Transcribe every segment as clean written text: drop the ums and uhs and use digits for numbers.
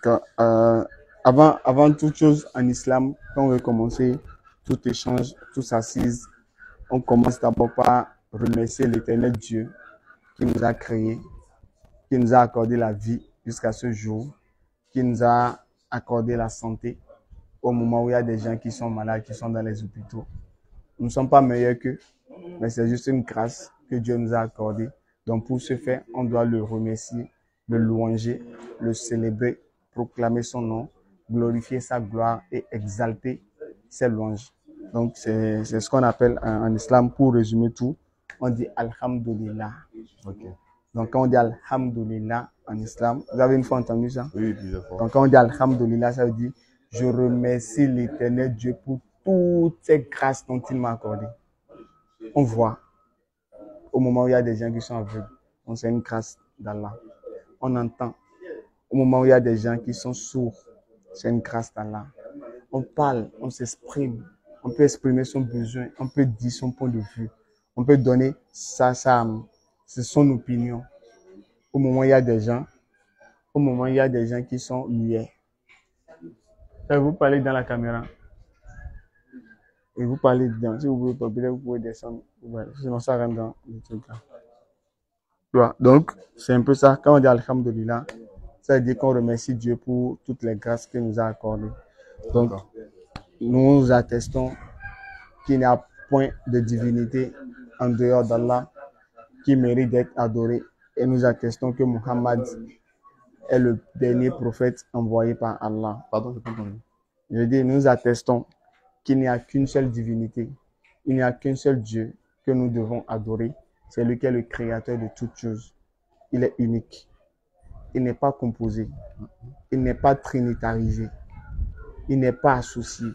Quand, avant toute chose en islam, quand on veut commencer tout échange, toute assise, on commence d'abord par remercier l'éternel Dieu qui nous a créés, qui nous a accordé la vie jusqu'à ce jour, qui nous a accordé la santé au moment où il y a des gens qui sont malades, qui sont dans les hôpitaux. Nous ne sommes pas meilleurs qu'eux, mais c'est juste une grâce que Dieu nous a accordée. Donc pour ce faire, on doit le remercier, le louanger, le célébrer, proclamer son nom, glorifier sa gloire et exalter ses louanges. Donc c'est ce qu'on appelle en islam, pour résumer tout, on dit Alhamdulillah. Ok. Donc quand on dit Alhamdulillah en islam, vous avez une fois entendu ça? Oui, plusieurs fois. Donc quand on dit Alhamdulillah, ça veut dire je remercie l'éternel Dieu pour toutes ces grâces dont il m'a accordées. On voit au moment où il y a des gens qui sont aveugles, donc c'est une grâce d'Allah. On entend au moment où il y a des gens qui sont sourds, c'est une grâce d'Allah. On parle, on s'exprime, on peut exprimer son besoin, on peut dire son point de vue, on peut donner c'est son opinion. Au moment où il y a des gens, qui sont muets. Vous parlez dans la caméra. Et vous parlez dedans. Si vous pouvez, vous pouvez descendre. Sinon, ça rentre dans le truc là. Donc, c'est un peu ça. Quand on dit Alhamdulillah, ça veut dire qu'on remercie Dieu pour toutes les grâces qu'il nous a accordées. Donc, nous attestons qu'il n'y a point de divinité en dehors d'Allah qui mérite d'être adoré. Et nous attestons que Muhammad est le dernier prophète envoyé par Allah. Pardon, je peux entendre. Je dis, nous attestons qu'il n'y a qu'une seule divinité, il n'y a qu'un seul Dieu que nous devons adorer. C'est lui qui est le créateur de toutes choses. Il est unique. Il n'est pas composé. Il n'est pas trinitarisé. Il n'est pas associé.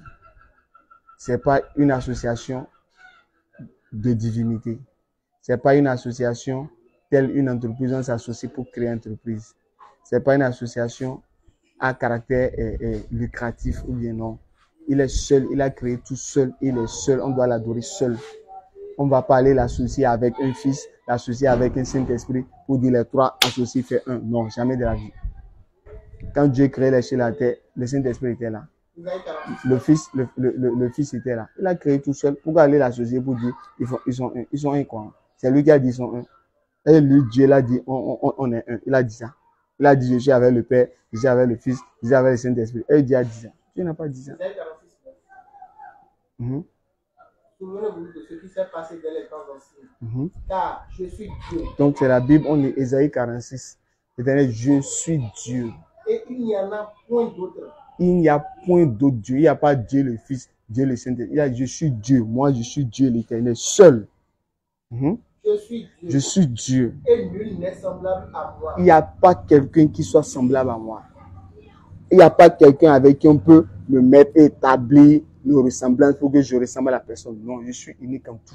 Ce n'est pas une association de divinité. Ce n'est pas une association telle une entreprise, on s'associe pour créer une entreprise. Ce n'est pas une association à caractère lucratif ou bien non. Il est seul, il a créé tout seul, il est seul, on doit l'adorer seul. On ne va pas aller l'associer avec un fils, l'associer avec un Saint-Esprit pour dire les trois associés fait un. Non, jamais de la vie. Quand Dieu créait les cieux et la terre, le Saint-Esprit était là. Le fils était là. Il a créé tout seul. Pourquoi aller l'associer pour dire ils sont un quoi? C'est lui qui a dit ils sont un. Et lui, Dieu l'a dit on est un. Il a dit ça. Il a dit je suis avec le Père, je suis avec le Fils, je suis avec le Saint-Esprit. Et Dieu a dit ça. Dieu n'a pas dit ça. Souvenez-vous de ce qui s'est passé dans les temps anciens. Car je suis Dieu. Donc c'est la Bible, on est Ésaïe 46. C'est-à-dire je suis Dieu. Et il n'y en a point d'autre. Il n'y a point d'autre Dieu. Il n'y a pas Dieu le Fils, Dieu le Saint-Esprit. Il y a je suis Dieu. Moi je suis Dieu l'Éternel seul. Je suis Dieu. Je suis Dieu. Et nul n'est semblable à moi. Il n'y a pas quelqu'un qui soit semblable à moi. Il n'y a pas quelqu'un avec qui on peut me mettre et établir nos ressemblances pour que je ressemble à la personne. Non, je suis unique en tout.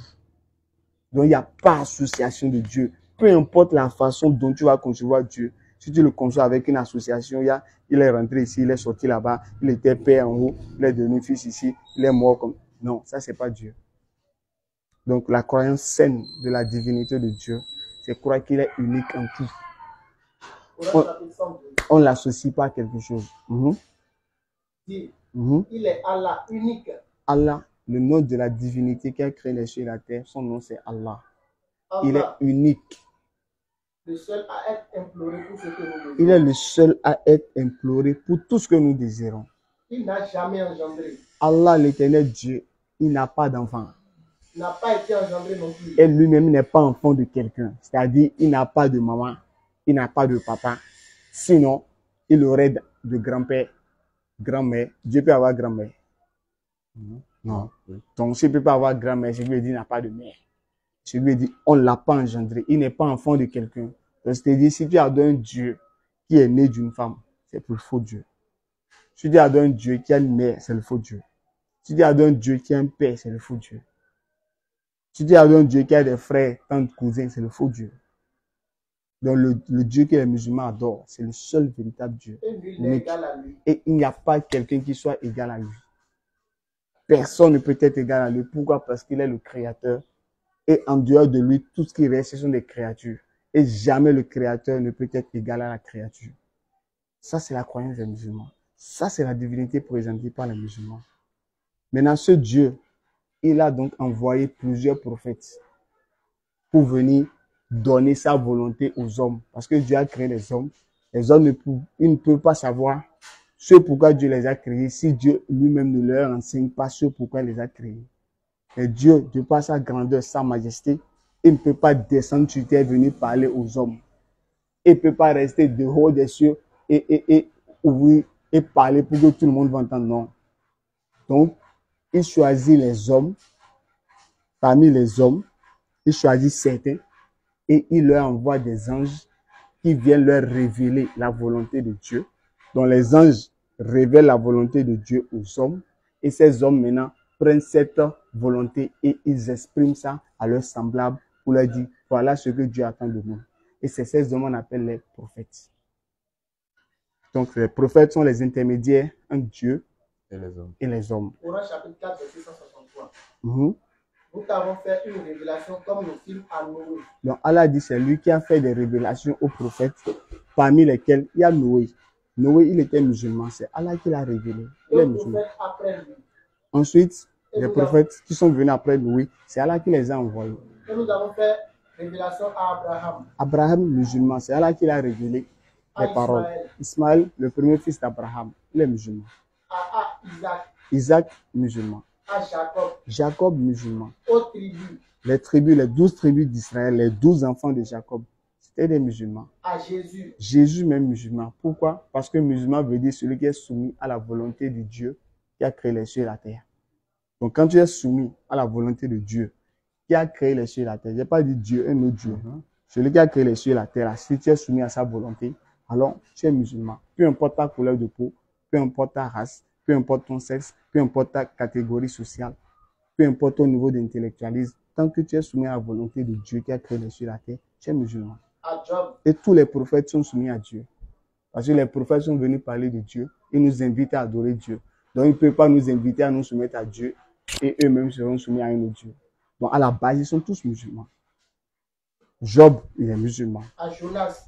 Donc, il n'y a pas association de Dieu. Peu importe la façon dont tu vas concevoir Dieu, si tu le conçois avec une association, il est rentré ici, il est sorti là-bas, il était père en haut, il est devenu fils ici, il est mort comme... Non, ça, c'est pas Dieu. Donc, la croyance saine de la divinité de Dieu, c'est croire qu'il est unique en tout. On ne l'associe pas à quelque chose. Il est Allah, unique. Allah, le nom de la divinité qui a créé les cieux et la terre, son nom c'est Allah. Allah. Il est unique. Le seul à être imploré pour ce que nous désirons. Il est le seul à être imploré pour tout ce que nous désirons. Il n'a jamais engendré. Allah, l'éternel Dieu, il n'a pas d'enfant. Il n'a pas été engendré non plus. Et lui-même n'est pas enfant de quelqu'un. C'est-à-dire, il n'a pas de maman, il n'a pas de papa. Sinon, il aurait de grand-père, grand-mère. Dieu peut avoir grand-mère. Non. Donc, s'il ne peut pas avoir grand-mère, c'est lui dit qu'il n'a pas de mère. C'est lui dit on ne l'a pas engendré. Il n'est pas enfant de quelqu'un. Donc, c'est-à-dire, si tu adores un Dieu qui est né d'une femme, c'est pour le faux Dieu. Si tu adores un Dieu qui a une mère, c'est le faux Dieu. Si tu adores un Dieu qui a un père, c'est le faux Dieu. Si tu adores un Dieu qui a des frères, tantes, cousins, c'est le faux Dieu. Donc, le Dieu que les musulmans adorent, c'est le seul véritable Dieu. Et il n'y a pas quelqu'un qui soit égal à lui. Personne ne peut être égal à lui. Pourquoi? Parce qu'il est le créateur. Et en dehors de lui, tout ce qui reste, ce sont des créatures. Et jamais le créateur ne peut être égal à la créature. Ça, c'est la croyance des musulmans. Ça, c'est la divinité présentée par les musulmans. Maintenant, ce Dieu, il a donc envoyé plusieurs prophètes pour venir donner sa volonté aux hommes. Parce que Dieu a créé les hommes. Les hommes ils ne peuvent pas savoir ce pourquoi Dieu les a créés si Dieu lui-même ne leur enseigne pas ce pourquoi il les a créés. Et Dieu, de par sa grandeur, sa majesté, il ne peut pas descendre sur terre et venir parler aux hommes. Il ne peut pas rester dehors des cieux et ouvrir et parler pour que tout le monde entende. Non. Donc, il choisit les hommes. Parmi les hommes, il choisit certains et il leur envoie des anges qui viennent leur révéler la volonté de Dieu. Donc les anges révèlent la volonté de Dieu aux hommes et ces hommes maintenant prennent cette volonté et ils expriment ça à leurs semblables pour leur dire voilà ce que Dieu attend de nous. Et c'est ces hommes qu'on appelle les prophètes. Donc les prophètes sont les intermédiaires entre Dieu et les hommes. Coran chapitre 4, verset 163. Nous t'avons fait une révélation comme nos films à Noé. Donc Allah dit c'est lui qui a fait des révélations aux prophètes, parmi lesquels il y a Noé. Noé, il était musulman, c'est Allah qui l'a révélé. Il est musulman. Ensuite, les prophètes qui sont venus après Noé, c'est Allah qui les a envoyés. Et nous avons fait révélation à Abraham. Abraham, musulman, c'est Allah qui l'a révélé les paroles. Ismaël, le premier fils d'Abraham, il est musulman. À Isaac. Isaac, musulman. À Jacob. Jacob, musulman. Aux tribus. Les tribus, les 12 tribus d'Israël, les 12 enfants de Jacob, c'était des musulmans. À Jésus. Jésus même musulman. Pourquoi? Parce que musulman veut dire celui qui est soumis à la volonté de Dieu qui a créé les cieux et la terre. Donc quand tu es soumis à la volonté de Dieu qui a créé les cieux et la terre, je n'ai pas dit Dieu, un autre Dieu. Celui qui a créé les cieux et la terre, si tu es soumis à sa volonté, alors tu es musulman. Peu importe ta couleur de peau, peu importe ta race, peu importe ton sexe, peu importe ta catégorie sociale, peu importe ton niveau d'intellectualisme, tant que tu es soumis à la volonté de Dieu qui a créé les cieux et la terre, tu es musulman. Et tous les prophètes sont soumis à Dieu. Parce que les prophètes sont venus parler de Dieu. Ils nous invitent à adorer Dieu. Donc, ils ne peuvent pas nous inviter à nous soumettre à Dieu et eux-mêmes seront soumis à un autre Dieu. Donc, à la base, ils sont tous musulmans. Job, il est musulman.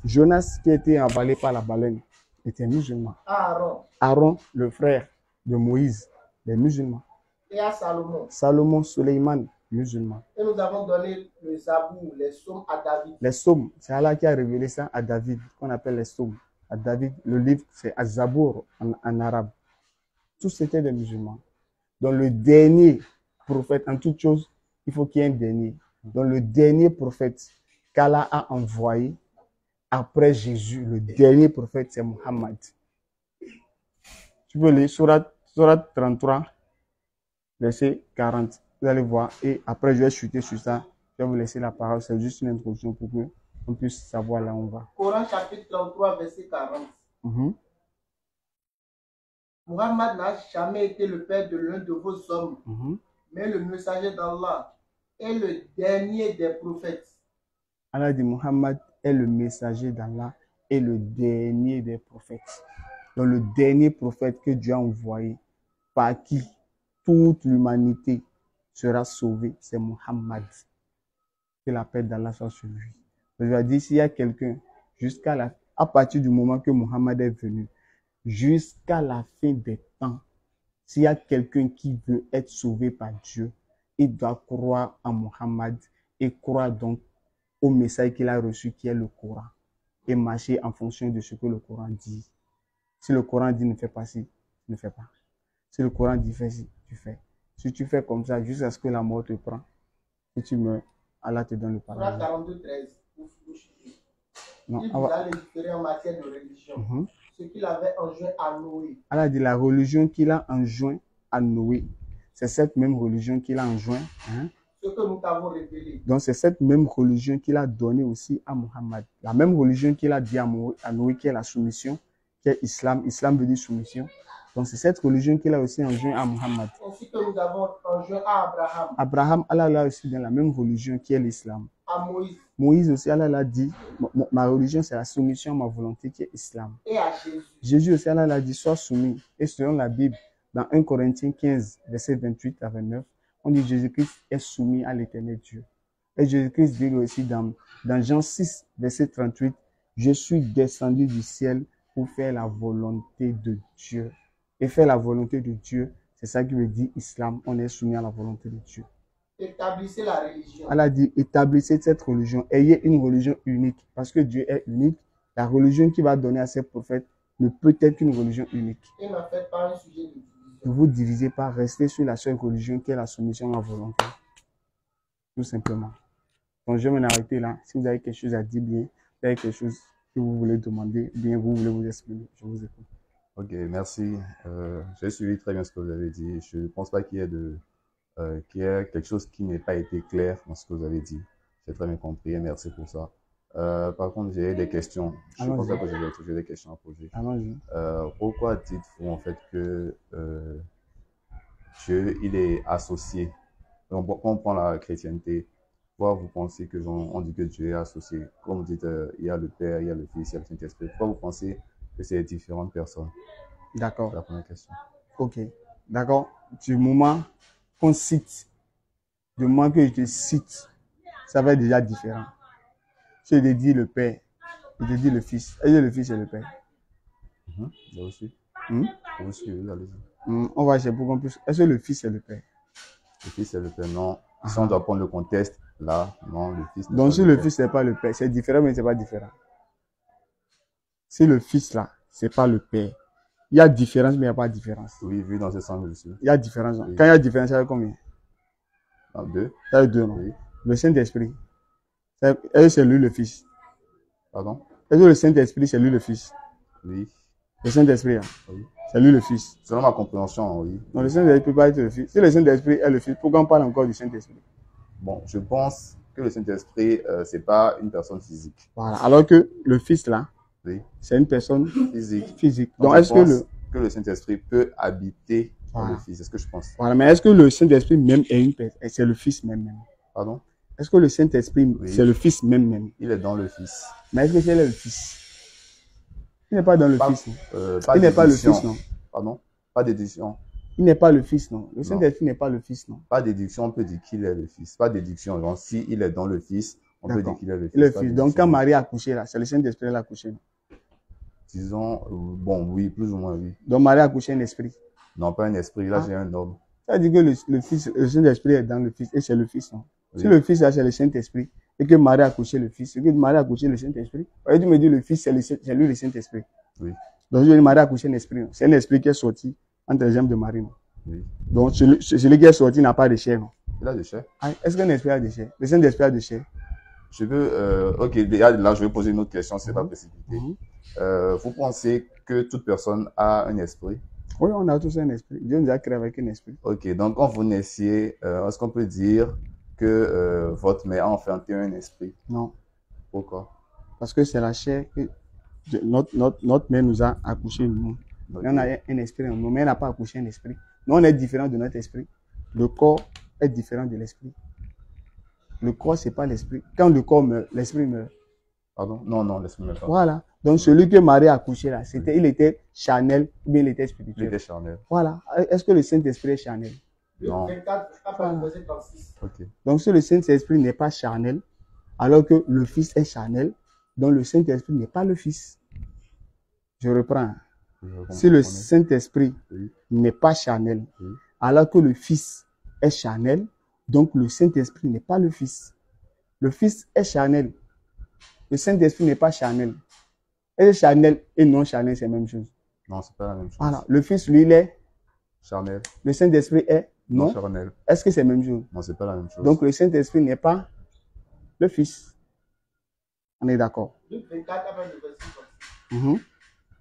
Jonas, qui a été avalé par la baleine, était musulman. Aaron, le frère de Moïse, il est musulman. Et à Salomon. Salomon, Suleiman, musulman. Et nous avons donné le Zabour, les psaumes à David. Les psaumes, c'est Allah qui a révélé ça à David, qu'on appelle les psaumes. À David, le livre, c'est Az-Zabour en arabe. Tous c'était des musulmans. Donc le dernier prophète, en toute chose, il faut qu'il y ait un dernier. Donc le dernier prophète qu'Allah a envoyé après Jésus, le dernier prophète, c'est Muhammad. Tu peux lire Surat 33, verset 40. Vous allez voir. Et après, je vais chuter sur ça. Je vais vous laisser la parole. C'est juste une introduction pour que on puisse savoir là où on va. Coran chapitre 33, verset 40. Muhammad n'a jamais été le père de l'un de vos hommes, mais le messager d'Allah est le dernier des prophètes. Allah dit Muhammad est le messager d'Allah et le dernier des prophètes. Donc le dernier prophète que Dieu a envoyé, par qui toute l'humanité sera sauvée, c'est Muhammad. Que la paix d'Allah soit sur lui. Je vais dire, s'il y a quelqu'un, à partir du moment que Muhammad est venu, jusqu'à la fin des temps, s'il y a quelqu'un qui veut être sauvé par Dieu, il doit croire en Muhammad et croire donc au message qu'il a reçu qui est le Coran et marcher en fonction de ce que le Coran dit. Si le Coran dit ne fais pas ci, ne fais pas. Si le Coran dit fais ci, tu fais. Si tu fais comme ça jusqu'à ce que la mort te prend et tu meurs, Allah te donne le paradis. 42-13. Il vous a légiféré en matière de religion. Ce qu'il avait enjoint à Noé. Allah dit la religion qu'il a enjoint à Noé. C'est cette même religion qu'il a enjoint. Ce que nous t'avons révélé. Donc c'est cette même religion qu'il a donnée aussi à Muhammad. La même religion qu'il a dit à Noé qui est la soumission, qui est Islam. Islam veut dire soumission. Donc c'est cette religion qu'il a aussi enjoint à Muhammad. Ainsi que nous avons enjoint à Abraham. Abraham, Allah l'a aussi dans la même religion qui est l'islam. À Moïse. Moïse aussi, Allah l'a dit, ma religion c'est la soumission à ma volonté qui est islam. Et à Jésus. Jésus aussi, Allah l'a dit, sois soumis. Et selon la Bible, dans 1 Corinthiens 15, verset 28 à 29, on dit Jésus-Christ est soumis à l'éternel Dieu. Et Jésus-Christ dit aussi dans Jean 6, verset 38, je suis descendu du ciel pour faire la volonté de Dieu. Et faire la volonté de Dieu, c'est ça qui veut dire islam. On est soumis à la volonté de Dieu. Établissez la religion. Allah dit, établissez cette religion. Ayez une religion unique. Parce que Dieu est unique. La religion qu'il va donner à ses prophètes ne peut être qu'une religion unique. Et n'en faites pas un sujet de division. Ne vous divisez pas. Restez sur la seule religion qui est la soumission à la volonté. Tout simplement. Donc, je vais m'arrêter là. Si vous avez quelque chose à dire, bien, vous avez quelque chose que vous voulez demander, bien, vous voulez vous exprimer. Je vous écoute. Ok, merci. J'ai suivi très bien ce que vous avez dit. Je ne pense pas qu'il y ait quelque chose qui n'ait pas été clair dans ce que vous avez dit. J'ai très bien compris et merci pour ça. Par contre, j'ai des questions. Je pense pas que j'ai des questions à poser. Allons-y. Pourquoi dites-vous en fait que Dieu, il est associé? Donc, quand on prend la chrétienté, pourquoi vous pensez que on dit que Dieu est associé? Comme vous dites, il y a le Père, il y a le Fils, il y a le Saint-Esprit. Pourquoi vous pensez que c'est différentes personnes? D'accord. C'est la première question. Ok. D'accord. Du moment qu'on cite, du moment que je te cite, ça va être déjà différent. Si je te dis le Père, je te dis le Fils. Est-ce que le Fils est le Père? Je vous suis. Hmm? Je vous suis, allez-y. On va chercher pour qu'on puisse. Est-ce que le Fils est le Père? Le Fils est le Père, non. Si on doit prendre le contexte, là, non, le Fils n'est Donc, pas si le le Père. Fils n'est pas le Père, c'est différent, mais c'est pas différent. Si le Fils là, c'est pas le Père, il y a différence, mais il n'y a pas de différence. Oui, vu dans ce sens, je suis. Il y a différence. Oui. Quand il y a différence, ça veut combien? Non, deux. Ça veut deux, non? Oui. Le Saint-Esprit. Est-ce que c'est lui le Fils? Pardon? Est-ce que le Saint-Esprit, c'est lui le Fils? Oui. Le Saint-Esprit, hein? Oui. C'est lui le Fils. Selon ma compréhension, oui. Non, le Saint-Esprit ne peut pas être le Fils. Si le Saint-Esprit est le Fils, pourquoi on parle encore du Saint-Esprit? Bon, je pense que le Saint-Esprit, c'est pas une personne physique. Voilà. Alors que le Fils là, Oui. c'est une personne Physique. physique. Donc, Donc, est-ce que le Saint-Esprit peut habiter dans Voilà. le Fils? C'est ce que je pense. Voilà, mais est-ce que le Saint-Esprit même est une personne? C'est le Fils même. Pardon? Est-ce que le Saint-Esprit, Oui. c'est le Fils même? Il est dans le Fils. Mais est-ce que c'est le Fils? Il n'est pas dans le Pas- Fils, non? Pas Il n'est pas le d'édiction. Fils, non? Pardon? Pas d'édiction. Il n'est pas le Fils, non? Le Saint-Esprit n'est pas le Fils, non? Pas d'édiction, on peut dire qu'il est le Fils. Pas d'édiction. Donc, si il est dans le Fils, on peut dire D'accord. qu'il est le Fils. Le Pas Fils. d'édiction. Donc, quand Marie a accouché là, c'est le Saint-Esprit qui a accouché. Disons, bon, oui, plus ou moins, oui. Donc, Marie a accouché un esprit. Non, pas un esprit. Là, j'ai un homme. Ça veut dire que le Fils, le Saint-Esprit est dans le Fils et c'est le Fils, non? Oui. Si le Fils là, c'est le Saint-Esprit et que Marie a accouché le Fils, et que Marie a accouché le Saint-Esprit, et tu me dis le Fils, c'est lui le Saint-Esprit. Oui. Donc, je dis Marie a accouché un esprit, non? C'est un esprit qui est sorti entre les jambes de Marie, non? Oui. Donc, celui qui est sorti n'a pas de chair, non? Il a des chairs. Ah, est-ce qu'un esprit a de chair? Le Saint-Esprit a de chair? Je veux, ok, là, je vais poser une autre question, c'est pas précipité. Vous pensez que toute personne a un esprit? Oui, on a tous un esprit. Dieu nous a créé avec un esprit. Ok, donc quand vous naissiez, est-ce qu'on peut dire que votre mère a enfanté un esprit? Non. Pourquoi? Parce que c'est la chair que notre mère nous a accouché, nous. Ok. Mais on a un esprit. Nos mères n'a pas accouché un esprit. Nous, on est différent de notre esprit. Le corps est différent de l'esprit. Le corps, c'est pas l'esprit. Quand le corps meurt, l'esprit meurt. Pardon? Non, laisse-moi pas. Voilà. Donc, celui que Marie a accouché là, il était charnel ou bien il était Il spirituel. était charnel. Voilà. Est-ce que le Saint-Esprit est charnel? Non. 24, à partir du verset 36. Ok. Donc, si le Saint-Esprit n'est pas charnel, alors que le Fils est charnel, donc le Saint-Esprit n'est pas le Fils. Je reprends. Si le Saint-Esprit Oui. n'est pas charnel, Oui. alors que le Fils est charnel, donc le Saint-Esprit n'est pas le Fils. Le Fils est charnel. Le Saint-Esprit n'est pas charnel. Et charnel et non charnel, c'est la même chose. Non, c'est pas la même chose. Voilà. Le Fils, lui, il est. Charnel. Le Saint-Esprit est Non, non. charnel. Est-ce que c'est la même chose? Non, c'est pas la même chose. Donc le Saint-Esprit n'est pas le Fils. On est d'accord. Luc 24, à partir du verset 36.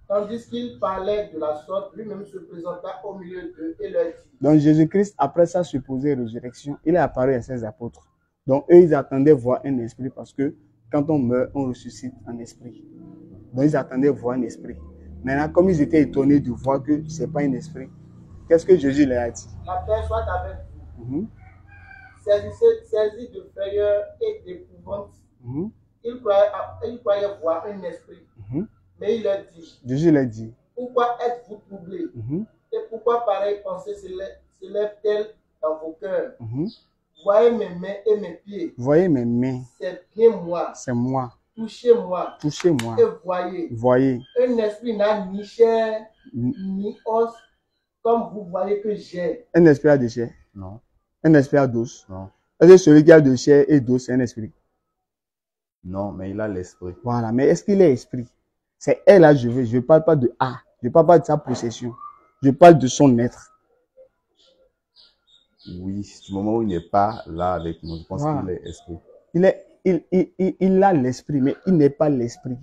Tandis qu'il parlait de la sorte, lui-même se présenta au milieu d'eux et leur dit. Donc Jésus-Christ, après sa supposée résurrection, il est apparu à ses apôtres. Donc eux, ils attendaient voir un esprit parce que quand on meurt, on ressuscite en esprit. Donc ils attendaient voir un esprit. Maintenant, comme ils étaient étonnés de voir que ce n'est pas un esprit, qu'est-ce que Jésus leur a dit? La paix soit avec vous. Mhm. Saisis de frayeur et d'épouvante. Mhm. Ils croyaient voir un esprit. Mhm. Mais il leur dit, Jésus leur dit. pourquoi êtes-vous troublés? Mhm. Et pourquoi pareille pensée s'élève-t-elle dans vos cœurs? Mhm. Voyez mes mains et mes pieds. Voyez mes mains, C'est bien moi. c'est moi. touchez-moi touchez-moi. et voyez. Voyez. Un esprit n'a ni chair ni os, comme vous voyez que j'ai. Un esprit a de chair. Non, Un esprit a d'os. non, Est-ce que celui qui a de chair et d'os, c'est un esprit? non, mais il a l'esprit. Voilà. Mais est-ce qu'il est esprit? C'est elle là, je veux. Je ne parle pas de A. Je ne parle pas de sa possession. Je parle de son être. Oui, du moment où il n'est pas là avec nous, je pense Voilà. qu'il est esprit. Il a l'esprit, mais il n'est pas l'esprit.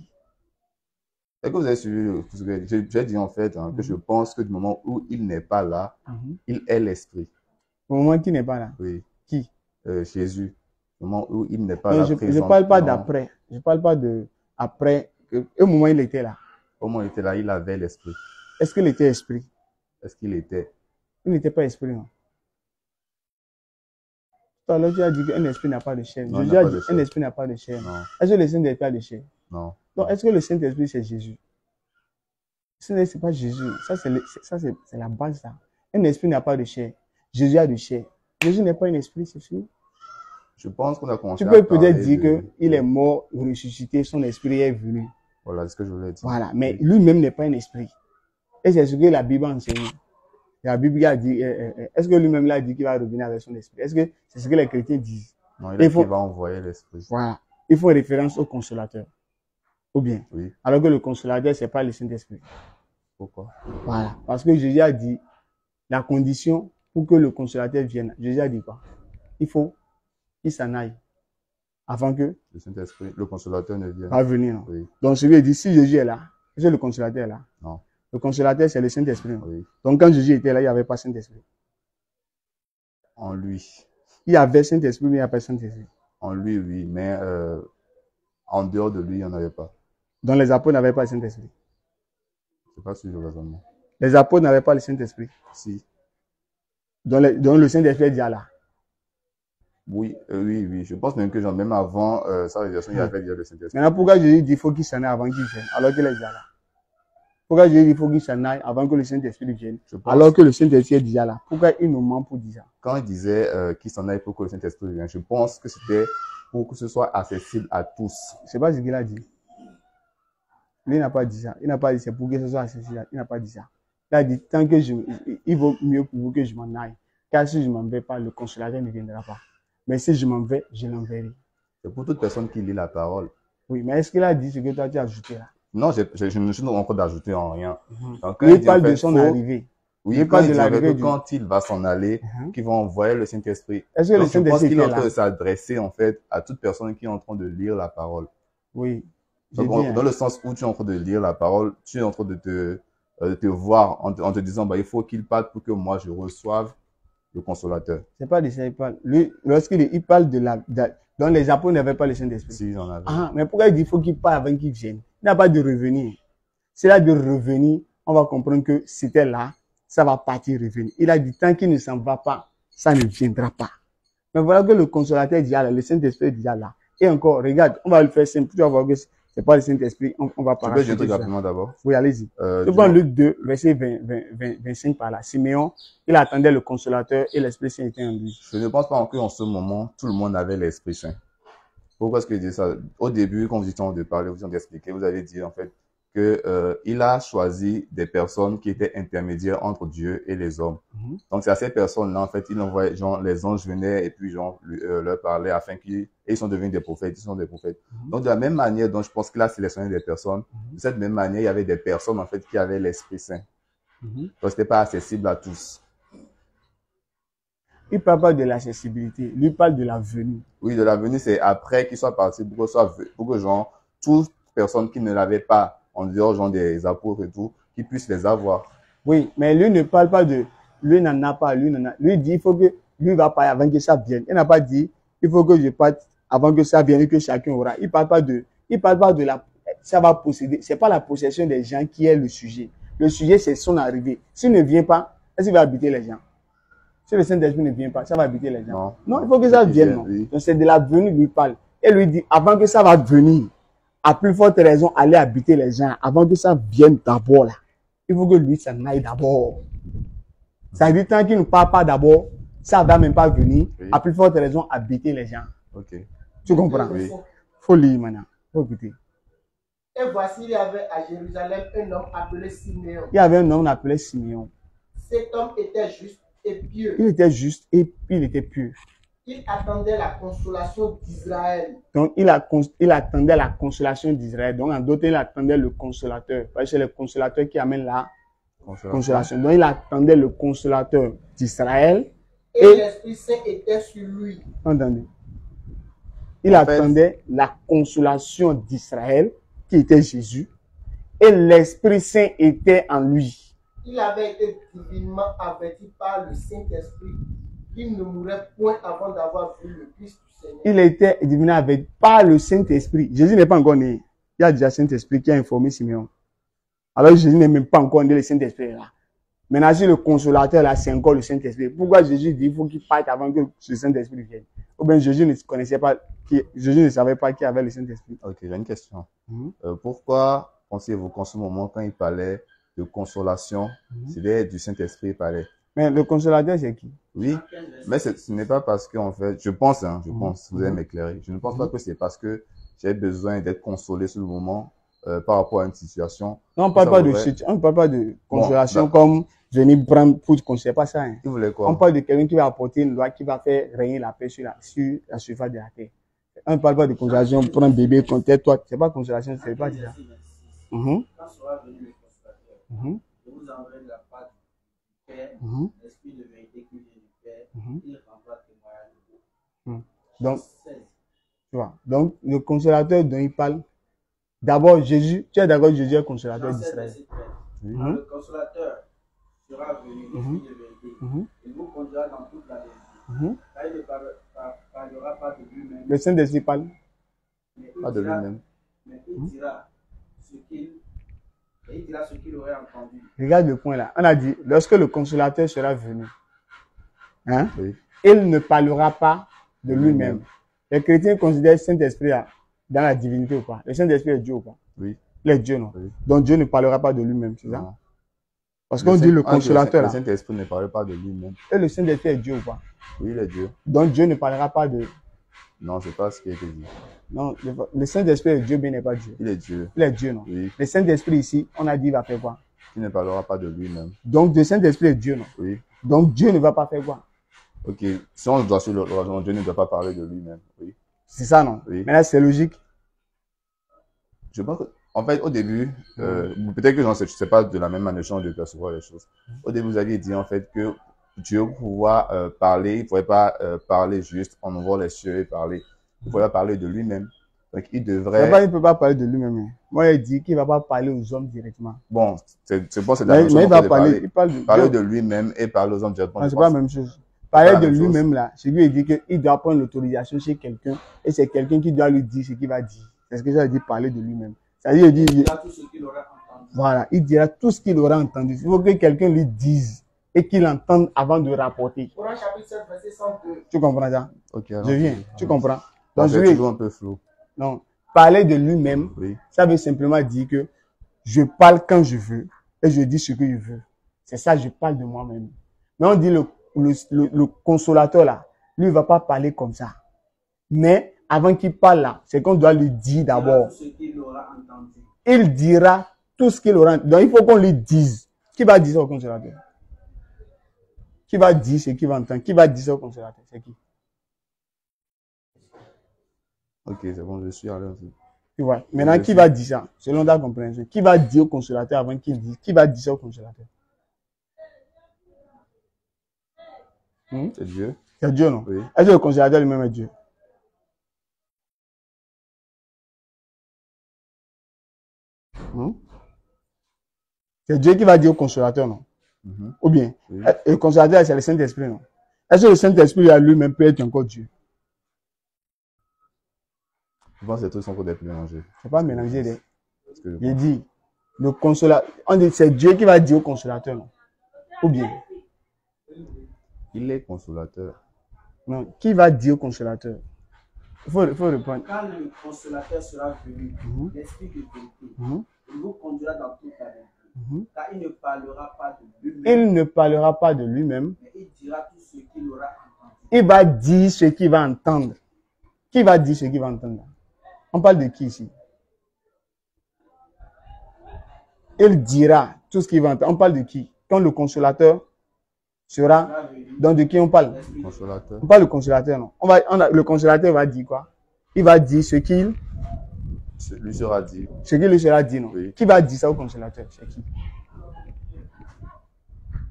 Est-ce que vous avez suivi ce que j'ai dit en fait que je pense que du moment où il n'est pas là, il est l'esprit. Au moment qu'il n'est pas là. Oui. Qui? Jésus. Au moment où il n'est pas Non, là je présent. ne parle pas non. d'après. Je ne parle pas de après. Au moment où il était là. Au moment où il était là, il avait l'esprit. Est-ce qu'il était esprit? Est-ce qu'il était? Il n'était pas esprit, non. Tout à l'heure, tu as dit qu'un esprit n'a pas de chair. Non, il Jésus n'a a pas dit de chair. qu'un esprit n'a pas de chair. Non, Est-ce que le Saint-Esprit a de chair? non. Donc, est-ce que le Saint-Esprit, c'est Jésus? Ce n'est pas Jésus. Ça, c'est la base, ça. Un esprit n'a pas de chair. Jésus a de chair. Jésus n'est pas un esprit, c'est sûr. Je pense qu'on a commencé Tu à peux parler peut-être dire de... qu'il est mort, ressuscité, son esprit est venu. Voilà, c'est ce que je voulais dire. Voilà. Mais lui-même n'est pas un esprit. Et c'est ce que la Bible enseigne. La Bible a dit, est-ce que lui-même l'a dit qu'il va revenir avec son esprit? Est-ce que c'est ce que les chrétiens disent? Non, il a dit qu'il va envoyer l'esprit. Voilà. Ils font référence au consolateur. Ou bien? Oui. Alors que le consolateur, c'est pas le Saint-Esprit. Pourquoi? Voilà. Parce que Jésus a dit, la condition pour que le consolateur vienne, Jésus a dit quoi? Il faut qu'il s'en aille. Avant que Le Saint-Esprit, le consolateur ne vienne. va venir. Non? Oui. Donc celui dit, si Jésus est là, est-ce que le consolateur est là? Non. Le consolateur, c'est le Saint-Esprit. Non? Oui. Donc quand Jésus était là, il n'y avait pas Saint-Esprit. En lui. Il y avait Saint-Esprit, mais il n'y avait pas Saint-Esprit. En lui, oui. Mais en dehors de lui, il n'y en avait pas. Donc les apôtres n'avaient pas le Saint-Esprit. Je n'ai pas suivi le raisonnement. Les apôtres n'avaient pas le Saint-Esprit. Si. Donc le Saint-Esprit est déjà là. Oui, oui. Je pense même que genre, même avant sa révélation, il y avait déjà le Saint-Esprit. Maintenant, pourquoi Jésus dit qu'il faut qu'il s'en aille avant qu'il vienne, alors qu'il est déjà là? Pourquoi Jésus dit qu'il faut qu'il s'en aille avant que le Saint-Esprit vienne, alors que le Saint-Esprit est déjà là? Pourquoi il nous ment pour dire ça? Quand il disait qu'il s'en aille pour que le Saint-Esprit vienne, je pense que c'était pour que ce soit accessible à tous. C'est pas ce qu'il a dit. Lui n'a pas dit ça. Il n'a pas dit c'est pour que ce soit accessible. Il n'a pas dit ça. Il a dit tant que il vaut mieux pour vous que je m'en aille. Car si je m'en vais pas, le consolateur ne viendra pas. Mais si je m'en vais, je l'enverrai. C'est pour toute personne qui lit la parole. Oui, mais est-ce qu'il a dit ce que toi tu as ajouté là? Non, je ne suis pas encore d'ajouter en rien. Donc, quand Lui dit, parle en fait, de son arrivée. Oui, Lui quand parle il de dit en fait l'arrivée que du... quand il va s'en aller, qu'il va envoyer le Saint-Esprit. Est-ce que le Donc, je pense Saint-Esprit qu'il est est en train là? de s'adresser en fait à toute personne qui est en train de lire la parole. Oui. Donc, dans le sens où tu es en train de lire la parole, tu es en train de te voir en te disant, bah, il faut qu'il parle pour que moi je reçoive le consolateur. C'est pas de ça il parle. Lui, lorsqu'il parle de la... Donc les apôtres n'avaient pas le Saint-Esprit. Si, j'en avais. Ah, mais pourquoi il dit qu'il faut qu'il parle avant qu'il vienne? Il n'a pas de revenir. C'est là de revenir, on va comprendre que c'était là, ça va partir revenir. Il a dit tant qu'il ne s'en va pas, ça ne viendra pas. Mais voilà que le consolateur est déjà là, le Saint-Esprit est déjà là. Et encore, regarde, on va le faire simple. Tu vas voir que c'est pas le Saint-Esprit, on va Tu parler. peux dire un truc rapidement d'abord? Oui, allez-y. Je prends Luc 2, verset 25 par là. Siméon, il attendait le consolateur et l'Esprit Saint était en lui. Je ne pense pas qu'en ce moment, tout le monde avait l'Esprit Saint. Pourquoi est-ce que je dis ça? Au début, quand vous étiez en train de parler, vous étiez en train d'expliquer, vous avez dit en fait que il a choisi des personnes qui étaient intermédiaires entre Dieu et les hommes. Donc c'est à ces personnes-là, en fait, il envoyait, genre, les anges venaient et puis genre, leur parlaient afin qu'ils sont devenus des prophètes, ils sont des prophètes. Donc de la même manière dont je pense qu'il a sélectionné des personnes, de cette même manière, il y avait des personnes en fait qui avaient l'Esprit Saint. Donc c'était pas accessible à tous. Il parle pas de l'accessibilité, lui parle de la venue. Oui, de la venue, c'est après qu'il soit parti pour que genre, toute personne qui ne l'avait pas, en dehors genre des apôtres et tout, qui puissent les avoir. Oui, mais lui ne parle pas de, lui n'en a pas, lui dit il faut que, lui va parler avant que ça vienne. Il n'a pas dit, il faut que je parte avant que ça vienne et que chacun aura. Il parle pas de la, ça va posséder, c'est pas la possession des gens qui est le sujet. Le sujet, c'est son arrivée. S'il ne vient pas, est-ce qu'il va habiter les gens? Si le Saint-Esprit ne vient pas, ça va habiter les gens. Non, il faut que ça vienne. Non. Oui. Donc c'est de la venue lui parle. Et lui dit, avant que ça va venir, à plus forte raison, aller habiter les gens, avant que ça vienne d'abord là. Il faut que lui s'en aille d'abord. Ça veut dire tant qu'il ne parle pas d'abord, ça ne va même pas venir, à plus forte raison, habiter les gens. Ok. Tu comprends? Oui. Faut lire maintenant. Faut écouter. Et voici, il y avait à Jérusalem un homme appelé Siméon. Il y avait un homme appelé Siméon. Cet homme était juste et pieux. Il était juste et puis il était pieux. Il attendait la consolation d'Israël. Donc, il attendait la consolation d'Israël. Donc, en d'autres, il attendait le consolateur. Parce que c'est le consolateur qui amène la consolation. Donc, il attendait le consolateur d'Israël. Et l'Esprit Saint était sur lui. Entendez. Il attendait la consolation d'Israël, qui était Jésus. Et l'Esprit Saint était en lui. Il avait été divinement averti par le Saint-Esprit qu'il ne mourrait point avant d'avoir vu le Christ du Seigneur. Il était divinement averti par le Saint-Esprit. Jésus n'est pas encore né. Il y a déjà le Saint-Esprit qui a informé Siméon. Alors Jésus n'est même pas encore né, le Saint-Esprit est là. Maintenant, si le consolateur là, c'est encore le Saint-Esprit. Pourquoi Jésus dit qu'il faut qu'il parte avant que le Saint-Esprit vienne? Ou bien Jésus ne connaissait pas, Jésus ne savait pas qui avait le Saint-Esprit. Ok, j'ai une question. Pourquoi pensez-vous qu'en ce moment, quand il parlait de consolation, c'était du Saint-Esprit qu'il parlait? Mais le consolateur, c'est qui? Oui, mais ce n'est pas parce que, en fait, je pense, vous allez m'éclairer, je ne pense pas que c'est parce que j'ai besoin d'être consolé sur le moment par rapport à une situation. Non, on ne parle pas de consolation comme venir prendre pour te consoler, pas ça. Hein. Il voulait quoi? On parle de quelqu'un qui va apporter une loi qui va faire régner la paix sur la surface de la terre. On ne parle pas de consolation, prendre un bébé, compter toi. C'est pas consolation, c'est pas ça. Quand sera venu le consolateur, je vous enverrai de la part du Père, l'Esprit de vérité qui vient du Père, il rendra témoignage de vous. Donc, tu vois, donc le consolateur dont il parle, d'abord Jésus, tu es d'accord, Jésus est le consolateur d'Israël. Le consolateur sera venu, l'Esprit de vérité, il vous conduira dans toute la vérité. Car il ne parlera pas de lui-même. Le Saint-Esprit parle. Pas de lui-même. Mais il dira ce qu'il aurait entendu. Regarde le point là. On a dit, lorsque le consolateur sera venu, il ne parlera pas de lui-même. Les chrétiens considèrent le Saint-Esprit dans la divinité ou pas? Le Saint-Esprit est Dieu ou pas? Oui. Il est Dieu, non? Oui. Donc Dieu ne parlera pas de lui-même, c'est ça? Non. Parce qu'on dit le consolateur là. Le Saint-Esprit ne parle pas de lui-même. Et le Saint-Esprit est Dieu ou pas? Oui, il est Dieu. Donc Dieu ne parlera pas de... Non, c'est pas ce qui a été dit. Non, le Saint-Esprit est Dieu, mais il n'est pas Dieu. Il est Dieu. Il est Dieu, non? Oui. Le Saint-Esprit ici, on a dit, il va faire quoi? Il ne parlera pas de lui-même. Donc le Saint-Esprit est Dieu, non? Oui. Donc Dieu ne va pas faire quoi? Ok. Si on doit sur le raisonnement, Dieu ne doit pas parler de lui-même. Oui. C'est ça, non? Oui. Mais là, c'est logique. Je pense que, en fait, au début, peut-être que je ne sais pas de la même manière de percevoir les choses. Au début, vous aviez dit, en fait, que Dieu pouvait parler, il ne pouvait pas parler juste en ouvrant les cieux et parler. Il pouvait parler de lui-même. Donc, il devrait... Il ne peut pas parler de lui-même. Moi, il dit qu'il ne va pas parler aux hommes directement. Bon, c'est bon, c'est la même chose. Mais il va parler. Parler de lui-même et parler aux hommes directement. Non, c'est pas la même chose. Parler de lui-même, là, c'est lui qui dit qu'il doit prendre l'autorisation chez quelqu'un et c'est quelqu'un qui doit lui dire ce qu'il va dire. C'est ce que ça dit, parler de lui-même. C'est-à-dire, il dira tout ce qu'il aura entendu. Voilà, il dira tout ce qu'il aura entendu. Il faut que quelqu'un lui dise et qu'il entende avant de rapporter. Coran chapitre 7, verset 102. Tu comprends ça? Ok. Je viens, tu comprends? Donc, c'est toujours un peu flou. Non, parler de lui-même, ça veut simplement dire que je parle quand je veux et je dis ce que je veux. C'est ça, je parle de moi-même. Mais on dit le consolateur là, lui il va pas parler comme ça. Mais avant qu'il parle là, c'est qu'on doit lui dire d'abord. Il dira tout ce qu'il aura entendu. Donc il faut qu'on lui dise. Qui va dire ça au consolateur? Qui va dire ce qu'il va entendre? Qui va dire ça au consolateur? C'est qui? Ok, c'est bon, je suis à l'aise. Tu vois. Maintenant, qui va dire ça? Selon ta compréhension. Qui va dire au consolateur avant qu'il dise? Qui va dire ça au consolateur? C'est Dieu. C'est Dieu, non? Oui. Est-ce que le consolateur lui-même est Dieu? C'est Dieu qui va dire au consolateur, non? Ou bien, le consolateur, c'est le Saint-Esprit, non? Est-ce que le Saint-Esprit à lui-même peut être encore Dieu? Je pense que les trucs sont peut-être mélangés. C'est pas mélangé. Il dit, le consolateur, on dit c'est Dieu qui va dire au consolateur, non? Ou bien? Il est consolateur. Non, qui va dire au consolateur? Il faut répondre. Quand le consolateur sera venu, l'esprit de vérité, il vous conduira dans toute la vérité. Car il ne parlera pas de lui-même. Il ne parlera pas de lui-même. Mais il dira tout ce qu'il aura entendu. Il va dire ce qu'il va entendre. Qui va dire ce qu'il va entendre? On parle de qui ici? il dira tout ce qu'il va entendre. On parle de qui? Quand le consolateur sera... Donc de qui on parle? Consolateur. On parle du consolateur, non? Le consolateur va dire quoi? Il va dire ce qu'il Lui sera dit. Ce qui lui sera dit, non? Oui. Qui va dire ça au consolateur? C'est qui?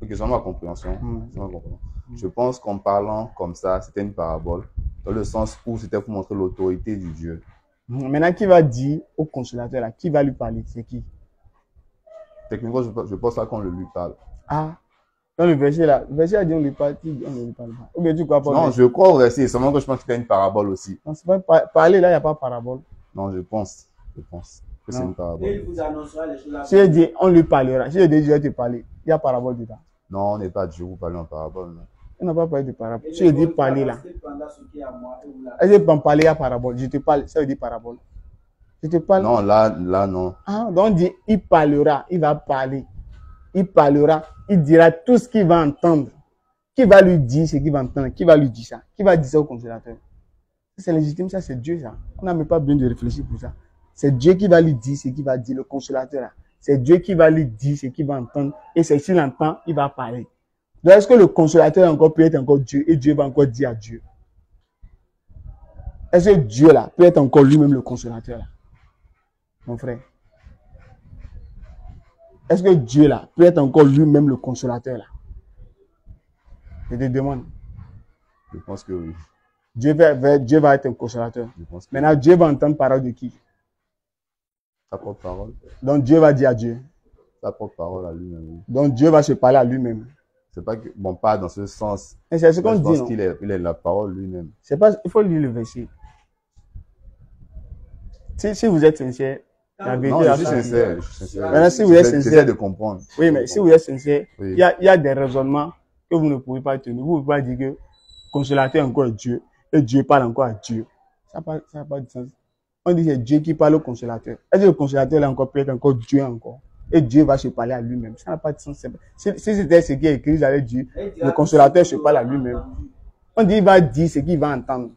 Ok, c'est ma compréhension. Je pense qu'en parlant comme ça, c'était une parabole, dans le sens où c'était pour montrer l'autorité du Dieu. Maintenant, qui va dire au consolateur là? Qui va lui parler? C'est qui? Techniquement, je pense là qu'on lui parle. Ah, dans le verset là, le verset a dit on lui parle, on ne lui parle pas. Ou bien tu crois pas? Non, je crois au verset, seulement que je pense que c'était une parabole aussi. Non, c'est pas parler là, il n'y a pas parabole. Non, je pense que c'est une parabole. Et il vous annoncera les choses. Si il dit on lui parlera, si il dit je vais te parler, il y a parabole dedans. Non, on n'est pas Dieu, vous parlez en parabole. Non. On n'a pas parlé de parabole. Si il dit parler là, Et est-ce que pour parler à parabole? Je te parle, ça veut dire parabole. Je te parle. Non, là, non. Ah, donc on dit il parlera, il va parler. Il parlera, il dira tout ce qu'il va entendre. Qui va lui dire ce qu'il va entendre? Qui va lui dire ça? Qui va dire ça au consolateur? C'est légitime, ça c'est Dieu ça. On n'a même pas besoin de réfléchir pour ça. C'est Dieu qui va lui dire ce qu'il va dire, le consolateur là. C'est Dieu qui va lui dire ce qu'il va entendre. Et c'est s'il entend, il va parler. Donc est-ce que le consolateur encore peut être encore Dieu et Dieu va encore dire à Dieu? Est-ce que Dieu là peut être encore lui-même le consolateur là? Mon frère. Est-ce que Dieu là peut être encore lui-même le consolateur là? Je te demande. Je pense que oui. Dieu va être un consolateur. Je pense que Maintenant, Dieu va entendre parole de qui? sa propre parole. Donc Dieu va dire à Dieu. Sa propre parole à lui-même. Oui. Donc Dieu va se parler à lui-même. C'est pas que, bon, pas dans ce sens. Et c'est ce qu'on Je dit, pense non? qu'il est la parole lui-même. C'est pas, il faut lire le verset. Si vous êtes sincère, la vérité Non, va je suis sortir. sincère. Je suis sincère. Maintenant, si vous êtes J'essaie sincère, de comprendre. oui, mais si vous êtes sincère, Oui. il y a des raisonnements que vous ne pouvez pas tenir. Vous ne pouvez pas dire que consolateur encore est Dieu et Dieu parle encore à Dieu. Ça n'a pas de sens. On dit que c'est Dieu qui parle au consolateur. Est-ce que le consolateur là encore peut être encore Dieu encore? Et Dieu va se parler à lui-même. Ça n'a pas de sens. Si c'était ce qui est écrit, j'allais dire, le consolateur se parle à lui-même. On dit, il va dire ce qu'il va entendre.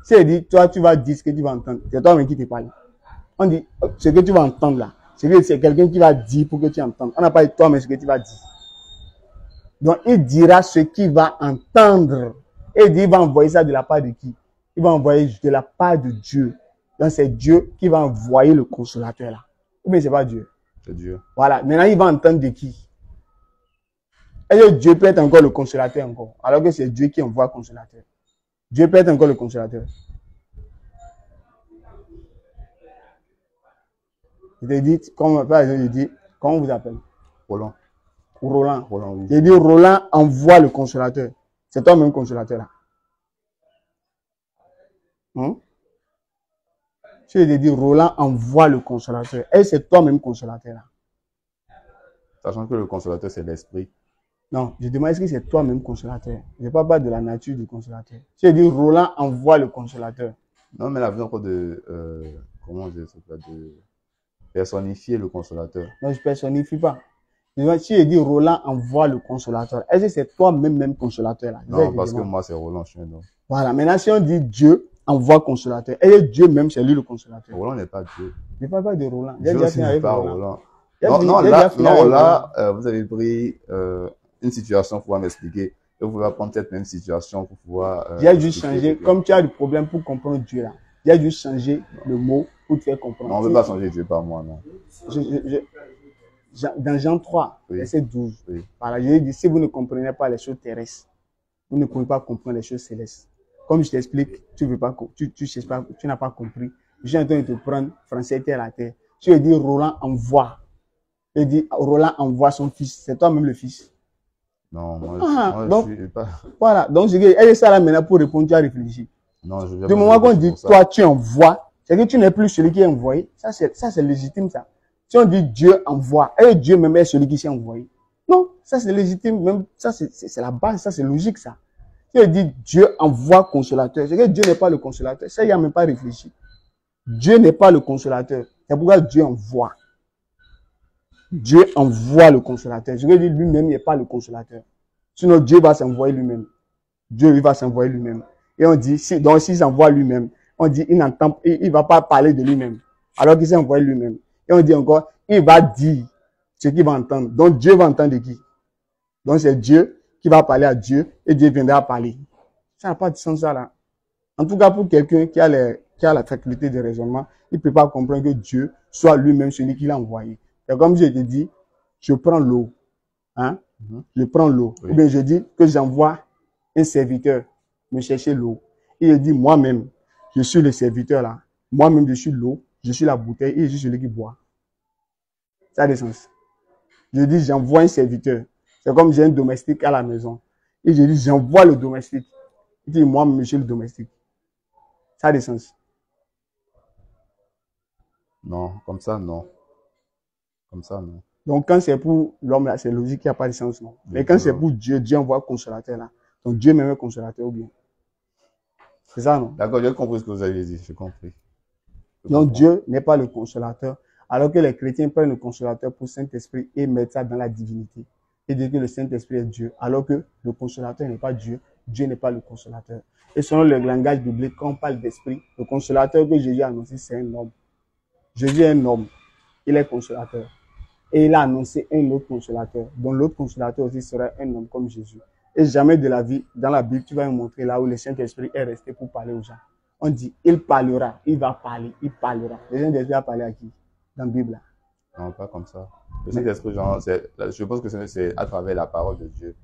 Si il dit, toi, tu vas dire ce que tu vas entendre, c'est toi-même qui te parle. On dit, ce que tu vas entendre là, c'est quelqu'un qui va dire pour que tu entendes. On n'a pas dit toi-même ce que tu vas dire. Donc, il dira ce qu'il va entendre. Et il dit, il va envoyer ça de la part de qui? Il va envoyer de la part de Dieu. Donc, c'est Dieu qui va envoyer le consolateur là. Ou bien c'est pas Dieu. C'est Dieu. Voilà. Maintenant, il va entendre de qui? Est-ce que Dieu peut être encore le consolateur encore? Alors que c'est Dieu qui envoie le consolateur. Dieu peut être encore le consolateur. Je te dis, comme par exemple, je dis, comment on vous appelle? Roland. Roland. Roland, oui. Je dis, Roland envoie le consolateur. C'est toi-même consolateur là. Si je te dis, Roland envoie le consolateur. Et c'est toi-même consolateur là. Sachant que le consolateur, c'est l'esprit. Non, je demande est-ce que c'est toi-même consolateur? Je ne parle pas de la nature du consolateur. Si je dis, Roland envoie le consolateur. Non, mais la vie encore de, comment dire ça, de personnifier le consolateur. Non, je ne personnifie pas. Si je dis Roland envoie le consolateur, est-ce que c'est toi-même consolateur là? Non, parce que moi, c'est Roland, je suis un homme. Voilà, maintenant si on dit Dieu envoie consolateur, est-ce que Dieu même c'est lui le consolateur? Roland n'est pas Dieu. Je ne parle pas de Roland. Dieu aussi n'est pas Roland. Non, là, vous avez pris une situation pour pouvoir m'expliquer. Et vous pouvez prendre cette même situation pour pouvoir... J'ai dû changer, comme tu as du problème pour comprendre Dieu là, j'ai dû changer le mot pour te faire comprendre. Non, on ne veut pas changer Dieu par moi, non. Dans Jean 3, oui. verset 12, oui. Voilà, je dis, si vous ne comprenez pas les choses terrestres, vous ne pouvez pas comprendre les choses célestes. Comme je t'explique, tu n'as pas compris. Je suis en train de te prendre français terre à terre. Tu veux dire Roland envoie. Je dis Roland envoie son fils. C'est toi-même le fils. Non, moi donc, je suis pas... Voilà, donc je dis, est-ce ça là maintenant pour répondre, tu as réfléchi. Non, je du moment qu'on dit, toi tu envoies, c'est que tu n'es plus celui qui est envoyé. Ça c'est légitime ça. Si on dit Dieu envoie, et Dieu même est celui qui s'est envoyé. Non, ça c'est légitime, même ça c'est la base, ça c'est logique ça. Si on dit Dieu envoie consolateur, c'est que Dieu n'est pas le consolateur. Ça, il n'y a même pas réfléchi. Dieu n'est pas le consolateur. C'est pourquoi Dieu envoie. Dieu envoie le consolateur. Je veux dire, lui-même n'est pas le consolateur. Sinon, Dieu va s'envoyer lui-même. Dieu, il va s'envoyer lui-même. Et on dit, donc s'il s'envoie lui-même, on dit, il va pas parler de lui-même. Alors qu'il s'est envoyé lui-même. Et on dit encore, il va dire ce qu'il va entendre. Donc Dieu va entendre de qui? Donc c'est Dieu qui va parler à Dieu et Dieu viendra parler. Ça n'a pas de sens ça là. En tout cas pour quelqu'un qui a la faculté de raisonnement, il ne peut pas comprendre que Dieu soit lui-même celui qui l'a envoyé. Et comme je te dis, je prends l'eau. Hein? Je prends l'eau. Oui. Ou bien je dis que j'envoie un serviteur me chercher l'eau. Et je dis moi-même, je suis le serviteur là. Moi-même, je suis l'eau, je suis la bouteille et je suis celui qui boit. Ça a des sens. Je dis j'envoie un serviteur. C'est comme j'ai un domestique à la maison. Et je dis j'envoie le domestique. Il dit moi-même, je suis le domestique. Ça a des sens. Non, comme ça, non. Comme ça, non. Donc, quand c'est pour l'homme, là, c'est logique, il n'y a pas de sens, non. Mais quand c'est pour Dieu, Dieu envoie un consolateur, là. Donc, Dieu même un consolateur ou bien. C'est ça, non? D'accord, j'ai compris ce que vous avez dit, j'ai compris. Donc, Dieu n'est pas le consolateur, alors que les chrétiens prennent le consolateur pour Saint-Esprit et mettent ça dans la divinité. Et disent que le Saint-Esprit est Dieu, alors que le consolateur n'est pas Dieu, Dieu n'est pas le consolateur. Et selon le langage biblique, quand on parle d'esprit, le consolateur que Jésus a annoncé, c'est un homme. Jésus est un homme, il est consolateur. Et il a annoncé un autre consolateur, dont l'autre consolateur aussi sera un homme comme Jésus. Et jamais de la vie, dans la Bible, tu vas me montrer là où le Saint-Esprit est resté pour parler aux gens. On dit, il parlera, il va parler, il parlera. Le Saint-Esprit a parlé à qui? Dans la Bible. Là. Non, pas comme ça. Le Saint-Esprit, genre, je pense que c'est à travers la parole de Dieu.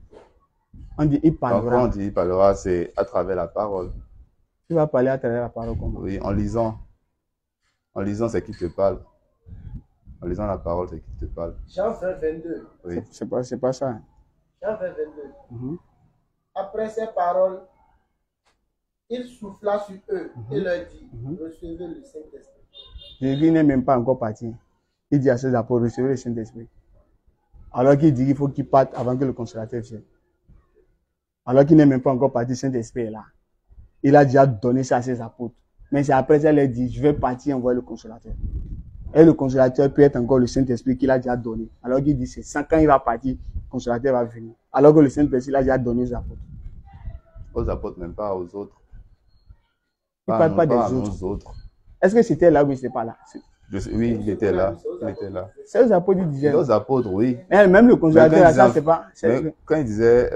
On dit, il parlera. Quand on dit il parlera, c'est à travers la parole. Tu vas parler à travers la parole comment? Oui, en lisant. En lisant, c'est qui te parle. En lisant la parole, c'est qui te parle. Jean 20, 22. Oui. C'est pas ça. Jean 20, 22. Après ces paroles, il souffla sur eux et leur dit, recevez le Saint-Esprit. Jésus n'est même pas encore parti. Il dit à ses apôtres, recevez le Saint-Esprit. Alors qu'il dit qu'il faut qu'il parte avant que le consolateur vienne. Alors qu'il n'est même pas encore parti, le Saint-Esprit est là. Il a déjà donné ça à ses apôtres. Mais c'est après ça, il a dit, je vais partir envoyer le consolateur. Et le consolateur peut être encore le Saint-Esprit qu'il a déjà donné. Alors qu'il dit, c'est ça, quand il va partir, le consolateur va venir. Alors que le Saint-Esprit, il a déjà donné aux apôtres. Aux apôtres, même pas aux autres. Il ne parle pas des autres. Est-ce que c'était là ou c'était pas là? Oui, il était là. Il était là. C'est aux apôtres qui disaient. Aux apôtres, oui. Mais même le consolateur, ça, c'est pas. Quand il disait,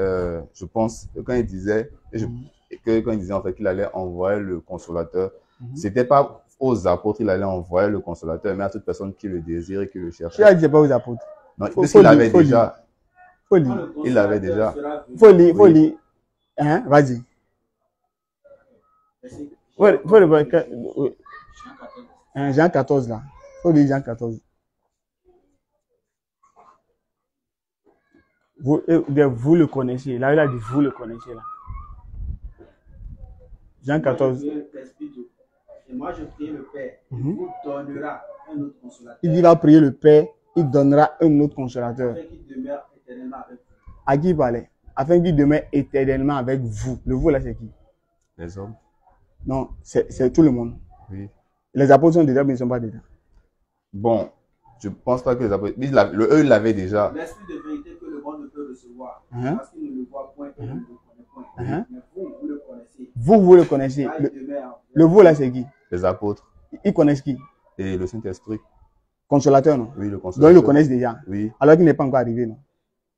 je pense, quand il disait, quand il disait en fait qu'il allait envoyer le consolateur, c'était pas aux apôtres, il allait envoyer le consolateur, mais à toute personne qui le désire et qui le cherche. Tu as dit pas aux apôtres. Non, parce qu'il l'avait déjà. Faut lire. Il l'avait déjà. Faut lire. Hein? Vas-y. Faut le voir. Jean 14 là. Faut lire Jean 14. Vous le connaissez. Là, il a dit vous le connaissez là. Jean 14. Et moi, je prie le Père. Il vous donnera un autre consolateur. Il dit il va prier le Père. Il donnera un autre consolateur. Afin qu'il demeure éternellement avec vous. À qui il parlait? Afin qu'il demeure éternellement avec vous. Le vous là, c'est qui? Les hommes. Non, c'est tout le monde. Oui. Les apôtres sont dedans, mais ils ne sont pas dedans. Bon, je ne pense pas que les apôtres. Eux, ils l'avaient déjà. L'esprit de vérité que le monde ne peut recevoir. Parce qu'il ne le voit point et ne le connaît point. Mais vous le connaissez. Vous le connaissez. Le vous là, c'est qui? Les apôtres. Ils connaissent qui? Et le Saint-Esprit. Consolateur, non? Oui, le consolateur. Donc ils le connaissent déjà. Oui. Alors qu'il n'est pas encore arrivé, non?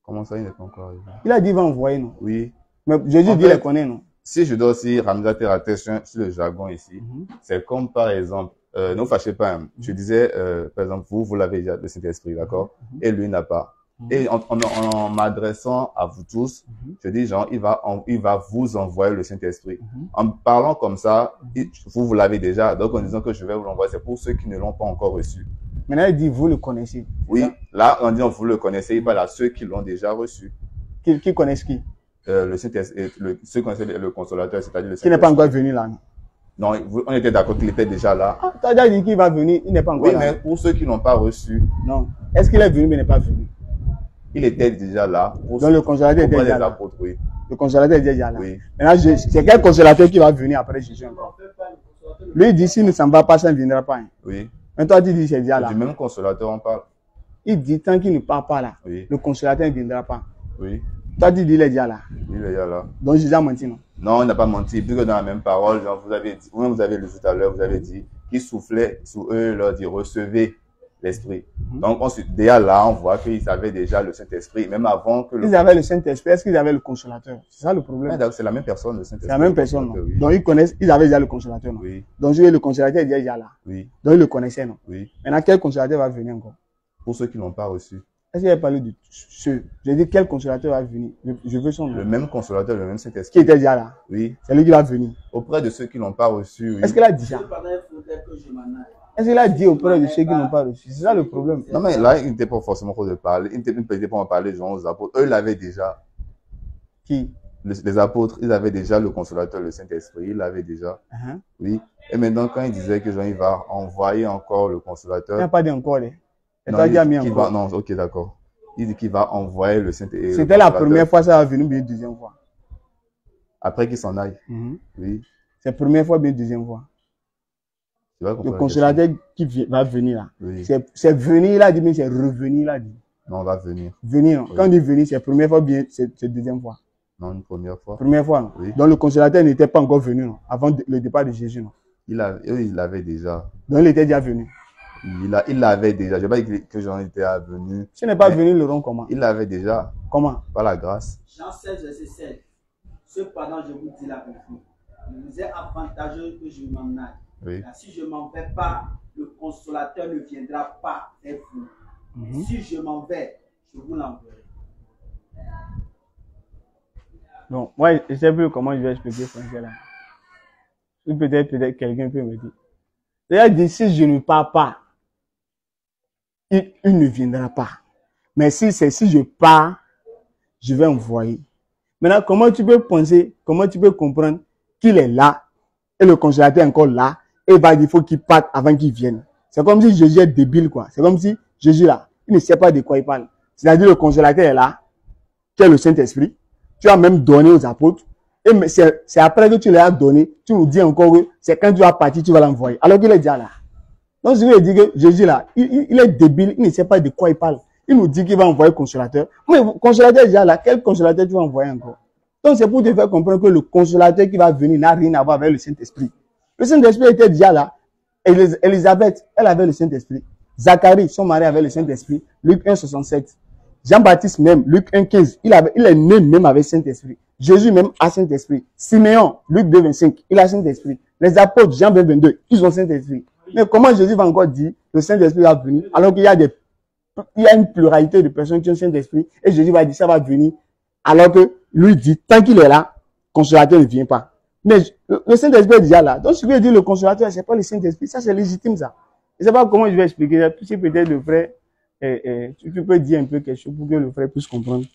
Comment ça, il n'est pas encore arrivé? Il a dit il va envoyer, non? Oui. Mais Jésus dit il les connaît, non? Si je dois aussi ramener la terre à terre sur le jargon ici, c'est comme par exemple, ne vous fâchez pas, hein. Je disais, par exemple, vous l'avez déjà, le Saint-Esprit, d'accord? Et lui n'a pas. Et en m'adressant à vous tous, je dis genre, il va vous envoyer le Saint-Esprit. En parlant comme ça, vous l'avez déjà. Donc en disant que je vais vous l'envoyer, c'est pour ceux qui ne l'ont pas encore reçu. Maintenant, il dit vous le connaissez. Oui, là, en disant vous le connaissez, il parle à ceux qui l'ont déjà reçu. Qui connaissent qui? Le Saint-Esprit, ceux qui connaissent le consolateur, c'est-à-dire le Saint-Esprit. Qui n'est pas encore venu là. Non, on était d'accord qu'il était déjà là. Ah, tu as déjà dit qu'il va venir, il n'est pas encore là. Oui, mais pour ceux qui n'ont pas reçu. Non. Est-ce qu'il est venu mais il n'est pas venu? Il était déjà là. Donc le consolateur était déjà là. Apôtres, oui. Le consolateur est déjà là. Oui. Maintenant, c'est quel consolateur qui va venir après Jésus encore? Lui, il dit s'il ne s'en va pas, ça ne viendra pas. Hein. Oui. Mais toi, tu dis c'est déjà là. Du même consolateur, on parle. Il dit tant qu'il ne part pas là, oui. Le consolateur ne viendra pas. Oui. Toi, tu dis il est déjà là. Il est déjà là. Donc Jésus a menti, non? Non, il n'a pas menti. Plus que dans la même parole, genre, vous avez dit, vous avez lu tout à l'heure, vous avez dit qu'il soufflait sous eux, leur dit recevez l'Esprit. Donc, déjà là, on voit qu'ils avaient déjà le Saint-Esprit, même avant que Ils avaient le Saint-Esprit, est-ce qu'ils avaient le consolateur? C'est ça le problème. C'est la même personne, le Saint-Esprit. C'est la même personne, non? Oui. Donc, ils connaissent, ils avaient déjà le consolateur, non? Oui. Donc, le consolateur est déjà là. Oui. Donc, ils le connaissaient, non? Oui. Maintenant, quel consolateur va venir encore? Pour ceux qui ne l'ont pas reçu. Est-ce qu'il a parlé de ceux? Je dis quel consolateur va venir? Je veux son nom. Le même consolateur, le même Qui Saint-Esprit. était déjà là? Oui. C'est lui qui va venir. Auprès de ceux qui ne l'ont pas reçu, oui. Est-ce qu'il a dit ça? Est-ce qu'il a dit auprès de ceux qui n'ont pas reçu? C'est ça le problème. Non, mais là, il n'était pas forcément pour de parler. Il n'était pas en parler, genre, aux apôtres. Eux, ils l'avaient déjà. Qui? Les apôtres, ils avaient déjà le consolateur, le Saint-Esprit. Ils l'avaient déjà. Oui. Et maintenant, quand il disait que Jean, il va envoyer encore le consolateur. Il n'a pas dit encore, là. Non, il dit qu'il va, non, ok, d'accord. Il dit qu'il va envoyer le Saint-Esprit. C'était la première fois, ça va venir, bien deuxième fois. Après qu'il s'en aille. Oui. C'est la première fois, bien deuxième fois. Le consolateur qui va venir là. Oui. C'est venir là, dit, mais c'est revenir là, dit. Non, on va venir. Venir, non. Oui. Quand on dit venir, c'est la première fois, bien, c'est deuxième fois. Non, une première fois. Première fois, non. Oui. Donc le consolateur n'était pas encore venu, non. Avant le départ de Jésus, non. Il l'avait déjà. Donc il était déjà venu. Il l'avait déjà. Je ne vais pas dire que Jean était venu. Ce n'est pas venu, le rond comment? Il l'avait déjà. Comment? Par la grâce. Jean 16, verset 7. Cependant, je vous dis la vérité. Il vous est avantageux que je m'en aille. Oui. Car si je ne m'en vais pas, le consolateur ne viendra pas vers vous. Si je m'en vais, je vous l'enverrai. Donc, moi, je ne sais plus comment je vais expliquer ça là. Ou peut-être quelqu'un peut me dire. C'est-à-dire, dit, si je ne pars pas, il ne viendra pas. Mais si je pars, je vais envoyer. Maintenant, comment tu peux penser, comment tu peux comprendre qu'il est là, et le consolateur est encore là, et il va dire, il faut qu'il parte avant qu'il vienne. C'est comme si Jésus est débile, quoi. C'est comme si Jésus là, il ne sait pas de quoi il parle. C'est-à-dire, le consolateur est là, qui est le Saint-Esprit. Tu as même donné aux apôtres. Et c'est après que tu les as donné, tu nous dis encore que c'est quand tu vas partir, tu vas l'envoyer. Alors qu'il est déjà là. Donc, je lui ai dit que Jésus là, il est débile, il ne sait pas de quoi il parle. Il nous dit qu'il va envoyer le consolateur. Mais le consolateur est déjà là. Quel consolateur tu vas envoyer encore? Donc, c'est pour te faire comprendre que le consolateur qui va venir n'a rien à voir avec le Saint-Esprit. Le Saint-Esprit était déjà là. Élisabeth, elle avait le Saint-Esprit. Zacharie, son mari, avait le Saint-Esprit. Luc 1, 67. Jean-Baptiste même, Luc 1, 15. Il est né même avec le Saint-Esprit. Jésus même a Saint-Esprit. Siméon, Luc 2, 25. Il a Saint-Esprit. Les apôtres, Jean 20, 22, ils ont Saint-Esprit. Mais comment Jésus va encore dire que le Saint-Esprit va venir alors qu'il y a une pluralité de personnes qui ont le Saint-Esprit et Jésus va dire ça va venir alors que lui dit tant qu'il est là, le consolateur ne vient pas. Mais le Saint-Esprit est déjà là. Donc je lui ai dit le consolateur, c'est pas le Saint-Esprit. Ça c'est légitime ça. Je ne sais pas comment je vais expliquer ça. Si peut-être le frère, tu peux dire un peu quelque chose pour que le frère puisse comprendre.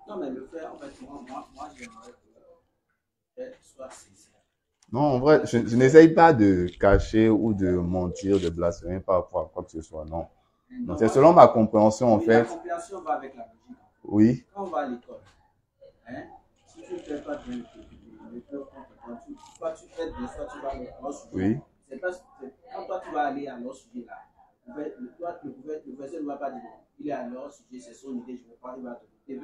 Non mais le frère, en fait, moi j'aimerais que soit sincère. Non, en vrai, je n'essaye pas de cacher ou de mentir, de blasphémer par rapport à quoi que ce soit, non. Non, c'est selon ma compréhension, en fait. La compréhension va avec la logique. Oui. Quand on va à l'école, si tu ne fais pas bien le peur soit tu aides, soit tu vas à l'autre sujet. Oui. C'est pas, quand toi tu vas aller à l'autre sujet là, le verset ne va pas dire, il est à l'autre sujet, c'est son idée, je ne vais pas, il va te dire,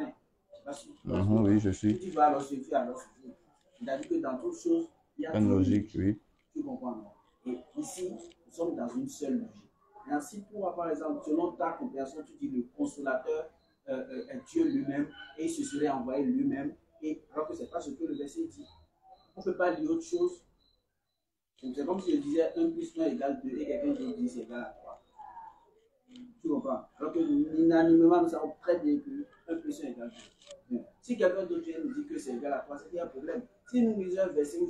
oui, je suis. Si tu vas à l'autre sujet, tu es à l'autre sujet. C'est-à-dire que dans toutes choses, il y a une logique, oui. Tu comprends, non? Et ici, nous sommes dans une seule logique. Maintenant, si toi, par exemple, selon ta compréhension, tu dis le consolateur est Dieu lui-même et il se serait envoyé lui-même, et alors que ce n'est pas ce que le verset dit. On ne peut pas lire autre chose. C'est comme si je disais 1 plus 1 égale 2 et quelqu'un qui dit c'est égal à 3. Tu comprends? Alors que unanimement, nous savons très bien que 1 plus 1 égale 2. Si quelqu'un d'autre nous dit que c'est égal à 3, c'est qu'il y a un problème. Si nous lisons un verset où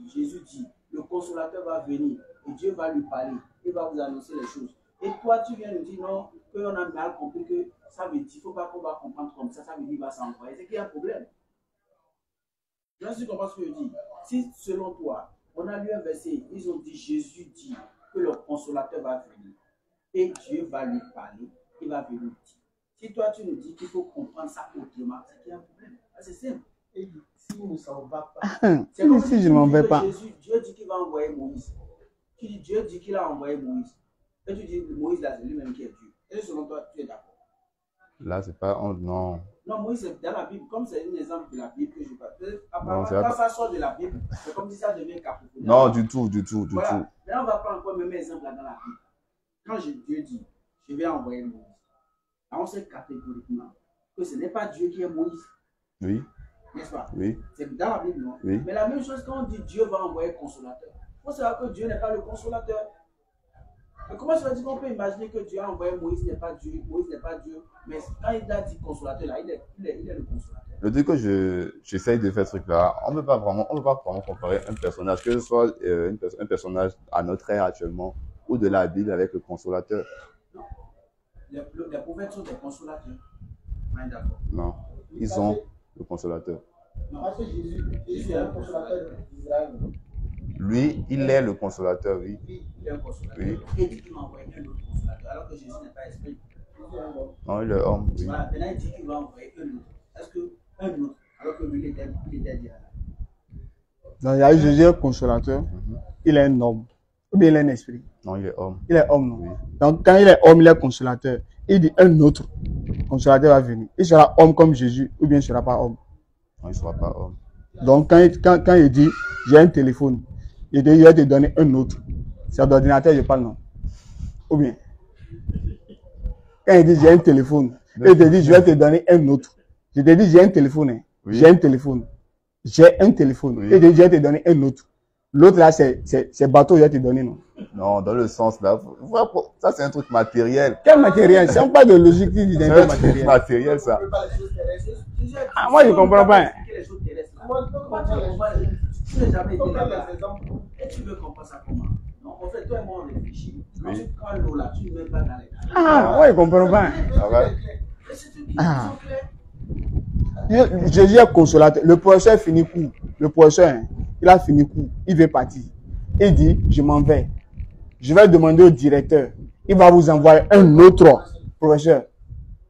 Jésus dit le consolateur va venir et Dieu va lui parler, il va vous annoncer les choses. Et toi, tu viens nous dire non, qu'on a mal compris que ça veut dire, il ne faut pas qu'on va comprendre comme ça, ça veut dire qu'il va s'envoyer. C'est qu'il y a un problème. Je sais comprends ce que je dis. Si selon toi, on a lu un verset, ils ont dit Jésus dit que le consolateur va venir et Dieu va lui parler, il va venir. Si toi tu nous dis qu'il faut comprendre ça autrement, c'est qu'il y a un problème. C'est simple. Et si nous ne s'en va pas, c'est comme si je ne m'en vais pas. Dieu dit qu'il va envoyer Moïse. Tu dis Dieu dit qu'il a envoyé Moïse. Et tu dis Moïse là, c'est lui-même qui est Dieu. Et selon toi, tu es d'accord? Là, c'est pas. Non. Non, Moïse, c'est dans la Bible, comme c'est un exemple de la Bible que je parle. Non, Apparemment, quand ça sort de la Bible, c'est comme si ça devient cacophonie. Non, du tout, du tout, du Voilà. tout. Maintenant, on va prendre encore le même exemple là dans la Bible. Quand Dieu dit, je vais envoyer Moïse, là, on sait catégoriquement que ce n'est pas Dieu qui est Moïse. Oui, N'est-ce pas? oui, C'est dans la Bible, non? oui. Mais la même chose quand on dit Dieu va envoyer le consolateur. Il faut savoir que Dieu n'est pas le consolateur. Mais comment ça veut dire qu'on peut imaginer que Dieu a envoyé Moïse n'est pas Dieu, Moïse n'est pas Dieu, mais quand il a dit consolateur, là, il est le consolateur. Le truc que j'essaye de faire ce truc-là, on ne peut pas vraiment comparer un personnage, que ce soit un personnage à notre ère actuellement, ou de la Bible avec le consolateur. Non. Les prophètes sont des consolateurs. On est d'accord. Non, ils ont le consolateur. Non, parce que Jésus est un consolateur d'Israël. Lui, il est le consolateur, oui. Il est un consolateur. Oui. Il dit qu'il va envoyer un autre consolateur, alors que Jésus n'est pas esprit. Non, il est homme, oui. Voilà, maintenant il dit qu'il va envoyer un autre. Est-ce qu'un autre, alors que lui, il était déjà là? Donc, il y a Jésus est consolateur, il est un homme, ou bien il est un esprit. Non, il est homme. Il est homme, non? Oui. Donc, quand il est homme, il est consolateur. Il dit un autre consolateur va venir. Il sera homme comme Jésus, ou bien il ne sera pas homme. Non, il ne sera pas homme. Donc, quand il dit j'ai un téléphone, il dit il va te donner un autre. C'est d'ordinateur, je parle, non? Ou bien, quand il dit j'ai un téléphone, il te dit je vais te donner un autre. Je te dis j'ai un téléphone, hein. Oui. J'ai un téléphone. J'ai un téléphone. Oui. Il te dit je vais te donner un autre. L'autre là, c'est bateau, je vais te donner, non? Non, dans le sens là, ça c'est un truc matériel. Quel matériel? C'est pas de logique qui dit C'est d'un un truc matériel. matériel, ça. Ah, moi, je comprends pas. Hein. Tu n'as jamais été là-bas. Et tu veux comprendre ça comment? Non, en fait, toi et moi, on réfléchit. Quand Oui. tu prends l'eau là, tu ne mets pas dans les canaux. Ah, moi, je comprends pas. Ah ouais? Et c'est une Ah. question claire. Jésus est consolateur. Le professeur finit court. Le professeur, hein, il a fini court. Il veut partir. Il dit, je m'en vais. Je vais demander au directeur. Il va vous envoyer un autre professeur.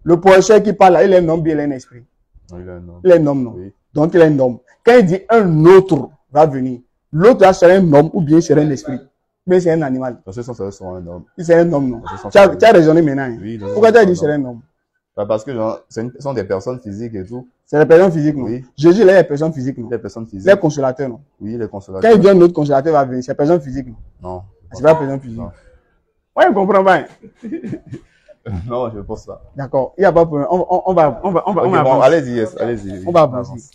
Le professeur qui parle là, il est un homme, bien il est un esprit. Non, il est un homme. Il est un homme, non? Oui. Donc, il est un homme. Quand il dit un autre va venir, l'autre là sera un homme ou bien sera un esprit. Mais c'est un animal. Dans ce sens, ça sera un homme. Il c'est un homme, non? Dans ce sens, Tu as raisonné maintenant. Hein? Oui, dans ce Pourquoi sens, tu as dit que c'est c'est un homme? Bah, parce que genre, ce sont des personnes physiques et tout. C'est les personnes physiques, non? Oui. Jésus, il est les personnes physiques, non? Les personnes physiques. Les consolateurs, non? Oui, les Quand consolateurs. il dit un autre consolateur va venir, c'est personne physique, non? Non. C'est pas personne physique. Non. Ouais, je comprends pas. Hein? Non, je pense pas. D'accord. Il n'y a pas de problème. On va Ok, bon, avancer. allez-y, yes, allez-y. On va avancer.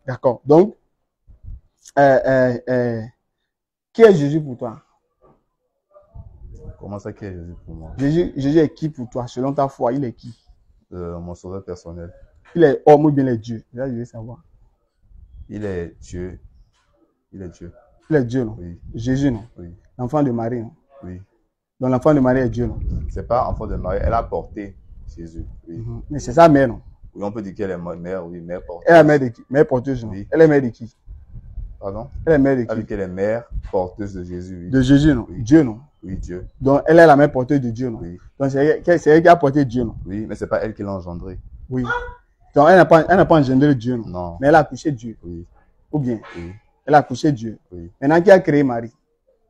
D'accord. Donc, qui est Jésus pour toi? Comment ça qui est Jésus pour moi? Jésus est qui pour toi? Selon ta foi, il est qui? Mon sauveur personnel. Il est homme ou bien il est Dieu? Là, je veux savoir. Il est Dieu. Il est Dieu. Il est Dieu, non? Oui, Jésus, non? oui, L'enfant de Marie, non? oui. Donc, l'enfant de Marie est Dieu, non? C'est pas enfant de Marie, elle a porté Jésus. Oui. Mais c'est sa mère, non? Oui, on peut dire qu'elle est mère, oui, mère porteuse. Elle est mère de qui? Mère porteuse, non? Oui. Elle est mère de qui? Pardon? Elle est mère de Elle qui? dit qu'elle est mère porteuse de Jésus, oui. De Jésus, non? Oui. Dieu, non? Oui, Dieu. Donc, elle est la mère porteuse de Dieu, non? Oui, Donc, c'est elle qui a porté Dieu, non? oui, mais c'est pas elle qui l'a engendré. Oui. Donc, elle n'a pas engendré Dieu, non? Non. Mais elle a accouché Dieu. Oui, Ou bien, oui, elle a accouché Dieu. oui. Maintenant, qui a créé Marie?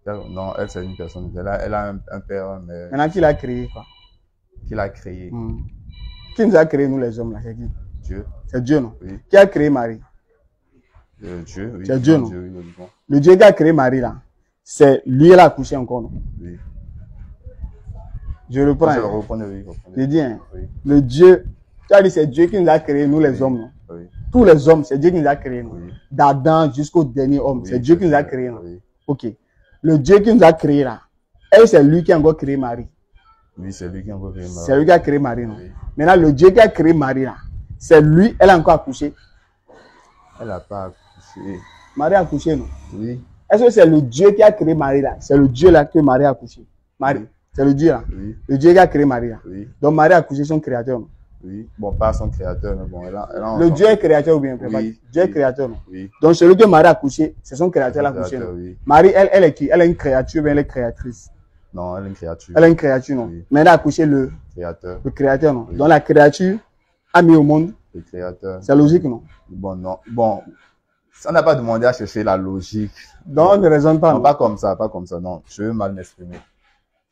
Non, elle, c'est une personne. Elle a un père, un mère Maintenant, qui l'a créé, quoi? qui l'a créé. Qui nous a créé, nous les hommes, là? C'est qui? Dieu. C'est Dieu, non? Oui. Qui a créé Marie? Dieu, oui. C'est Dieu, non? Dieu, oui, logiquement. Le Dieu qui a créé Marie, là, c'est lui, elle a accouché encore, non? Oui. Je reprends. Je le Hein. reprenez, oui, Je reprenez. dis, hein, Oui, le Dieu, tu as dit, c'est Dieu qui nous a créé, nous les hommes, non? oui, Tous les hommes, c'est Dieu qui nous a créés, non? oui. D'Adam jusqu'au dernier homme, Oui, c'est Dieu qui nous a créés, non? Oui, Ok. Le Dieu qui nous a créés, là, elle, c'est lui qui a encore créé Marie. oui, c'est lui qui a encore créé Marie. C'est lui qui a créé Marie, non? Oui. Maintenant, le Dieu qui a créé Marie, là, c'est lui, elle a encore accouché. Elle n'a pas accouché. Marie a accouché, non? Oui, Est-ce que c'est le Dieu qui a créé Marie, là? C'est le Dieu, là, que Marie a accouché. Marie, Oui. c'est le Dieu, là. oui, Le Dieu qui a créé Marie, là. oui, Donc, Marie a accouché son créateur, non? oui. Bon, pas son créateur, mais bon, elle a Le Dieu est créateur ou bien? Oui. Dieu est Oui. créateur, non? Oui. Donc, celui que Marie a accouché, c'est son créateur, elle a accouché, Créateur, non? oui. Marie, elle est qui? Elle est une créature, bien elle est créatrice. Non, elle est une créature. Elle est une créature, non? Oui. Mais elle a accouché le Créateur. créateur, non? Oui. Donc, la créature a mis au monde, Le créateur. c'est logique, non? Bon, non. Bon, on n'a pas demandé à chercher la logique. Donc, on ne raisonne pas, Non, non? pas comme ça, pas comme ça. Non, je veux mal m'exprimer.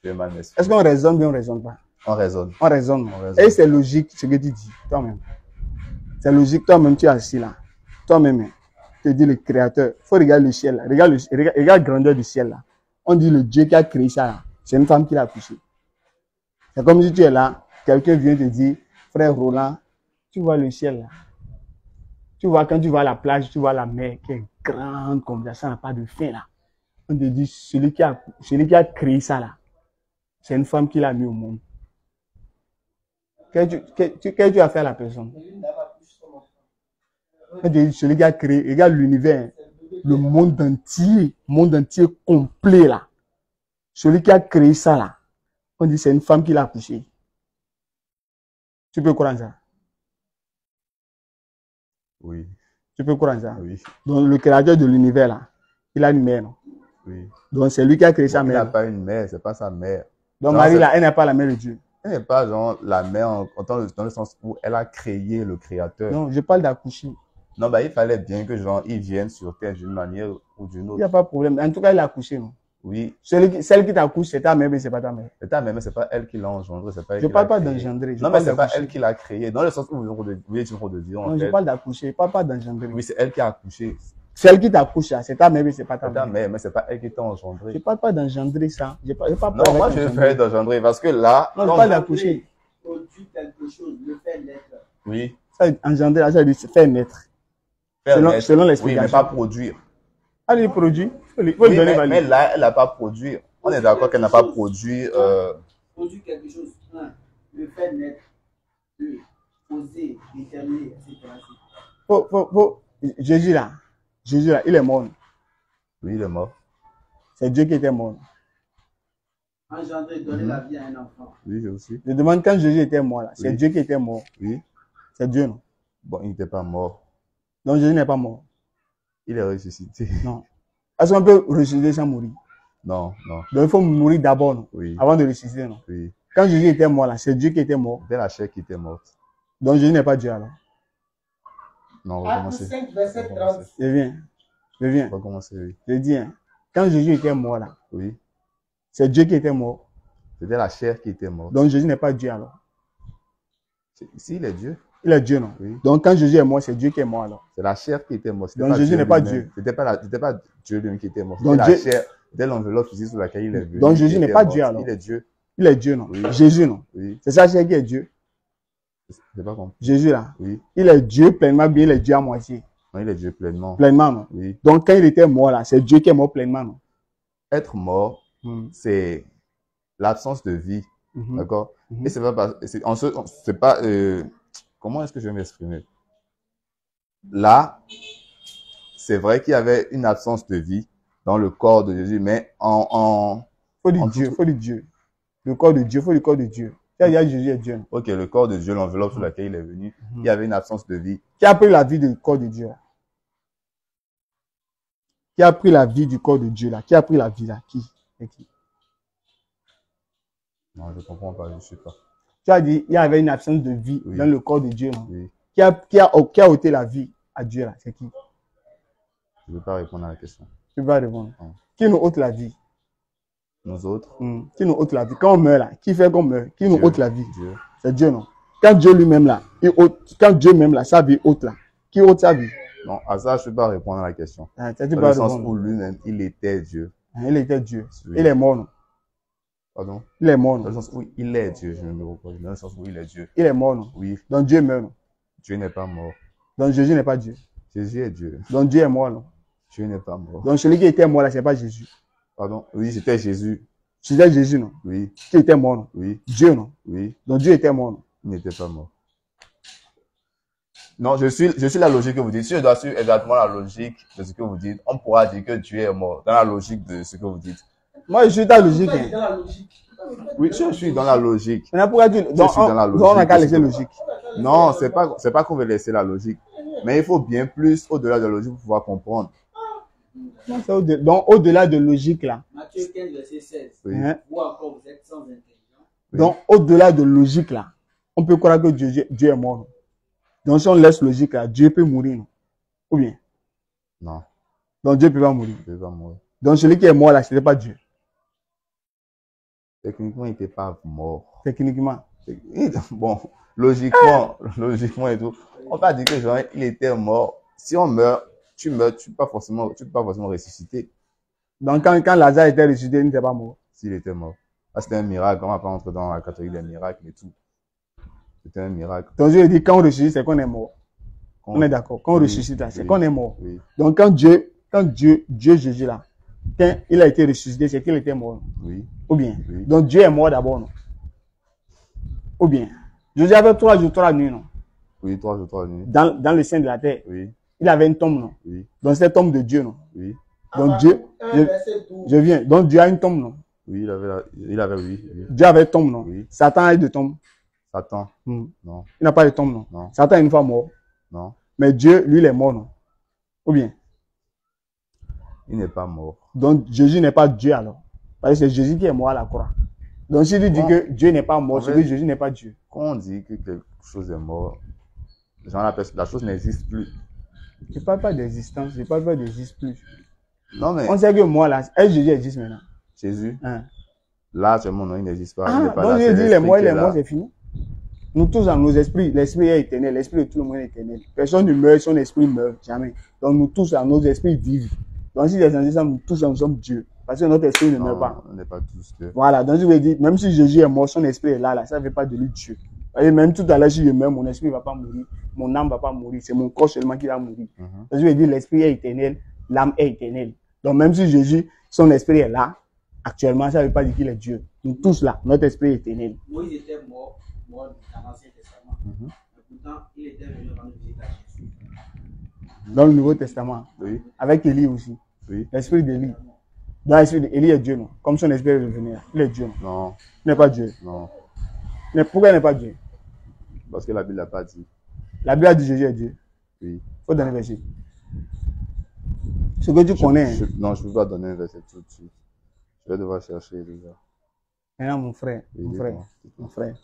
Je veux mal m'exprimer. Est-ce qu'on raisonne bien ou on raisonne pas? On raisonne. On raisonne, non? On raisonne. Et c'est logique, ce que tu dis, toi-même. C'est logique, toi-même, tu es assis là. Toi-même, tu te dis le créateur. Il faut regarder le ciel là. Regarde la grandeur du ciel là. On dit le Dieu qui a créé ça là. C'est une femme qui l'a accouché. C'est comme si tu es là, quelqu'un vient te dire, frère Roland, tu vois le ciel là. Tu vois, quand tu vas à la plage, tu vois la mer qui est grande comme ça n'a pas de fin là. On te dit, celui qui a créé ça là, c'est une femme qui l'a mis au monde. Qu'est-ce que tu as fait à la personne? On te dit, celui qui a créé, regarde l'univers, le monde entier complet là. Celui qui a créé ça là, on dit, c'est une femme qui l'a accouché. Tu peux croire ça? Oui. Tu peux croire ça? Oui. Donc, le créateur de l'univers là, il a une mère, non? Oui. Donc, c'est lui qui a créé sa Il mère. n'a pas une mère, c'est pas sa mère. Donc, Non, Marie là, elle n'est pas la mère de Dieu. Elle n'est pas genre la mère dans le sens où elle a créé le créateur. Non, je parle d'accoucher. Non, bah, il fallait bien que genre, ils viennent sur terre d'une manière ou d'une Il n'y autre. a pas de problème. En tout cas, il a accouché, non? Oui. Celle qui t'accouche, c'est ta mère, mais c'est pas ta mère. C'est ta mère, mais c'est pas elle qui l'a engendré, c'est pas elle Je qui parle l'a pas créé. d'engendrer. Non, mais c'est pas elle qui l'a créé. Dans le sens où vous voulez dire en Non, je fait. parle d'accoucher. Je parle pas d'engendrer. Oui, c'est elle qui a accouché. Celle qui t'accouche, là, c'est ta mère, mais c'est pas ta C'est ta mère. mère, mais c'est pas elle qui t'a Je engendré. parle pas d'engendrer ça. Je parle pas Non, moi je vais faire d'engendrer parce que là. Non, je parle d'accoucher. Produit quelque chose, le fait naître. Oui. Ça, engendrer, ça veut dire faire naître. Faire Selon naître. l'explication. Oui, mais pas produire. Allez, produit. Faut lui Oui, donner mais valeur. là, elle n'a pas produit. On est d'accord qu'elle n'a pas produit. Produit quelque chose. Un, le fait naître. Deux, poser, déterminer, etc. Jésus là, il est mort. Oui, il est mort. C'est Dieu qui était mort. Engendrer, donner la vie à un enfant. Oui, j'ai aussi. Je demande quand Jésus était mort là, c'est Oui. Dieu qui était mort. Oui. C'est Dieu, non? Bon, il n'était pas mort. Donc Jésus n'est pas mort. Il est ressuscité. Non. Est-ce qu'on peut ressusciter sans mourir? Non, non. Donc il faut mourir d'abord, non? Oui. Avant de ressusciter, non? Oui. Quand Jésus était mort là, c'est Dieu qui était mort. C'était la chair qui était morte. Donc Jésus n'est pas Dieu alors. Non, on va commencer. 5, verset 30. Je viens. On va commencer, oui. Je dis, hein, quand Jésus était mort là, Oui. c'est Dieu qui était mort. C'était la chair qui était morte. Donc Jésus n'est pas Dieu alors. Si, il est Dieu. Il est Dieu, non? Oui. Donc quand Jésus est mort, c'est Dieu qui est mort alors. C'est la chair qui était morte. Donc Jésus n'est pas Dieu. C'était pas Dieu lui-même qui était mort. Donc C'était Dieu- la chair, c'était l'enveloppe physique sur laquelle il est venu. Donc Jésus qui n'est était pas morte. Dieu alors. Il est Dieu. Il est Dieu, non? Oui. Jésus, non? Oui. C'est ça qui est Dieu. J'ai pas compris. Jésus là, Oui. il est Dieu pleinement, bien il est Dieu à moitié. Non, il est Dieu pleinement. Pleinement, non? Oui. Donc quand il était mort là, c'est Dieu qui est mort pleinement, non? Être mort, c'est l'absence de vie. Mhm. D'accord? Mhm. Et c'est pas, c'est pas, comment est-ce que je vais m'exprimer? Là, c'est vrai qu'il y avait une absence de vie dans le corps de Jésus, mais Faut dire Dieu. Le corps de Dieu, faut le corps de Dieu. Il y a Jésus est Dieu. ok, le corps de Dieu, l'enveloppe sur laquelle il est venu, il y avait une absence de vie. Qui a pris la vie du corps de Dieu là? Qui a pris la vie du corps de Dieu là? Qui a pris la vie là? Qui? C'est qui? Non, je comprends pas, je sais pas. Tu as dit, il y avait une absence de vie Oui. dans le corps de Dieu, non? Oui, Qui a ôté la vie à Dieu là? C'est qui? je ne veux pas répondre à la question. Tu vas répondre. Non. Qui nous ôte la vie? Nous autres, Qui nous ôte la vie? Quand on meurt là, qui fait qu'on meurt? Qui nous Dieu. ôte la vie? Dieu. C'est Dieu, non? Quand Dieu lui-même là, quand Dieu même là, sa vie ôte là, qui ôte sa vie? Non, à ça, je ne peux pas répondre à la question. Ah, ça, tu Dans vas le sens répondre. où lui-même, il était Dieu. Il était Dieu. Oui. Il est mort, non? Pardon? Il est mort, Dans le non? sens où il est Dieu, je me reprends. Dans le sens où il est Dieu. Il est mort, non? Oui, Donc Dieu meurt, non? Dieu n'est pas mort. Donc Jésus n'est pas Dieu. Jésus est Dieu. Donc Dieu est mort, non? Dieu n'est pas mort. Donc celui qui était mort là, c'est pas Jésus. Pardon? Oui, c'était Jésus. C'était Jésus, non? Oui, Qui était mort, non? oui, Dieu, non? oui. Donc Dieu était mort, non? Il n'était pas mort. Non, je suis la logique que vous dites. Si je dois suivre exactement la logique de ce que vous dites, on pourra dire que Dieu est mort. Dans la logique de ce que vous dites. Moi, je suis dans la logique. Hein. Dans la logique. Oui, je suis dans la logique. Maintenant, pourquoi dire? Donc, suis dans la logique. on n'a qu'à laisser logique. Non, c'est pas qu'on veut laisser la logique. Mais il faut bien plus au-delà de la logique pour pouvoir comprendre. Non, donc, au-delà de logique, là. Matthieu 15, verset 16. Oui. Hein? Vous encore, vous êtes sans intelligence. Oui. Donc, au-delà de logique, là, on peut croire que Dieu est mort. Non? Donc, si on laisse logique, là, Dieu peut mourir. Non? Ou bien? Non, Donc, Dieu peut pas mourir. Dieu va mourir. Donc, celui qui est mort, là, ce n'est pas Dieu. Techniquement, il n'était pas mort. Techniquement. Bon, logiquement et tout. On va dire que genre, il était mort. Si on meurt, tu meurs, tu peux pas forcément ressusciter Donc, quand Lazare était ressuscité, il n'était pas mort. s'il était mort. Ah, c'était un miracle. On va pas entrer dans la catégorie des miracles et tout. C'était un miracle. Donc, je dis, quand on ressuscite, c'est qu'on est mort. On est d'accord. Quand on Oui, ressuscite, là, c'est oui, qu'on est mort. oui, Donc, quand Dieu Jésus, là, quand il a été ressuscité, c'est qu'il était mort. oui, Ou bien. oui. Donc, Dieu est mort d'abord, non? Ou bien. Jésus avait 3 jours, 3 nuits, non? Oui, 3 jours, 3 nuits. Dans le sein de la terre. Oui, Il avait une tombe, non? oui, Donc, c'est la tombe de Dieu, non? oui. Donc, Dieu, je viens. Donc, Dieu a une tombe, non? Oui, il avait, oui, oui. Dieu avait une tombe, non? Oui. Satan a eu de tombe. Satan, Hmm. non, Il n'a pas de tombe, non? non, Satan est une fois mort. non. Mais Dieu, lui, il est mort, non? Ou bien. Il n'est pas mort. Donc, Jésus n'est pas Dieu, alors. Parce que c'est Jésus qui est mort à la croix. Donc, si tu dis que Dieu n'est pas mort, c'est que Jésus n'est pas Dieu. Quand on dit que quelque chose est mort, genre la chose n'existe plus. Je ne parle pas d'existence, je ne parle pas d'existe plus. Non, mais On sait que moi, là, est-ce que Jésus existe maintenant? Jésus, Hein? là, actuellement, non, il n'existe pas. Il Ah, n'est pas donc là. Jésus C'est dit, il est l'esprit mort, qui il est là. mort, c'est fini. Nous tous, dans nos esprits, l'esprit est éternel, l'esprit de tout le monde est éternel. Personne ne meurt, son esprit meurt, jamais. Donc, nous tous, dans nos esprits vivent. Donc, si les anciens, nous tous, nous sommes Dieu. Parce que notre esprit ne meurt pas. Non, on n'est pas tous Dieu. Voilà, donc je veux dire, même si Jésus est mort, son esprit est là, ça ne veut pas de lui Dieu. Et même tout à l'heure, si je meurs, mon esprit ne va pas mourir, mon âme ne va pas mourir, c'est mon corps seulement qui va mourir. Donc je veux dire, l'esprit est éternel, l'âme est éternelle. Donc même si Jésus, son esprit est là, actuellement, ça ne veut pas dire qu'il est Dieu. Nous tous là, notre esprit est éternel. Moïse était mort dans l'Ancien Testament. Mais pourtant, il était venu rendre visite à Jésus. Dans le Nouveau Testament, Oui, avec Élie aussi, oui, l'esprit d'Élie. Dans l'esprit d'Élie est Dieu, non? Comme son esprit est revenu, il est Dieu, non? non, Il n'est pas Dieu. non. Mais pourquoi il n'est pas Dieu? Parce que la Bible n'a pas dit. La Bible a dit Jésus est Dieu. Oui. Il faut donner un verset. Ce que tu connais. Non, je ne peux pas donner un verset tout de suite. Je vais devoir chercher déjà. Maintenant, mon frère, Oui, mon frère, dites-moi. mon frère.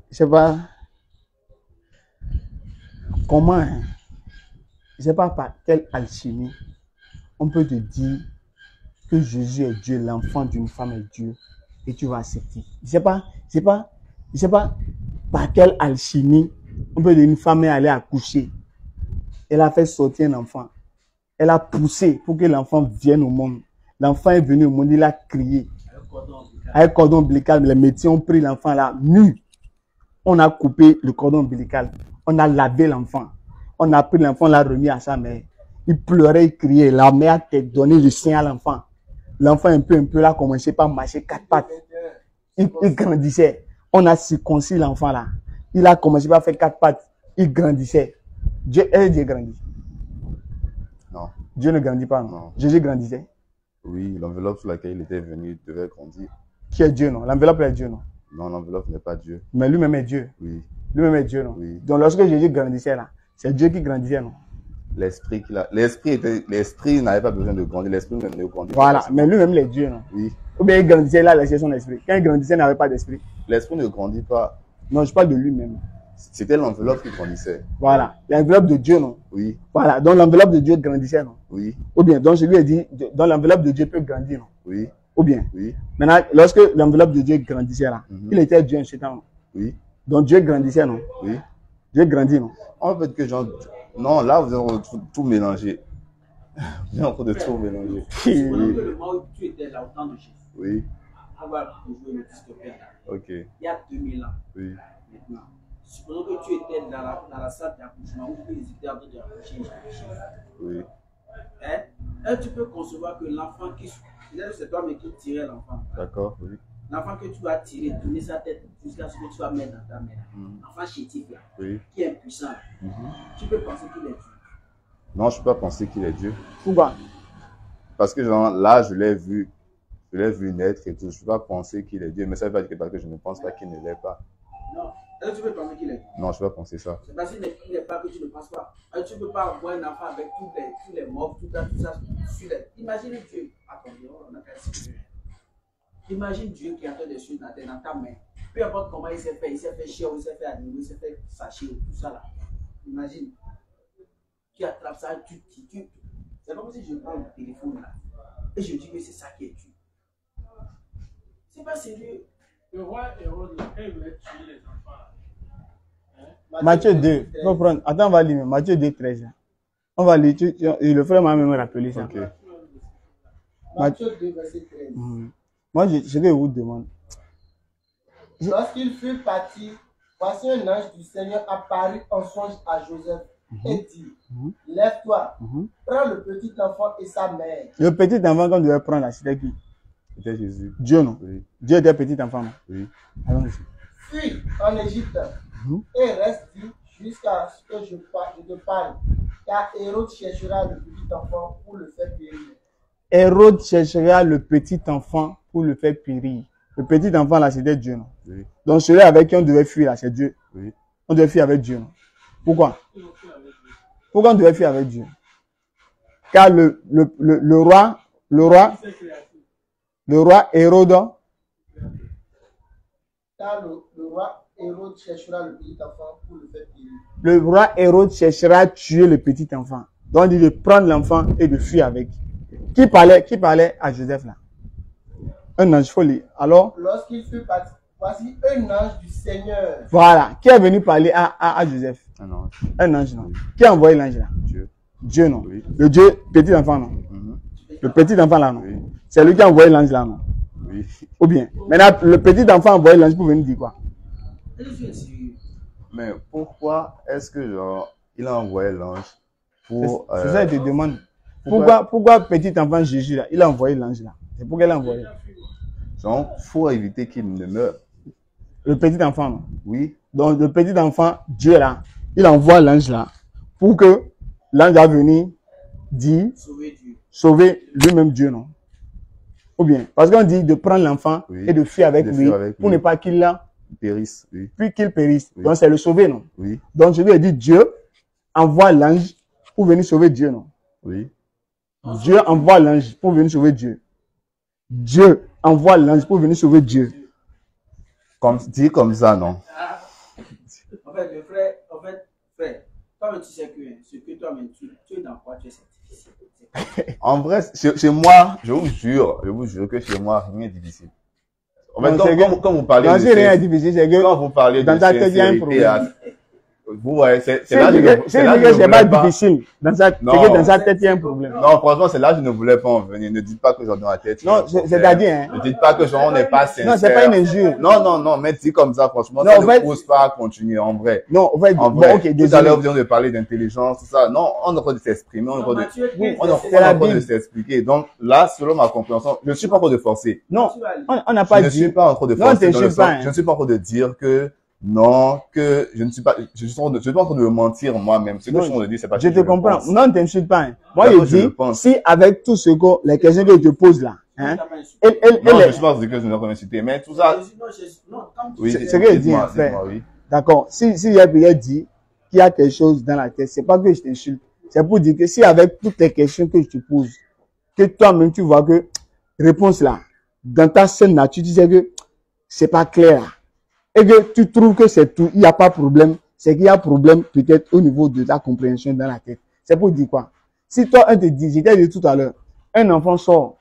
Je sais pas comment, hein, je sais pas par quelle alchimie on peut te dire que Jésus est Dieu, l'enfant d'une femme est Dieu, et tu vas accepter. Je sais pas par quelle alchimie on peut dire une femme est allée accoucher. Elle a fait sortir un enfant. Elle a poussé pour que l'enfant vienne au monde. L'enfant est venu au monde, il a crié. Avec cordon ombilical, les médecins ont pris l'enfant là, nu. On a coupé le cordon ombilical. On a lavé l'enfant. On a pris l'enfant, on l'a remis à sa mère. Il pleurait, il criait. La mère a donné le sein à l'enfant. L'enfant, un peu, là, a commencé par marcher 4 pattes. Il grandissait. On a circoncis l'enfant là. Il a commencé par faire 4 pattes. Il grandissait. Dieu grandit. Non. Dieu ne grandit pas, non. Non. Jésus grandissait. Oui, l'enveloppe sur laquelle il était venu devait grandir. Qui est Dieu, non? L'enveloppe est Dieu, non? Non, l'enveloppe n'est pas Dieu. Mais lui-même est Dieu. Oui. Lui-même est Dieu, non? Oui. Donc lorsque Jésus grandissait là, c'est Dieu qui grandissait, non? L'esprit n'avait pas besoin de grandir. L'esprit ne grandit pas. Voilà, mais lui-même il est Dieu, non? Oui. Ou bien il grandissait, il a laissé son esprit. Quand il grandissait, il n'avait pas d'esprit. L'esprit ne grandit pas. Non, je parle de lui-même. C'était l'enveloppe qui grandissait. Voilà, l'enveloppe de Dieu, non? Oui. Voilà, donc l'enveloppe de Dieu grandissait, non? Oui. Ou bien, donc je lui ai dit, dans l'enveloppe de Dieu peut grandir, non? Oui. Ou bien, Oui. maintenant, lorsque l'enveloppe de Dieu grandissait là, il était Dieu en ce temps, non? Oui. Donc Dieu grandissait, non? Oui. Dieu grandit, non? En fait, que genre. Non, là, vous êtes en train de tout mélanger. Vous êtes en train de tout mélanger. Supposons que le moment où tu étais là au temps de Jésus, Oui. on va jouer le disque père. Ok. Il y a 2000 ans. Oui. Maintenant, supposons que tu étais dans la salle d'accouchement où ils étaient en train d'accoucher Jésus. Oui. Hein? Et tu peux concevoir que l'enfant qui. C'est toi mais qui tirait l'enfant. D'accord, oui. L'enfant que tu vas tirer, tourner sa tête jusqu'à ce que tu vas mettre dans ta main. L'enfant chétif là, Oui. qui est impuissant. Tu peux penser qu'il est Dieu. Non, je ne peux pas penser qu'il est Dieu. Pourquoi? Parce que genre, là, je l'ai vu naître et tout. Je ne peux pas penser qu'il est Dieu. Mais ça veut pas dire que parce que je ne pense pas qu'il ne l'est pas. Non. Est-ce que tu peux penser qu'il est Dieu? Non, je ne peux pas penser ça. C'est parce qu'il n'est pas que tu ne penses pas. Tu ne peux pas avoir un enfant avec tous les morts, tout ça. Imagine Dieu. Attendez, on a qu'à s'y. Imagine Dieu qui est en train de suivre dans ta main. Peu importe comment il s'est fait chier, il s'est fait animer, il s'est fait sacher, tout ça là. Imagine. Tu attrapes ça, c'est comme si je prends le téléphone là. Et je dis que c'est ça qui est Dieu. C'est pas sérieux. Le roi Hérode, quand il voulait tuer les enfants, hein, Matthieu 2. Faut prendre. Attends, on va lire. Matthieu 2, 13. On va lire. Et le frère m'a même rappelé ça. Ok. Matthieu 2, verset 13. Moi, ce que je vous demande. Lorsqu'il fut parti, voici un ange du Seigneur apparut en songe à Joseph et dit, lève-toi, prends le petit enfant et sa mère. Le petit enfant qu'on devait prendre là, c'était qui? C'était Jésus. Dieu, non? Oui. Dieu était petit enfant, non? Oui. Allons-y. Fuis en Égypte et reste jusqu'à ce que je te parle, car Hérode cherchera le petit enfant pour le faire périr. Hérode cherchera le petit enfant pour le faire périr. Le petit enfant là, c'était Dieu, non? Oui. Donc celui avec qui on devait fuir là, c'est Dieu. Oui. On devait fuir avec Dieu, non? Pourquoi? Pourquoi on devait fuir avec Dieu? Car le roi Hérode, Car le roi Hérode cherchera le petit enfant pour le faire périr. le roi Hérode cherchera à tuer le petit enfant. Donc il dit de prendre l'enfant et de fuir avec. Qui parlait à Joseph là? Un ange folie. Alors, Lorsqu'il fut parti, voici un ange du Seigneur. voilà. Qui est venu parler à Joseph? Un ange. Un ange, non? Qui a envoyé l'ange là? Dieu. Dieu, non? Oui. Le Dieu, petit enfant, non? Le petit enfant là, non? Oui. C'est lui qui a envoyé l'ange là, non? Oui. Ou bien, maintenant, le petit enfant a envoyé l'ange pour venir dire quoi? Mais pourquoi est-ce que genre, il a envoyé l'ange pour... C'est ça, je te demande. Pourquoi petit enfant Jésus là, il a envoyé l'ange là? C'est pour qu'elle a envoyé. Donc, faut éviter qu'il ne meure. Le petit enfant, non? Oui. Donc, le petit enfant, Dieu là, il envoie l'ange là pour que l'ange va venir dire, sauver lui-même Dieu, non? Ou bien, parce qu'on dit de prendre l'enfant Oui. et de fuir avec De lui fuir avec pour lui. ne pas qu'il l'a, Périsse. Oui. puis qu'il périsse. Oui. Donc, c'est le sauver, non? Oui. Donc, je lui ai dit, Dieu envoie l'ange pour venir sauver Dieu, non? Oui. Dieu envoie l'ange pour venir sauver Dieu. Dieu envoie l'ange pour venir sauver Dieu. Dis comme ça, non? En fait, frère, toi-même, tu sais que ce que toi-même, tu es dans quoi tu es certifié. En vrai, chez moi, je vous jure que chez moi, rien n'est difficile. En fait, Non, c'est que- quand vous parlez Non, de c'est rien de difficile, c'est que quand vous parlez dans de ta tête, il y a un sincérité, problème. vous voyez, c'est C'est là que que c'est pas difficile. Non. C'est que dans sa tête, il y a un problème. Non, franchement, c'est là que je ne voulais pas en venir. Ne dites pas que j'en ai dans la tête. Non, c'est-à-dire, hein. Ne dites pas que genre, on n'est pas sincère. Non, c'est pas une injure. Non, mais dis comme ça, franchement, Non, ça en ne fait- pousse pas à continuer, en vrai. Non, en fait, En bon, vrai, ok, tout à désolé. l'heure, vous venez de parler d'intelligence, tout ça. Non, on est en train de s'exprimer, on est en train de, Oui, on est en c'est la train de Bible. s'expliquer. Donc, là, selon ma compréhension, je ne suis pas en train de forcer. Non, on n'a pas Je ne suis dit. pas en train de Non, forcer t'es dans le sûr pas, sens, hein. je ne suis pas en train de dire que non, que je ne suis pas, je suis pas en train de me mentir moi-même. Ce que je suis en train de dire, c'est pas Je que te le comprends. pense. Non, ne t'insulte pas. Hein. Moi, D'accord, je je le dis, pense. si avec tout ce que, les questions que je te pose là, hein, elle Non, je est- ne suis pas en train de dire que je ne vais pas m'insulter, mais tout ça, oui, c'est ce que je dis, dites-moi, frère. dites-moi, oui. D'accord. Si il dit qu'il y a quelque chose dans la tête, c'est pas que je t'insulte. C'est pour dire que si avec toutes les questions que je te pose, que toi-même tu vois que réponse là, dans ta seule nature, tu sais que c'est pas clair là. Et que tu trouves que c'est tout, il n'y a pas de problème, c'est qu'il y a problème peut-être au niveau de ta compréhension dans la tête. C'est pour dire quoi? Si toi, un te dit, j'étais dit tout à l'heure, un enfant sort,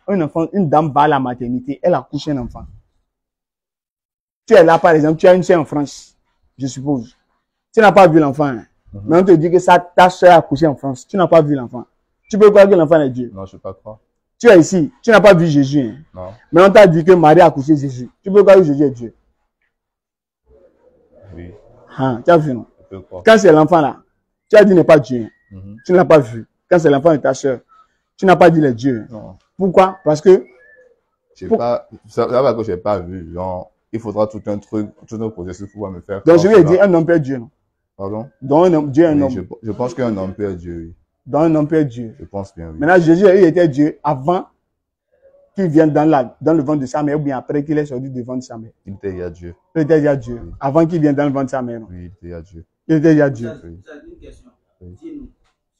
une dame va à la maternité, elle accouche un enfant. Tu es là, par exemple, tu as une soeur en France, je suppose. Tu n'as pas vu l'enfant, hein. Mais on te dit que ta soeur a accouché en France. Tu n'as pas vu l'enfant. Tu peux croire que l'enfant est Dieu. Non, je ne peux pas croire. Tu es ici, tu n'as pas vu Jésus, hein. Non, Mais on t'a dit que Marie a accouché Jésus. Tu peux croire que Jésus est Dieu. oui, Hein, tu as vu, non? je peux croire. Quand c'est l'enfant là, tu as dit n'est pas Dieu. Hein. Mhm. Tu ne l'as pas vu. Quand c'est l'enfant de ta soeur, tu n'as pas dit les dieux. Hein. Non, Pourquoi? Parce que, j'ai pas, ça va que j'ai pas vu. Genre, il faudra tout un truc, tout un processus pour pouvoir me faire donc croire je lui ai cela. dit, un homme peut être Dieu, non? Pardon? Donc un homme, Dieu est un Oui, homme. je pense qu'un homme peut être Dieu, oui. Donc un homme peut être Dieu. Je pense bien, oui. Maintenant, Jésus, il était Dieu avant qu'il vienne dans le ventre de sa mère, ou bien après qu'il est sorti du ventre de sa mère. Il était déjà Dieu. Il était déjà Dieu. Oui. Avant qu'il vienne dans le ventre de sa mère, non? Oui, il était déjà Dieu. Il était déjà Dieu. Vous avez une question. Oui. Dis-nous,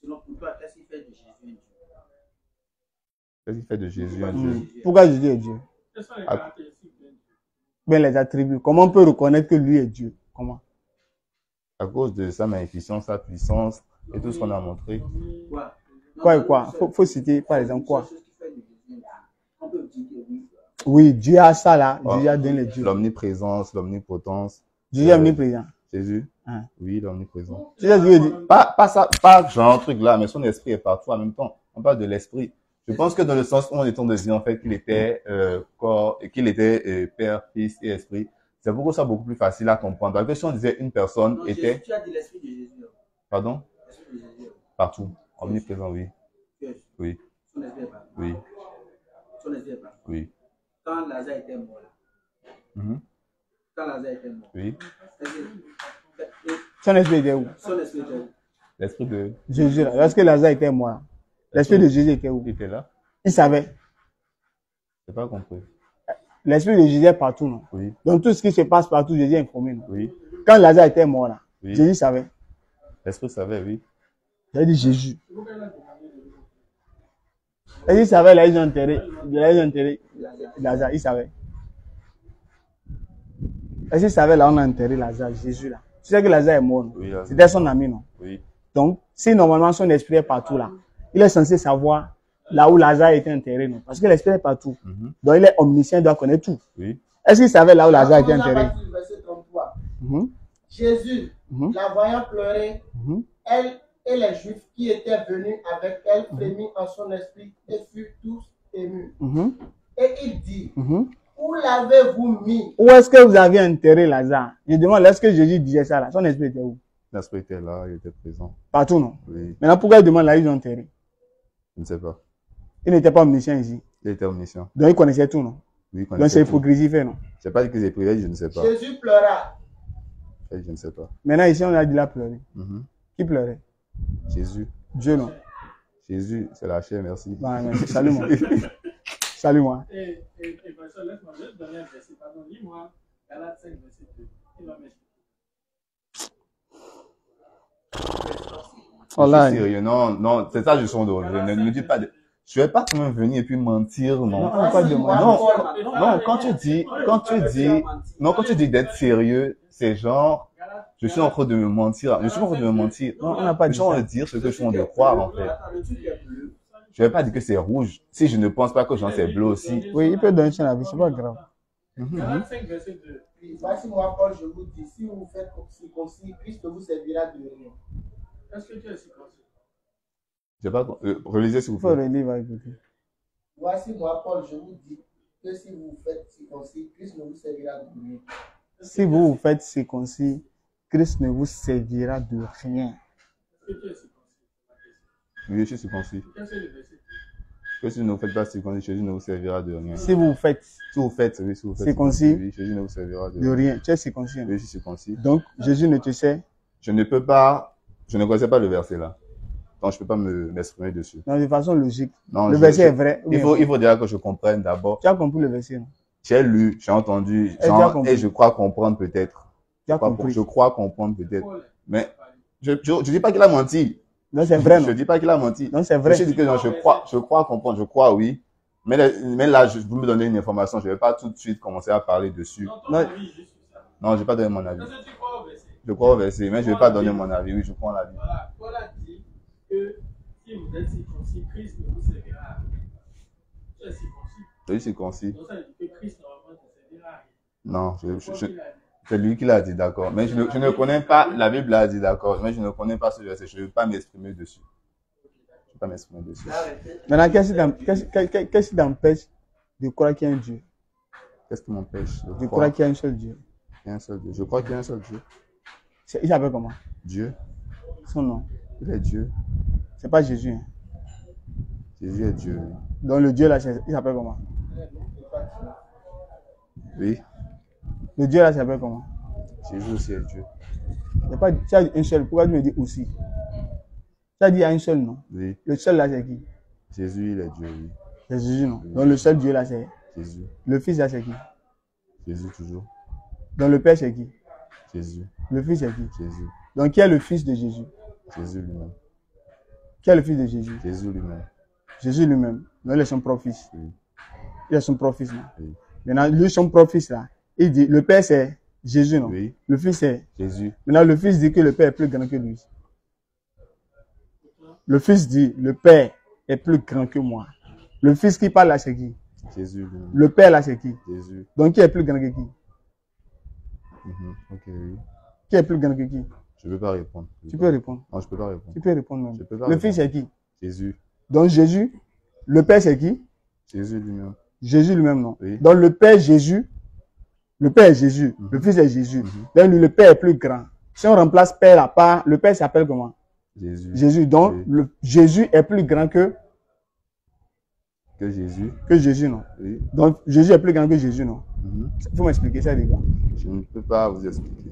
selon pour toi, qu'est-ce qui fait de Jésus un Dieu? Qu'est-ce qu'il fait de Jésus un Dieu? Pourquoi Jésus est Dieu? Quelles sont les Ah. caractéristiques d'un Dieu? Bien les attributs. Comment on peut reconnaître que lui est Dieu? Comment? À cause de sa magnificence, sa puissance et tout ce qu'on a montré. Quoi? Quoi et quoi? Faut citer, par exemple, quoi? C'est ce qui fait de Jésus un Dieu. On peut dire que oui. Oui, Dieu a ça là. Oh, Dieu a donné les dieux. L'omniprésence, l'omnipotence. Dieu est omniprésent. Jésus, Hein. oui, il est omniprésent. C'est ça que je veux dire. Pas ça, pas genre un truc là, mais son esprit est partout en même temps. On parle de l'esprit. Je pense que dans le sens où on est en train de dire en fait qu'il était corps, qu'il était Père, Fils et Esprit, c'est beaucoup ça beaucoup plus facile à comprendre. Parce que si on disait une personne Non, était, Jésus, tu as dit l'esprit de Jésus. pardon, L'esprit de Jésus. partout, omniprésent, oui, Yes. oui, Son esprit est partout. oui, Son esprit est partout. oui, Quand Lazare était mort, là. Mhm. Quand Lazare était mort. Oui. Son esprit était où? Son esprit était où? L'esprit de, Jésus, là. Lorsque Lazare était mort, l'esprit de Jésus était où? il était là. Il savait. J'ai pas compris. L'esprit de Jésus est partout, non? Oui, Donc tout ce qui se passe partout, Jésus est informé, non? oui, Quand Lazare était mort, là, oui. Jésus savait. L'esprit savait, oui. J'ai dit Jésus. Jésus savait, là, ils ont enterré Lazare, il savait. Est-ce qu'il savait, là, on a enterré Lazare, Jésus, là. Tu sais que Lazare est mort, non? Oui, Lazare. C'était son ami, non? Oui, Donc, si normalement son esprit est partout, là, il est censé savoir là où Lazare était enterré, non? Parce que l'esprit est partout. Mhm. Donc, il est omniscient, il doit connaître tout. oui, Est-ce qu'il savait là où Lazare était Dans enterré? Matthieu, verset 33. Mhm, Jésus, Mhm. la voyant pleurer, mhm. elle et les Juifs qui étaient venus avec elle frémirent en son esprit et furent tous émus. Mhm, Et il dit, mhm. où l'avez-vous mis? Où est-ce que vous aviez enterré Lazare? Je demande, est-ce que Jésus disait ça là? Son esprit était où? l'esprit était là, il était présent. Partout, non? Oui, Maintenant, pourquoi il demande là, ils ont enterré? je ne sais pas. Il n'était pas omniscient ici. Il était omniscient. Donc, il connaissait tout, non? Oui, il Donc, c'est connaissait tout. hypocrisie fait, non? J'ai pas dit que j'ai prié, je ne sais pas. Jésus pleura. Je ne sais pas. Maintenant, ici, on a dit là pleurer. Mhm. Qui pleurait? Jésus. Dieu, non? Jésus, c'est la chair, merci. Bah, merci. Salut-moi. Salut-moi. Et pasteur, laisse-moi juste donner un verset. Pardon, lis-moi Galates 5, verset 2. Il va m'expliquer. Je suis sérieux. Non, non, c'est ça, je suis en dehors. Ne me dis pas de... Je vais pas quand même venir et puis mentir, non. Non, on n'a pas demandé. Non, quand tu dis d'être sérieux, c'est genre, je suis en train de me mentir. Je suis en train de me mentir. Non, on n'a pas Je dit suis en train ça. de dire ce que je suis en train de croire, en fait. Attends, le truc est bleu. Je vais pas dire que c'est rouge. Si je ne pense pas que genre c'est bleu aussi. Oui, il peut donner son avis, c'est pas grave. Galates 5, verset 2. Puis, voici moi, Paul, je vous dis, si vous faites circoncis, Christ ne vous servira de rien. Est-ce que tu es circoncis? J'ai pas, relisez s'il vous Il faut plaît. relire, va écouter. Voici moi, Paul, je vous dis que si vous faites circoncis, Christ ne vous servira de rien. Si vous vous faites circoncis, Christ ne vous servira de rien. Est-ce que tu es circoncis? Oui, je suis circoncis. Qu'est-ce que le verset dit? Que si vous ne faites pas circoncis, Jésus ne vous servira de rien. Si vous vous faites Si vous faites, oui, si vous faites Circoncis. oui, Jésus ne vous servira de de rien. rien, tu es circoncis. Oui, je suis circoncis. Donc, Jésus ne te sert. Je ne peux pas, je ne connaissais pas le verset là. Donc, je peux pas m'exprimer dessus. Non, de façon logique. Non, Le verset est vrai. ou Il bien- faut déjà que je comprenne d'abord. Tu as compris le verset, non? J'ai lu, j'ai entendu, tu as genre, compris. et je crois comprendre peut-être. Tu as compris. Je crois comprendre peut-être. Paul, Mais, je dis pas qu'il a menti. Non, c'est vrai, Je non? dis pas qu'il a menti. Non, c'est vrai. Je dis que non, je crois comprendre, je crois oui. Mais là, vous me donnez une information, je vais pas tout de suite commencer à parler dessus. dans ton Non. avis, juste sur ça. Non, je vais pas donner mon avis. Est-ce que tu crois au verset? Je crois au verset, mais je vais pas donner mon avis. Oui, je crois en la vie. Voilà, Paul a dit que si vous êtes circoncis, Christ ne vous servira à rien. Tu es circoncis. Je suis circoncis. Donc ça veut dire que Christ normalement ne servira à rien. Non, C'est Paul qui l'a dit. c'est lui qui l'a dit, d'accord. Mais je ne connais pas, la Bible l'a dit, d'accord. Mais je ne connais pas ce verset. Je ne vais pas m'exprimer dessus. Je ne vais pas m'exprimer dessus. Maintenant, qu'est-ce qui t'empêche de croire qu'il y a un Dieu? Qu'est-ce qui m'empêche de De croire croire qu'il y a un seul Dieu. qu'il y a un seul Dieu? Je crois qu'il y a un seul Dieu. Il s'appelle comment? Dieu, Son nom. il est Dieu. C'est pas Jésus. Hein. Jésus est Dieu. Donc, le Dieu là, il s'appelle comment? Oui, Le Dieu là, il s'appelle comment? Jésus aussi est Dieu. Il y a pas, tu as dit un seul. Pourquoi tu me dis aussi? Tu as dit il y a un seul nom. Oui, Le seul là, c'est qui? Jésus, il est Dieu, oui. C'est Jésus, non? Donc, le seul Dieu là, c'est. Jésus, Le Fils là, c'est qui? Jésus toujours. Donc, le Père, c'est qui? Jésus, Le Fils, c'est qui? Jésus, Donc, qui est le Fils de Jésus? Jésus lui-même. Qui est le Fils de Jésus? Jésus lui-même. Jésus lui-même. Donc, il est son propre Fils. Oui. Il est son propre Fils, non? Oui. Maintenant, lui, son propre Fils là, il dit, le Père, c'est Jésus, non? Oui, Le Fils, c'est. Jésus. Maintenant, le Fils dit que le Père est plus grand que lui. Le Fils dit, le Père est plus grand que moi. Le Fils qui parle là, c'est qui? Jésus lui-même. Le Père là, c'est qui? Jésus. Donc, qui est plus grand que qui? Ok, oui. Qui est plus grand que qui? Je ne peux pas répondre. Tu peux répondre. Non, je ne peux pas répondre. Tu peux répondre même. Je peux pas Le répondre. Fils c'est qui? Jésus. Donc Jésus. Le Père c'est qui? Jésus lui-même. Jésus lui-même, non? Oui. Donc le Père Jésus. Le Père est Jésus. Le Fils est Jésus. Donc le Père est plus grand. Si on remplace Père à part, le Père s'appelle comment? Jésus. Jésus. Donc Oui. Jésus est plus grand que Jésus. Jésus, non? Oui. Donc Jésus est plus grand que Jésus, non? Mhm. Il faut m'expliquer ça, les gars. Je ne peux pas vous expliquer.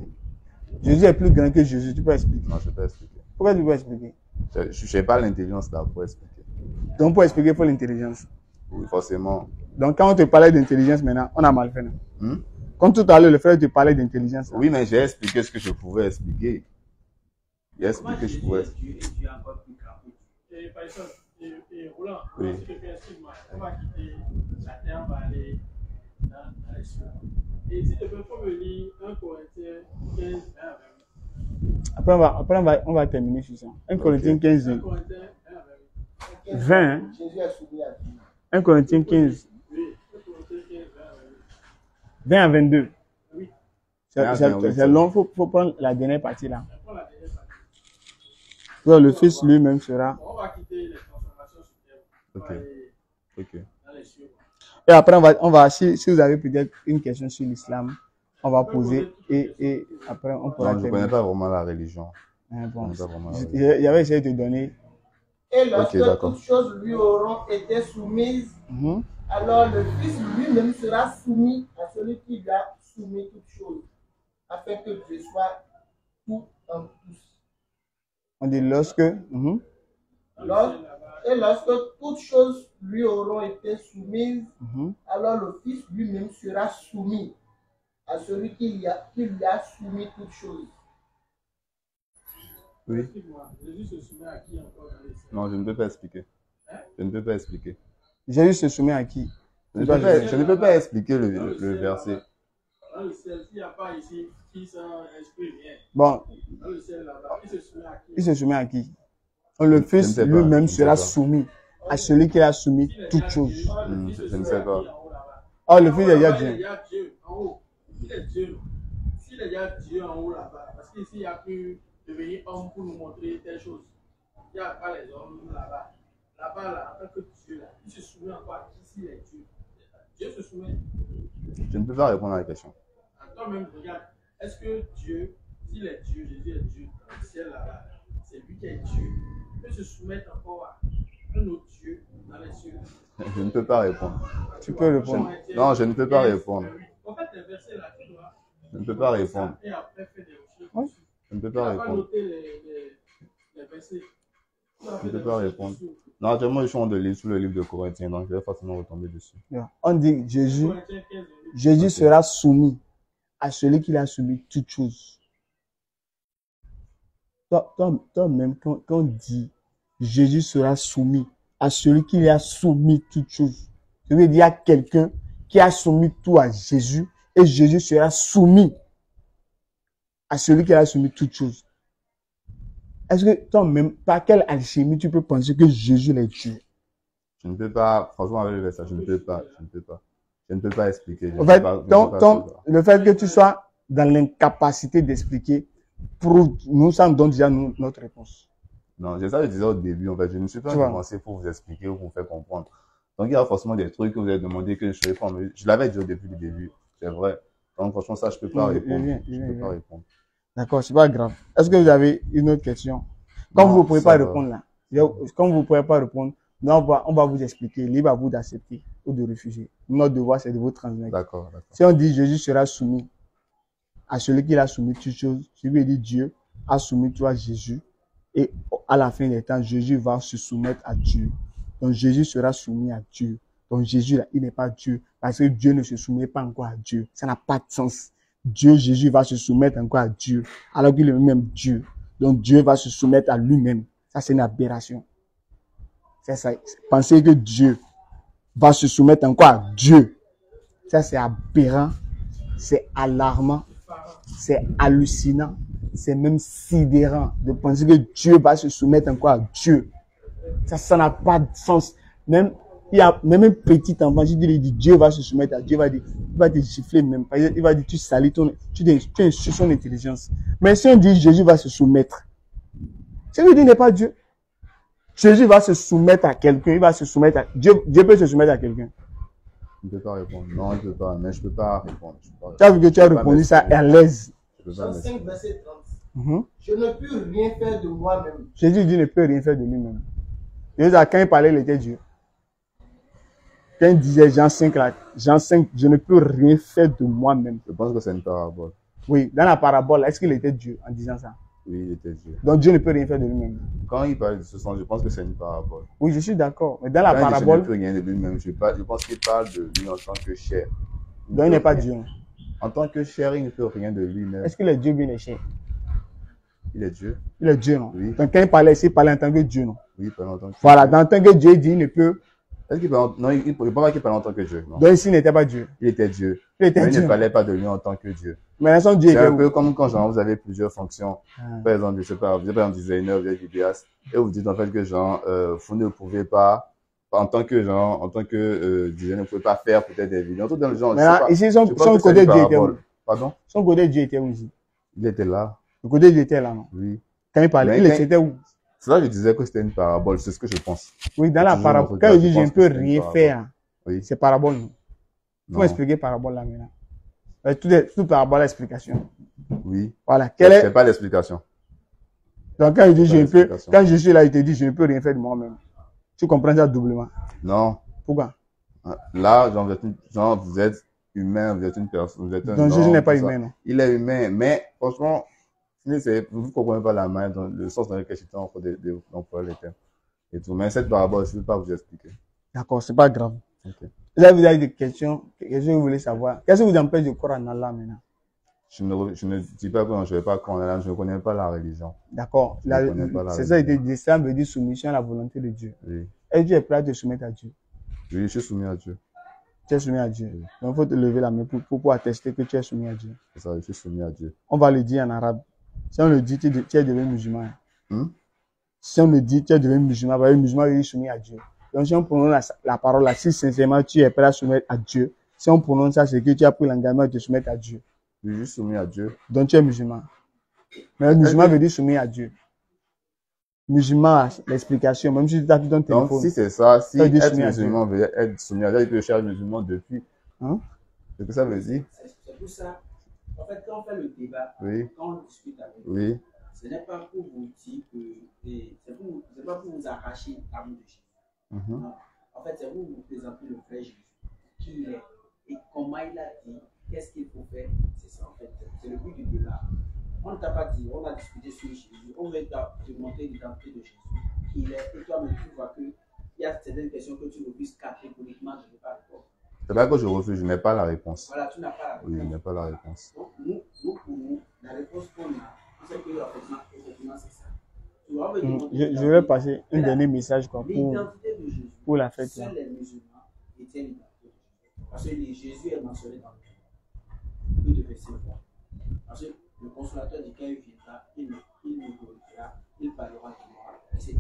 Jésus est plus grand que Jésus. Tu peux expliquer. Non, je ne peux pas expliquer. Pourquoi tu peux expliquer? Je n'ai pas l'intelligence là pour expliquer. Donc pour expliquer, il faut l'intelligence. Oui, forcément. Donc quand on te parlait d'intelligence maintenant, on a mal fait, non? Hmm? Quand tout à l'heure, le frère te parlait d'intelligence. Oui, mais j'ai expliqué ce que je pouvais expliquer. J'ai Comment expliqué ce que je Jésus pouvais est Dieu et Dieu est encore plus grand que Dieu? Et par exemple, Roland, Oui. s'il te plaît, excuse-moi, on va quitter la terre, on va aller dans les cieux. Et s'il te plaît, il faut me lire 1 Corinthiens 15, 20 à 28. Après, on va terminer sur ça. 1 Corinthiens 15, 1 Corinthiens 20 à 28. 20. Hein? Jésus est soumis à Dieu. 1 Corinthiens 15, Oui, 1 Corinthiens 15, 20 à 28. 20 à 22. Oui, C'est long, il faut prendre la dernière partie là. on prend la dernière partie. Donc, le Fils lui-même sera. On va quitter les transformations sur terre. On va Ok. aller Ok. dans les cieux. Et après, on va si vous avez peut-être une question sur l'islam, on va poser et après on pourra Non, je ne connais pas vraiment la religion. Hein, bon. Je connais pas vraiment la religion. J'avais essayé de te donner. Et lorsque Ok, d'accord. toutes choses lui auront été soumises, Mhm. alors le Fils lui-même sera soumis à celui qui lui a soumis toutes choses, afin que Dieu soit tout en tous. On dit lorsque. Mhm. Et lorsque toutes choses lui auront été soumises, Mhm. alors le Fils lui-même sera soumis à celui qui lui a soumis toutes choses. Oui. Excuse-moi, Jésus se soumet à qui encore dans les cieux? Non, je ne peux pas expliquer. Je ne peux pas expliquer. Jésus se soumet à qui? Je ne peux pas expliquer le verset. Dans le ciel, s'il n'y a pas ici qui s'en exprime rien. Bon, Dans le ciel là-bas, il se soumet à qui? il se soumet à qui? Donc, le Fils sais pas, lui-même je ne sais sera pas. soumis à celui qui a soumis S'il est toutes déjà choses. Dieu, Hmm, il se je ne soumet sais à pas. qui en haut là-bas? Oh, le Fils est déjà Il est Dieu. déjà Dieu en haut. Il est Dieu. S'il est déjà Dieu en haut là-bas, parce qu'ici il a pu devenir homme pour nous montrer telle chose. Il n'y a pas les hommes là-bas. Là-bas, là, en tant que Dieu, là, il se soumet encore à qui s'il est Dieu. Dieu se soumet. Je ne peux pas répondre à la question. Toi-même, regarde, est-ce que Dieu, s'il est Dieu, Jésus est Dieu, dans le ciel là-bas, c'est lui qui est Dieu, il peut se soumettre encore à un autre Dieu dans les cieux? Je ne peux pas répondre. Tu peux répondre. Non, je ne peux pas répondre. En fait, les versets là, tu dois. Je ne peux pas répondre. Et après, fais des recherches. Oui. dessus. Je ne peux Tu pas n'as pas répondre. noté les versets. Tu dois Je faire ne peux des pas recherches répondre. dessus. Non, actuellement, je suis en train de lire sur le livre de Corinthiens, donc je vais forcément retomber dessus. On dit Jésus, Corinthiens 15, Jésus Ok. sera soumis à celui qui a soumis toutes choses. Toi-même, quand on dit Jésus sera soumis à celui qui a soumis toutes choses, ça veut dire qu'il y a quelqu'un qui a soumis tout à Jésus et Jésus sera soumis à celui qui a soumis toutes choses. Est-ce que toi-même, par quelle alchimie tu peux penser que Jésus est Dieu? Je ne peux pas, franchement, avec le verset, je ne peux pas. Je ne peux pas expliquer. En fait, le fait que tu sois dans l'incapacité d'expliquer prouve, ça nous donne déjà notre réponse. Non, c'est ça que je disais au début, en fait. Je ne suis pas Tu vois. commencé pour vous expliquer ou pour vous faire comprendre. Donc, il y a forcément des trucs que vous avez demandé que je ne savais pas. Mais je l'avais dit au début du début. C'est vrai. Donc, franchement, ça, je ne peux pas répondre. Je ne peux pas répondre. D'accord, c'est pas grave. Est-ce que vous avez une autre question? Quand Non, vous ne pouvez ça pas va. répondre là, quand vous ne pouvez pas répondre, nous, on va vous expliquer, libre à vous d'accepter ou de refuser. Notre devoir, c'est de vous transmettre. D'accord. Si on dit Jésus sera soumis à celui qui l'a soumis toutes choses, je lui ai dit Dieu a soumis tout à Jésus et à la fin des temps, Jésus va se soumettre à Dieu. Donc Jésus sera soumis à Dieu. Donc Jésus, là, il n'est pas Dieu parce que Dieu ne se soumet pas encore à Dieu. Ça n'a pas de sens. Jésus va se soumettre encore à Dieu alors qu'il est lui-même Dieu. Donc Dieu va se soumettre à lui-même. Ça, c'est une aberration. C'est ça. Penser que Dieu va se soumettre encore à Dieu. Ça, c'est aberrant. C'est alarmant. C'est hallucinant. C'est même sidérant de penser que Dieu va se soumettre encore à Dieu. Ça n'a pas de sens. Même Il y a même un petit enfant, si tu lui dis Dieu va se soumettre à Dieu, il va te gifler même. Il va dire tu salis tu insultes son intelligence. Mais si on dit Jésus va se soumettre, ça veut dire qu'il n'est pas Dieu. Jésus va se soumettre à quelqu'un, il va se soumettre à Dieu. Dieu peut se soumettre à quelqu'un. Je ne peux pas répondre. Non, je ne peux pas, mais je ne peux pas répondre. Tu as vu que tu as répondu ça à l'aise. Jean 5, verset 30. Mhm. Je ne peux rien faire de moi-même. Jésus dit ne peut rien faire de lui-même. Jésus, quand il parlait, il était Dieu. Quand il disait Jean 5, là, Jean 5, je ne peux rien faire de moi-même. Je pense que c'est une parabole. Oui, dans la parabole, est-ce qu'il était Dieu en disant ça? Oui, il était Dieu. Donc Dieu ne peut rien faire de lui-même. Quand il parle de ce sens, je pense que c'est une parabole. Oui, je suis d'accord. Mais dans la Quand il dit, parabole, je ne peux rien de lui-même, je pense qu'il parle de lui en tant que chair. donc il n'est pas Dieu. En tant que chair, il ne peut rien de lui-même. Est-ce qu'il est Dieu bien éché? Il est Dieu. Il est Dieu, non? Oui. Donc quand il parlait ici, il parlait en tant que Dieu, non? Oui, il parle en tant que Voilà, dans tant que Dieu, il dit il ne peut. Est-ce qu'il parle non, il ne peut pas qu'il parle en tant que Dieu. Non. Donc ici, il n'était pas Dieu. Il était Dieu. Il était Mais il Dieu. ne parlait pas de lui en tant que Dieu. Mais son Dieu C'est était un où? peu comme quand genre, vous avez plusieurs fonctions. Ah. Par exemple, je sais pas, vous êtes par exemple designer, vous êtes vidéaste, et vous dites en fait que genre, vous ne pouvez pas, en tant que designer, vous ne pouvez pas faire peut-être des vidéos. Tout dans le genre, je sais Maintenant, pas. ici, Je son pense que c'est côté une Dieu était où? parabole. Pardon? Son côté Dieu était où ici? Il était là. Le côté Dieu était là, non? Oui. Quand il parlait, Mais c'était où? C'est là que je disais que c'était une parabole, c'est ce que je pense. Oui, dans la Toujours parabole. dans Quand votre il dit cas, je ne je pense peux que c'est une rien parabole. faire, Oui. c'est parabole, non? Faut Non. m'expliquer parabole là maintenant. Toute parabole a explication. Oui. Voilà. C'est pas l'explication. Donc quand il dit je ne peux, l'explication. quand je suis là, il te dit je ne peux rien faire de moi-même. Tu comprends ça doublement. Non. Pourquoi? Là, vous êtes humain, vous êtes une personne, vous êtes un Donc Jésus homme, n'est pas tout ça. humain, non? Il est humain, mais franchement, vous ne comprenez pas la main, dans le sens dans lequel je suis en train d'employer les termes. Et tout. Mais cette parabole, je ne peux pas vous expliquer. D'accord, c'est pas grave. Ok. Là, vous avez des questions que vous voulez savoir. Qu'est-ce qui vous empêche de croire en Allah maintenant? Je ne dis pas que je ne vais pas croire en Allah, je ne connais pas la religion. D'accord. Je ne connais pas la C'est ça, religion. ça veut dire soumission à la volonté de Dieu. Oui. Et Dieu est prêt à te soumettre à Dieu. Oui, je suis soumis à Dieu. Tu es soumis à Dieu. Donc, il faut te lever la main pour attester que tu es soumis à Dieu. C'est ça, je suis soumis à Dieu. On va le dire en arabe. Si on le dit, tu es devenu musulman. Hmm? Si on le dit, tu es devenu musulman, le musulman est soumis à Dieu. Donc, si on prononce la parole là, si sincèrement tu es prêt à soumettre à Dieu, si on prononce ça, c'est que tu as pris l'engagement de te soumettre à Dieu. Oui, je suis soumis à Dieu. Donc, tu es musulman. Mais le musulman veut dire soumis à Dieu. Musulman, l'explication, même si tu as tout ton téléphone. Donc, si c'est ça, si Ça veut dire être soumis à musulman veut être soumis à Dieu, il peut chercher musulman depuis. Hein? C'est ce que ça veut dire? C'est pour ça. En fait, quand on fait le débat, Oui, quand on discute avec vous, oui, ce n'est pas pour vous dire que c'est pas pour vous arracher l'amour de Jésus. mhm, Non. En fait, c'est pour vous présenter le vrai Jésus, qui il est et comment il a dit, qu'est-ce qu'il faut faire. C'est ça, en fait. C'est le but du débat. On ne t'a pas dit, on a discuté sur Jésus, on veut te montrer l'identité de Jésus, qui il est, et toi-même tu vois qu'il y a certaines questions que tu refuses catégoriquement, je ne vais pas répondre. c'est pas que je refuse, je n'ai pas la réponse. Voilà, tu n'as pas la réponse. Oui, je n'ai pas la réponse. Donc, pour nous, la réponse qu'on a, c'est que effectivement, c'est ça. Tu vois, on veut demander Je vais passer un dernier message quoi, l'identité de Jésus. pour la fête. Là. Seuls les musulmans étaient l'identité de Jésus. Parce que Jésus est mentionné dans le plus de versets. Parce que le consolateur dit quand il viendra, il nous glorifiera, il parlera de moi, etc.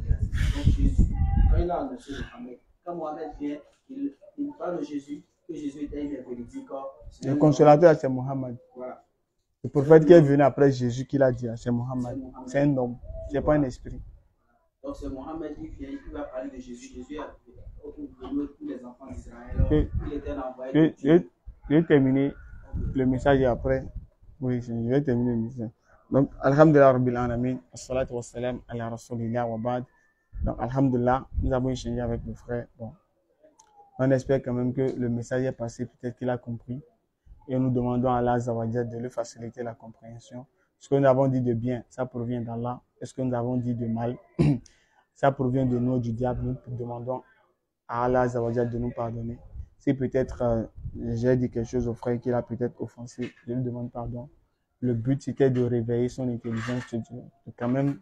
Donc Jésus, quand il a annoncé Mohamed, quand Mohamed vient, il parle de Jésus, que Jésus était un véridique. Le consolateur, c'est Mohammed. Voilà. Le prophète qui est venu après Jésus, qui l'a dit, c'est Mohammed. C'est un homme, c'est pas un esprit. Donc c'est Mohammed qui vient, il va parler de Jésus. Jésus est autour de nous, tous les enfants d'Israël. Il était envoyé. Je vais terminer le message et après. Oui, je vais terminer le message. Donc, Alhamdulillah Rabbil Alamin, assalatu wassalam ala rasulillah wa ba'd. Donc, Alhamdulillah, nous avons échangé avec le frère. Bon, on espère quand même que le message est passé, peut-être qu'il a compris. Et nous demandons à Allah Azza wa Jalla de lui faciliter la compréhension. Ce que nous avons dit de bien, ça provient d'Allah. Et ce que nous avons dit de mal, ça provient de nous, du diable. Nous demandons à Allah Azza wa Jalla de nous pardonner. Si peut-être j'ai dit quelque chose au frère qui l'a peut-être offensé, je lui demande pardon. Le but c'était de réveiller son intelligence, de quand même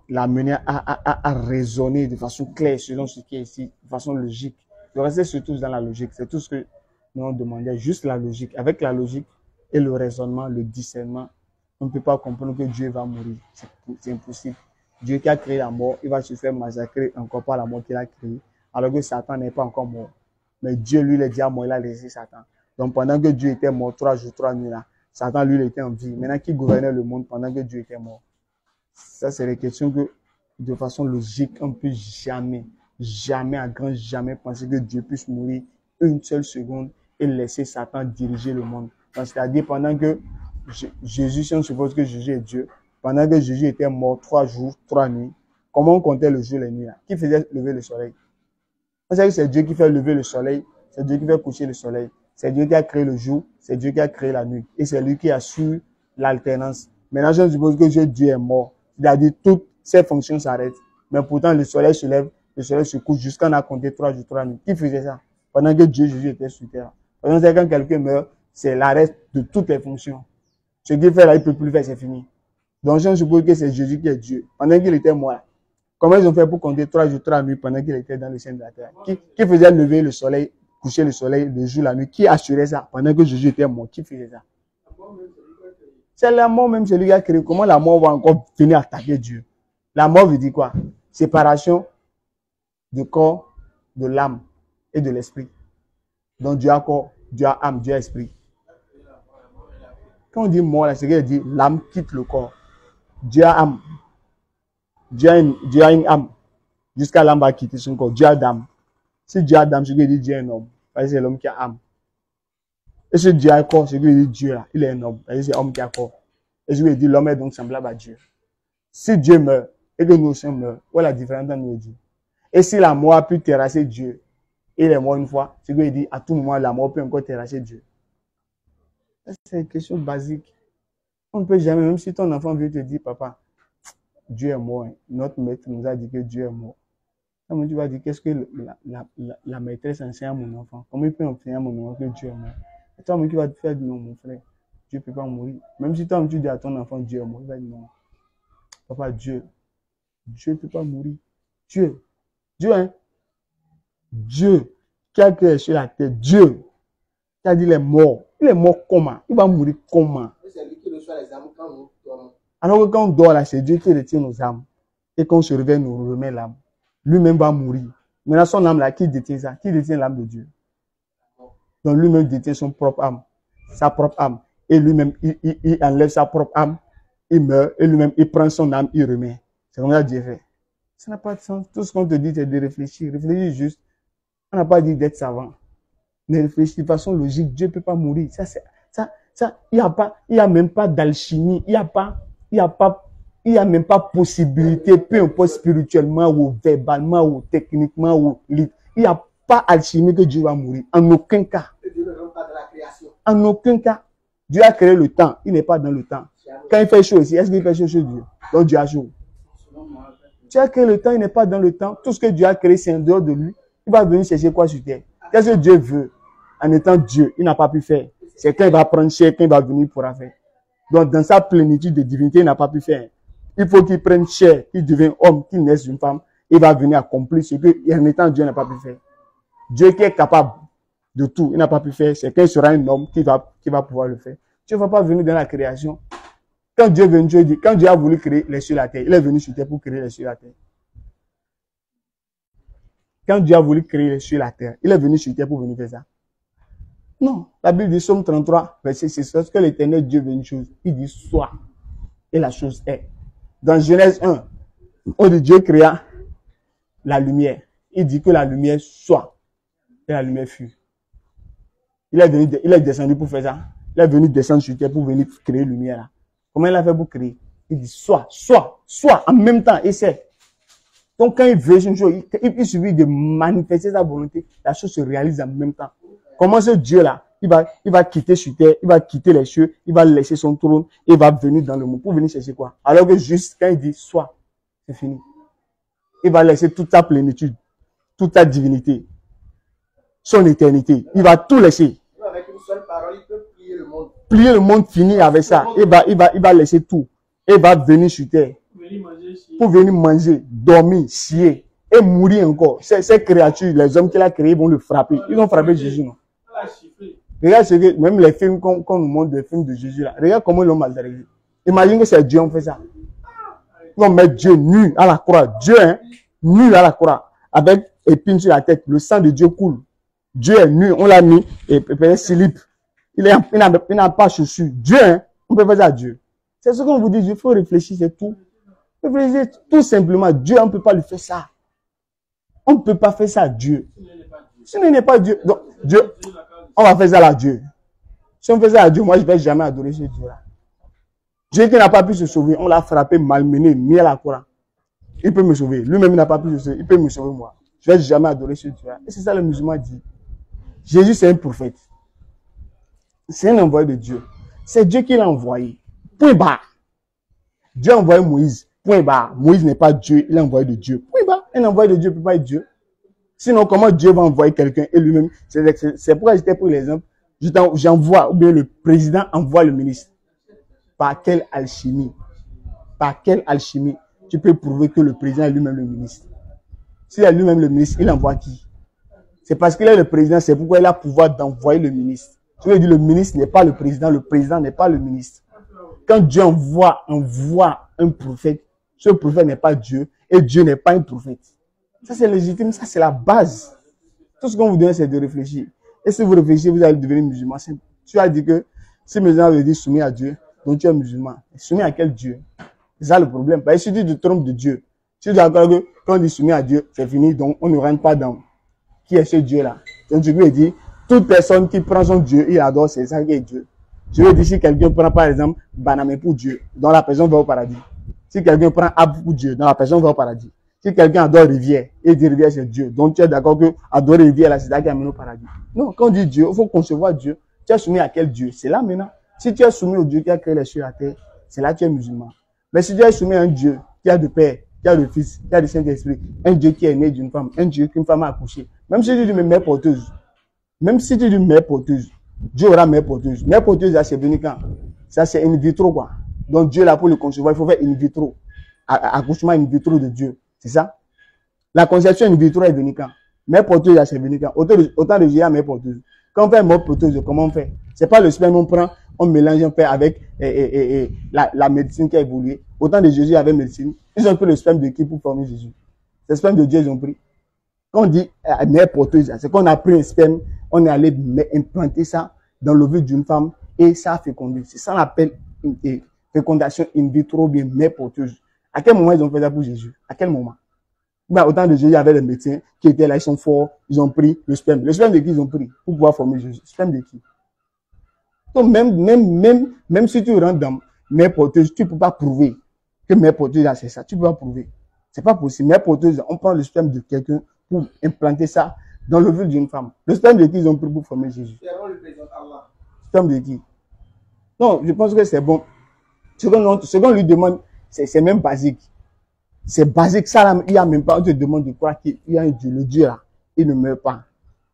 l'amener à raisonner de façon claire selon ce qui est ici, de façon logique. De rester surtout dans la logique, c'est tout ce que nous on demandait, juste la logique. Avec la logique et le raisonnement, le discernement, on ne peut pas comprendre que Dieu va mourir. C'est impossible. Dieu qui a créé la mort, il va se faire massacrer encore par la mort qu'il a créée. alors que Satan n'est pas encore mort. Mais Dieu, lui, il est déjà mort, il a laissé Satan. Donc pendant que Dieu était mort, 3 jours, 3 nuits là, Satan, lui, il était en vie. Maintenant, qui gouvernait le monde pendant que Dieu était mort? Ça, c'est des questions que, de façon logique, on ne peut jamais, à grand jamais penser que Dieu puisse mourir une seule seconde et laisser Satan diriger le monde. C'est-à-dire, pendant que Jésus, si on suppose que Jésus est Dieu, pendant que Jésus était mort 3 jours, 3 nuits, comment on comptait le jour et la nuit là? Qui faisait lever le soleil? Vous savez que c'est Dieu qui fait lever le soleil, c'est Dieu qui fait coucher le soleil, c'est Dieu qui a créé le jour, c'est Dieu qui a créé la nuit, et c'est lui qui assure l'alternance. Maintenant, je suppose que Dieu est mort, c'est-à-dire toutes ses fonctions s'arrêtent, mais pourtant le soleil se lève, le soleil se couche jusqu'à on a compté 3 jours, 3 nuits. Qui faisait ça? Pendant que Jésus était sur terre. Pendant que quand quelqu'un meurt, c'est l'arrêt de toutes les fonctions. Ce qu'il fait là, il ne peut plus le faire, c'est fini. Donc, je suppose que c'est Jésus qui est Dieu. Pendant qu'il était mort, comment ils ont fait pour compter 3 jours, 3 nuits pendant qu'il était dans le sein de la terre? Qui faisait lever le soleil, coucher le soleil, le jour, la nuit? Qui assurait ça pendant que Jésus était mort? Qui faisait ça? C'est la mort même, c'est lui qui a créé. Comment la mort va encore venir attaquer Dieu? La mort veut dire quoi? Séparation du corps, de l'âme et de l'esprit. Donc Dieu a corps, Dieu a âme, Dieu a esprit. Quand on dit mort, là, c'est qu'il dit l'âme quitte le corps. Dieu a âme. Dieu a une âme. Jusqu'à l'âme va quitter son corps. Dieu a d'âme. Si Dieu a d'âme, c'est qu'il dit Dieu est un homme. Parce que c'est l'homme qui a âme. Et si Dieu a corps, c'est qu'il dit Dieu là, il est un homme. Parce que c'est l'homme qui a corps. Et je lui dit l'homme est donc semblable à Dieu. Si Dieu meurt et que nous aussi meurons, où est la différence entre nous et Dieu? Et si la mort a pu terrasser Dieu, il est mort une fois, c'est qu'il dit à tout moment la mort peut encore terrasser Dieu. C'est une question basique. On ne peut jamais, même si ton enfant vient te dire, papa, Dieu est mort. Notre maître nous a dit que Dieu est mort. Comment tu vas dire, qu'est-ce que la maîtresse enseigne à mon enfant? Comment il peut enseigner à mon enfant que Dieu est mort? Et toi, qui va te faire dire non, mon frère, Dieu ne peut pas mourir. Même si toi, tu dis à ton enfant, Dieu est mort, il va dire non. Papa, Dieu ne peut pas mourir. Dieu, Dieu qui a créé sur la terre, Dieu qui a dit il est mort. Il est mort comment? Il va mourir comment? C'est lui qui reçoit les âmes quand nous dormons. Alors que quand on dort là, c'est Dieu qui retient nos âmes. Et quand on se réveille, nous remet l'âme. Lui-même va mourir. Maintenant, son âme là, qui détient ça? Qui détient l'âme de Dieu? Donc lui-même détient son propre âme. Sa propre âme. Et lui-même, il enlève sa propre âme. Il meurt. Et lui-même, il prend son âme, il remet. C'est comme ça que Dieu fait. Ça n'a pas de sens. Tout ce qu'on te dit, c'est de réfléchir. Réfléchir juste. On n'a pas dit d'être savant. Mais réfléchir de façon logique. Dieu ne peut pas mourir. Il n'y a même pas d'alchimie. Il n'y a même pas possibilité, peu importe spirituellement ou verbalement ou techniquement il n'y a pas alchimie que Dieu va mourir. En aucun cas. Dieu ne rentre pas dans la création. En aucun cas. Dieu a créé le temps. Il n'est pas dans le temps. Quand il fait chaud ici, est-ce qu'il fait chaud chez Dieu? Donc Dieu a chaud. Dieu a créé le temps, il n'est pas dans le temps. Tout ce que Dieu a créé, c'est en dehors de lui. Il va venir chercher quoi sur terre? Qu'est-ce que Dieu veut? En étant Dieu, il n'a pas pu faire. C'est quand il va prendre chair, quand il va venir pour faire. Donc, dans sa plénitude de divinité, il n'a pas pu faire. Il faut qu'il prenne chair, qu'il devienne homme, qu'il naisse d'une femme. Il va venir accomplir ce que, en étant Dieu, n'a pas pu faire. Dieu qui est capable de tout, il n'a pas pu faire. C'est quand il sera un homme qui va pouvoir le faire. Dieu ne va pas venir dans la création. Quand Dieu vient, Dieu dit, quand Dieu a voulu créer les cieux et la terre, il est venu sur terre pour créer les cieux et la terre. Quand Dieu a voulu créer les cieux et la terre, il est venu sur terre pour venir faire ça. Non. La Bible dit, Somme 33, verset 6, lorsque l'Éternel Dieu veut une chose, il dit soit. Et la chose est. Dans Genèse 1, on dit Dieu créa la lumière. Il dit que la lumière soit. Et la lumière fut. Il est descendu pour faire ça. Il est venu descendre sur terre pour venir créer la lumière là. Comment il a fait pour créer? Il dit soit, en même temps, et c'est. Donc quand il veut une chose, il suffit de manifester sa volonté, la chose se réalise en même temps. Comment ce Dieu-là, il va quitter sur terre, il va quitter les cieux, il va laisser son trône, il va venir dans le monde pour venir chercher quoi? Alors que juste quand il dit soit, c'est fini. Il va laisser toute sa plénitude, toute sa divinité, son éternité. Il va tout laisser. Avec une seule parole, il peut plier le monde. Plier le monde fini avec ça. Il va laisser tout. Il va venir sur terre. Pour venir manger, dormir, chier et mourir encore. Ces créatures, les hommes qu'il a créés vont le frapper. Ils ont frappé Jésus, non? Regarde ce que, même les films qu'on nous montre, des films de Jésus là. Regarde comment ils l'ont maltraité. Imagine que c'est Dieu qui fait ça. Ils vont mettre Dieu nu à la croix. Dieu, nu à la croix. Avec épine sur la tête. Le sang de Dieu coule. Dieu est nu. On l'a mis et peut-être slip. Il n'a pas chaussure. Dieu, hein, on peut faire ça à Dieu. C'est ce qu'on vous dit. Il faut réfléchir, c'est tout. Réfléchissez tout simplement. Dieu, on ne peut pas lui faire ça. On ne peut pas faire ça à Dieu. Si on n'est pas Dieu, donc Dieu, on va faire ça à Dieu. Si on fait ça à Dieu, moi je ne vais jamais adorer ce Dieu-là. Dieu qui n'a pas pu se sauver, on l'a frappé, malmené, mis à la croix. Il peut me sauver. Lui-même n'a pas pu se sauver, il peut me sauver moi. Je ne vais jamais adorer ce Dieu-là. Et c'est ça le musulman dit. Jésus c'est un prophète. C'est un envoyé de Dieu. C'est Dieu qui l'a envoyé. Point barre. Dieu a envoyé Moïse. Point barre. Moïse n'est pas Dieu, il est envoyé de Dieu. Point barre. Un envoyé de Dieu ne peut pas être Dieu. Sinon, comment Dieu va envoyer quelqu'un et lui-même? C'est pourquoi j'étais pris l'exemple. J'envoie, ou bien le président envoie le ministre. Par quelle alchimie? Par quelle alchimie tu peux prouver que le président est lui-même le ministre? S'il est lui-même le ministre, il envoie qui? C'est parce qu'il est le président, c'est pourquoi il a le pouvoir d'envoyer le ministre. Je veux dire, le ministre n'est pas le président n'est pas le ministre. Quand Dieu envoie un prophète, ce prophète n'est pas Dieu et Dieu n'est pas un prophète. Ça c'est légitime, ça c'est la base. Tout ce qu'on vous donne, c'est de réfléchir. Et si vous réfléchissez, vous allez devenir musulman. Tu as dit que si musulman veut dire soumis à Dieu, donc tu es musulman. Soumis à quel Dieu? C'est ça le problème. Parce que si tu te trompes de Dieu, si tu dis encore que quand on dit soumis à Dieu, c'est fini, donc on ne rentre pas dans qui est ce Dieu-là. Donc tu peux dire, toute personne qui prend son Dieu, il adore, c'est ça qui est Dieu. Je veux dire, si quelqu'un prend par exemple Banamé pour Dieu, donc la personne va au paradis. Si quelqu'un prend Ab pour Dieu, donc la personne va au paradis. Si quelqu'un adore rivière, et dit rivière c'est Dieu, donc tu es d'accord que adorer rivière là, c'est ça qui amène au paradis. Non, quand on dit Dieu, il faut concevoir Dieu. Tu es soumis à quel Dieu? C'est là maintenant. Si tu es soumis au Dieu qui a créé les cieux et la terre, c'est là que tu es musulman. Mais si tu es soumis à un Dieu qui a de Père, qui a de Fils, qui a de Saint-Esprit, un Dieu qui est né d'une femme, un Dieu qu'une femme a accouché, même si tu dis mère porteuse, Dieu aura mère porteuse. Mère porteuse, c'est venu quand? Ça, c'est in vitro, quoi. Donc, Dieu, là, pour le concevoir, il faut faire in vitro. Accouchement in vitro de Dieu. C'est ça? La conception in vitro est venue quand? Mère porteuse, c'est venu quand? Autant de Jésus, mère porteuse. Quand on fait mère porteuse, comment on fait? C'est pas le sperme, on prend, on mélange, on fait avec la médecine qui a évolué. Autant de Jésus avec médecine. Ils ont pris le sperme de qui pour former Jésus? C'est le sperme de Dieu, ils ont pris. Quand on dit mère porteuse, c'est qu'on a pris un sperme, on est allé implanter ça dans l'ovule d'une femme et ça a fécondé. C'est ça qu'on appelle une fécondation in vitro, bien mère porteuse. À quel moment ils ont fait ça pour Jésus? À quel moment? Ben, autant de Jésus, il y avait des médecins qui étaient là, ils sont forts, ils ont pris le sperme. Le sperme de qui ils ont pris pour pouvoir former Jésus? Le sperme de qui? Donc même si tu rentres dans mère porteuse, tu ne peux pas prouver que mère porteuse, c'est ça. Tu ne peux pas prouver. C'est pas possible. Mère porteuse, on prend le sperme de quelqu'un pour implanter ça dans l'ovule d'une femme. Le sperme de qui ils ont pris pour former Jésus? Le sperme de qui? Non, je pense que c'est bon. Ce qu'on lui demande, c'est même basique. C'est basique. Ça, là, il n'y a même pas, on te demande de croire qu'il y a un Dieu. Le Dieu, là, il ne meurt pas.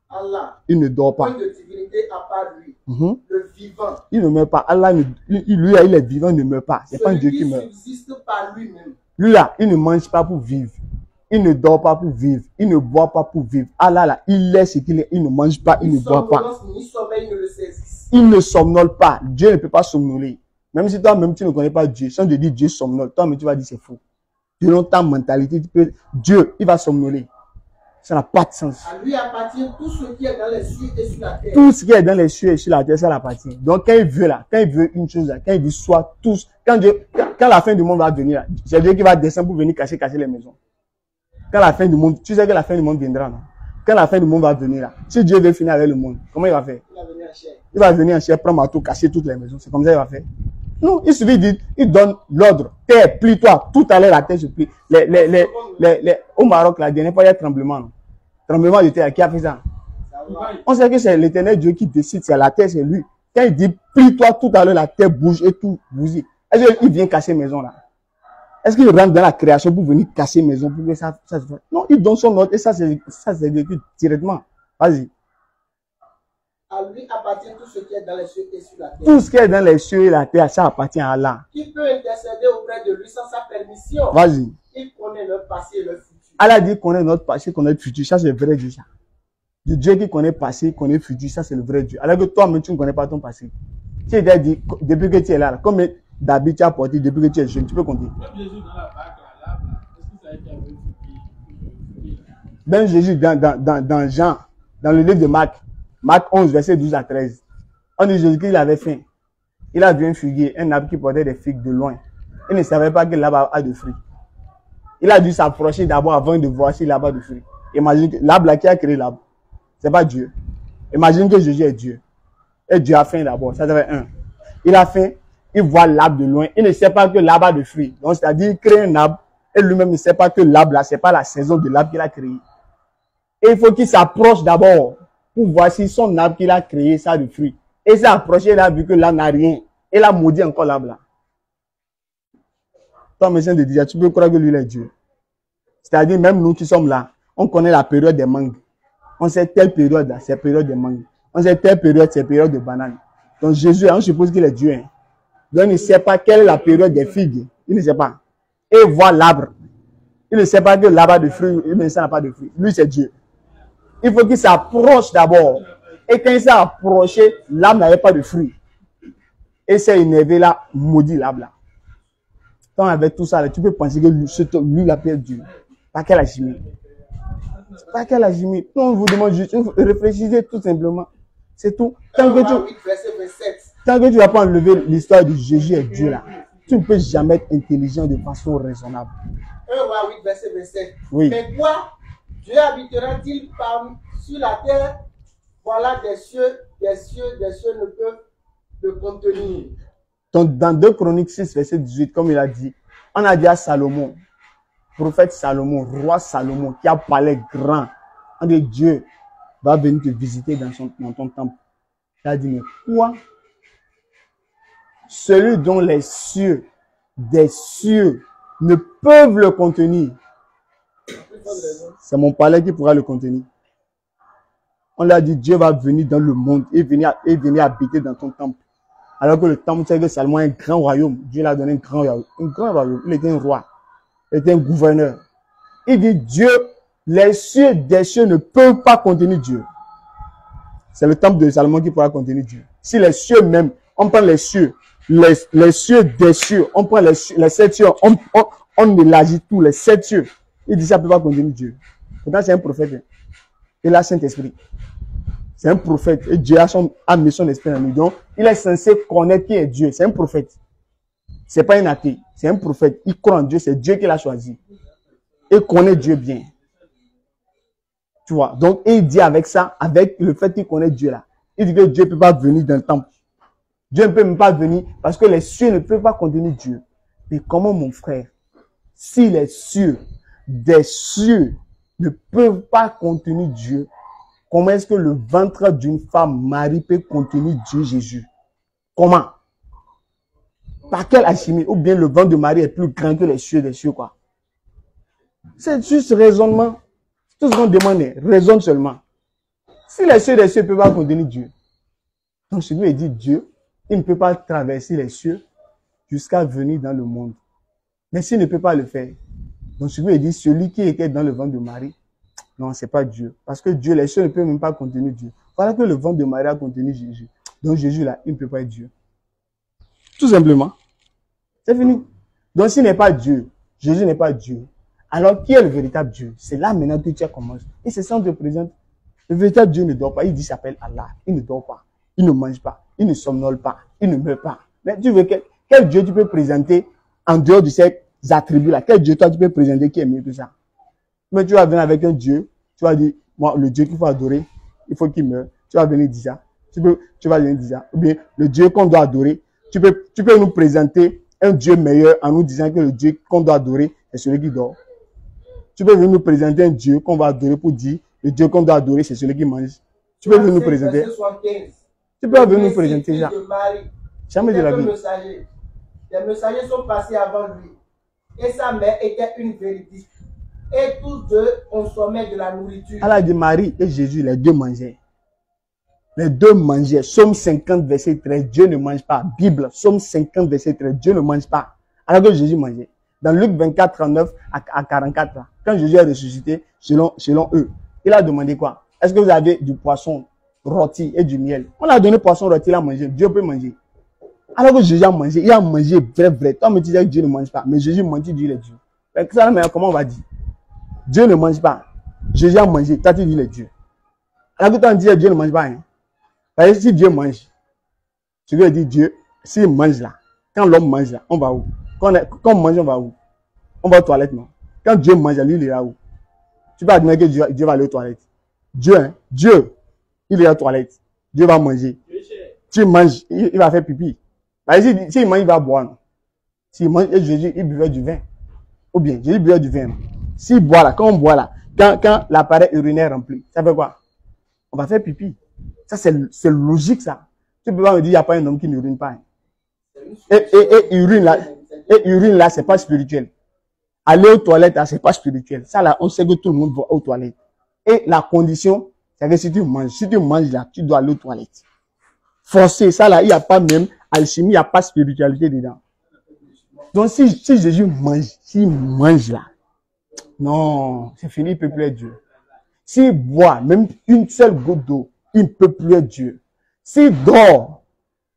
Allah. Il ne dort pas. Point de divinité à part lui. Le vivant. Il ne meurt pas. Allah, lui, il est vivant, il ne meurt pas. C'est pas un Dieu qui meurt. Il subsiste par lui-même. Lui, là, il ne mange pas pour vivre. Il ne dort pas pour vivre. Il ne boit pas pour vivre. Allah, là, il est ce qu'il est. Il ne mange pas, il ne boit pas. Ni sommeil ne le saisisse. Il ne somnole pas. Dieu ne peut pas somnoler. Même si toi-même, tu ne connais pas Dieu. Si on te dit Dieu somnole, toi-même, tu vas dire c'est faux. Selon ta mentalité, Dieu, il va somnoler. Ça n'a pas de sens. À lui appartient tout ce qui est dans les cieux et sur la terre. Tout ce qui est dans les cieux et sur la terre, ça l'appartient. Donc, quand il veut là, quand il veut une chose là, quand il dit soit tous, quand la fin du monde va venir là, c'est Dieu qui va descendre pour venir casser les maisons. Quand la fin du monde, tu sais que la fin du monde viendra, non? Quand la fin du monde va venir là, si Dieu veut finir avec le monde, comment il va faire? Il va venir en chair, prendre marteau, casser toutes les maisons. C'est comme ça qu'il va faire. Non, il suffit de dire, il donne l'ordre. Terre, plie-toi. Tout à l'heure, la terre se plie. Au Maroc, la dernière fois, il y a tremblement. Non? Tremblement de terre, qui a fait ça? On sait que c'est l'Éternel Dieu qui décide, c'est la terre, c'est lui. Quand il dit, plie-toi, tout à l'heure, la terre bouge et tout bouge. Est-ce qu'il vient casser maison là? Est-ce qu'il rentre dans la création pour venir casser maison pour que ça se fasse? Non, il donne son ordre et ça, c'est vécu directement. Vas-y. À lui appartient tout ce qui est dans les cieux et sur la terre. Tout ce qui est dans les cieux et la terre, ça appartient à Allah. Qui peut intercéder auprès de lui sans sa permission? Vas-y. Il connaît leur passé et leur futur. Allah dit qu'on connaît notre passé, qu'on connaît notre futur. Ça, c'est le vrai Dieu, ça. Le Dieu qui connaît passé, connaît le futur, ça, c'est le vrai Dieu. Alors que toi-même, tu ne connais pas ton passé. Tu as dit, depuis que tu es là, combien d'habits tu as porté depuis que tu es jeune, tu peux compter. Même Jésus dans la barque, là, est-ce que ça a été avec Même Jésus, dans Jean, dans le livre de Marc 11, verset 12 à 13, on dit Jésus qu'il avait faim. Il a vu un figuier, un arbre qui portait des figues de loin. Il ne savait pas que l'arbre a de fruits. Il a dû s'approcher d'abord avant de voir si l'arbre a de fruits. Imagine que l'arbre là qui a créé l'arbre, c'est pas Dieu. Imagine que Jésus est Dieu. Et Dieu a faim d'abord. Ça fait un. Il a faim, il voit l'arbre de loin. Il ne sait pas que l'arbre a de fruits. Donc, c'est-à-dire, il crée un arbre et lui-même ne sait pas que l'arbre là, c'est pas la saison de l'arbre qu'il a créé. Et il faut qu'il s'approche d'abord pour voir si son arbre qu'il a créé, ça a de fruits. Et il s'est approché, il a vu que l'arbre n'a rien. Il a maudit encore l'arbre là. Toi, monsieur de dire, tu peux croire que lui, il est Dieu. C'est-à-dire, même nous qui sommes là, on connaît la période des mangues. On sait telle période là, c'est période des mangues. On sait telle période, c'est période de bananes. Donc Jésus, on suppose qu'il est Dieu. Hein. Donc il ne sait pas quelle est la période des figues. Il ne sait pas. Et il voit l'arbre. Il ne sait pas que l'arbre a de fruits. Il ne sait pas de fruits. Lui, c'est Dieu. Il faut qu'il s'approche d'abord. Et quand il s'est approché, l'arbre n'avait pas de fruits. Et s'est énervé là, maudit l'arbre là. Quand avec tout ça, là, tu peux penser que lui, il appelle Dieu. Pas qu'elle a chimie. Pas qu'elle a chimie. On vous demande juste, réfléchissez tout simplement. C'est tout. Tant que tu vas pas enlever l'histoire de Jésus et Dieu là, tu ne peux jamais être intelligent de façon raisonnable. 1 Roi 8, verset 27. Oui. Mais quoi? Dieu habitera-t-il sur la terre? Voilà des cieux ne peuvent le contenir. Donc, dans 2 Chroniques 6, verset 18, comme il a dit, on a dit à Salomon, prophète Salomon, roi Salomon, qui a parlé grand, on dit Dieu va venir te visiter dans ton temple. Il a dit, mais quoi? Celui dont les cieux, des cieux, ne peuvent le contenir. C'est mon palais qui pourra le contenir. On lui a dit, Dieu va venir dans le monde et venir habiter dans ton temple. Alors que le temple, c'est que Salomon a un grand royaume. Dieu l'a donné un grand royaume. Il était un roi. Il était un gouverneur. Il dit, Dieu, les cieux des cieux ne peuvent pas contenir Dieu. C'est le temple de Salomon qui pourra contenir Dieu. Si les cieux même, on prend les cieux, les cieux des cieux, on prend les 7 cieux, on élargit tous les 7 cieux. Il dit, ça ne peut pas contenir Dieu. Pourtant, c'est un prophète. Il a Saint-Esprit. C'est un prophète. Et Dieu a mis son esprit en lui. Donc, il est censé connaître qui est Dieu. C'est un prophète. C'est pas un athée. C'est un prophète. Il croit en Dieu. C'est Dieu qui l'a choisi. Il connaît Dieu bien. Tu vois. Donc, il dit avec ça, avec le fait qu'il connaît Dieu là, il dit que Dieu ne peut pas venir dans le temple. Dieu ne peut même pas venir parce que les cieux ne peuvent pas contenir Dieu. Mais comment, mon frère, si les cieux, des cieux, ne peuvent pas contenir Dieu, comment est-ce que le ventre d'une femme Marie peut contenir Dieu Jésus? Comment? Par quelle alchimie? Ou bien le ventre de Marie est plus grand que les cieux des cieux, quoi? C'est juste raisonnement. Tout ce qu'on demande est raisonne seulement. Si les cieux des cieux ne peuvent pas contenir Dieu, donc celui est dit Dieu, il ne peut pas traverser les cieux jusqu'à venir dans le monde. Mais s'il ne peut pas le faire, donc celui est dit celui qui était dans le ventre de Marie, non, c'est pas Dieu. Parce que Dieu, les cieux ne peuvent même pas contenir Dieu. Voilà que le ventre de Marie a contenu Jésus. Donc Jésus là, il ne peut pas être Dieu. Tout simplement. C'est fini. Donc s'il n'est pas Dieu, Jésus n'est pas Dieu. Alors qui est le véritable Dieu? C'est là maintenant que tu commences. Et c'est ça qu'on te présente. Le véritable Dieu ne dort pas. Il dit qu'il s'appelle Allah. Il ne dort pas. Il ne mange pas. Il ne somnole pas. Il ne meurt pas. Mais tu veux quel Dieu tu peux présenter en dehors de ces attributs-là? Quel Dieu toi tu peux présenter qui est mieux que ça? Mais tu vas venir avec un Dieu, tu vas dire, moi, le Dieu qu'il faut adorer, il faut qu'il meure. Tu vas venir dire ça. Tu vas venir dire ça. Ou bien, le Dieu qu'on doit adorer, tu peux nous présenter un Dieu meilleur en nous disant que le Dieu qu'on doit adorer est celui qui dort. Tu peux venir nous présenter un Dieu qu'on va adorer pour dire, le Dieu qu'on doit adorer, c'est celui qui mange. Tu peux venir nous présenter. Tu peux venir nous présenter ça. Jamais de la vie. Les messagers sont passés avant lui. Et sa mère était une véridique. Et tous deux consommaient de la nourriture. Allah dit Marie et Jésus, les deux mangeaient. Les deux mangeaient. Somme 50, verset 13, Dieu ne mange pas. Bible, Somme 50, verset 13, Dieu ne mange pas. Alors que Jésus mangeait. Dans Luc 24, 39 à 44, là, quand Jésus est ressuscité, selon eux, il a demandé quoi? Est-ce que vous avez du poisson rôti et du miel? On a donné poisson rôti, il a mangé. Dieu peut manger. Alors que Jésus a mangé, il a mangé vrai. Toi, me disais que Dieu ne mange pas. Mais Jésus mentit, Dieu est Dieu. Ça, mais comment on va dire? Dieu ne mange pas. Jésus a mangé. Toi, tu dis les dieux. Alors que tu dis Dieu ne mange pas. Hein. Parce que si Dieu mange, tu veux dire Dieu, s'il mange là, quand l'homme mange là, on va où? Quand on mange, on va où? On va aux toilettes, non? Quand Dieu mange, lui, il ira où? Tu peux admettre que Dieu va aller aux toilettes. Dieu, hein? Dieu, il ira aux toilettes. Dieu va manger. Tu manges, il va faire pipi. S'il mange, il va boire. Non? S'il mange, et Jésus, il buvait du vin. Ou bien, Jésus buvait du vin. Non? S'il boit là, quand on boit là, quand l'appareil urinaire est rempli, ça fait quoi? On va faire pipi. Ça, c'est logique, ça. Tu peux pas me dire, il n'y a pas un homme qui n'urine pas. Hein? Et urine là, c'est pas spirituel. Aller aux toilettes, là, c'est pas spirituel. Ça, là, on sait que tout le monde va aux toilettes. Et la condition, c'est que si tu manges là, tu dois aller aux toilettes. Forcé, ça là, il n'y a pas même alchimie, il n'y a pas spiritualité dedans. Donc, si Jésus mange, s'il mange là, non, c'est fini, il ne peut plus être Dieu. S'il boit même une seule goutte d'eau, il ne peut plus être Dieu. S'il dort,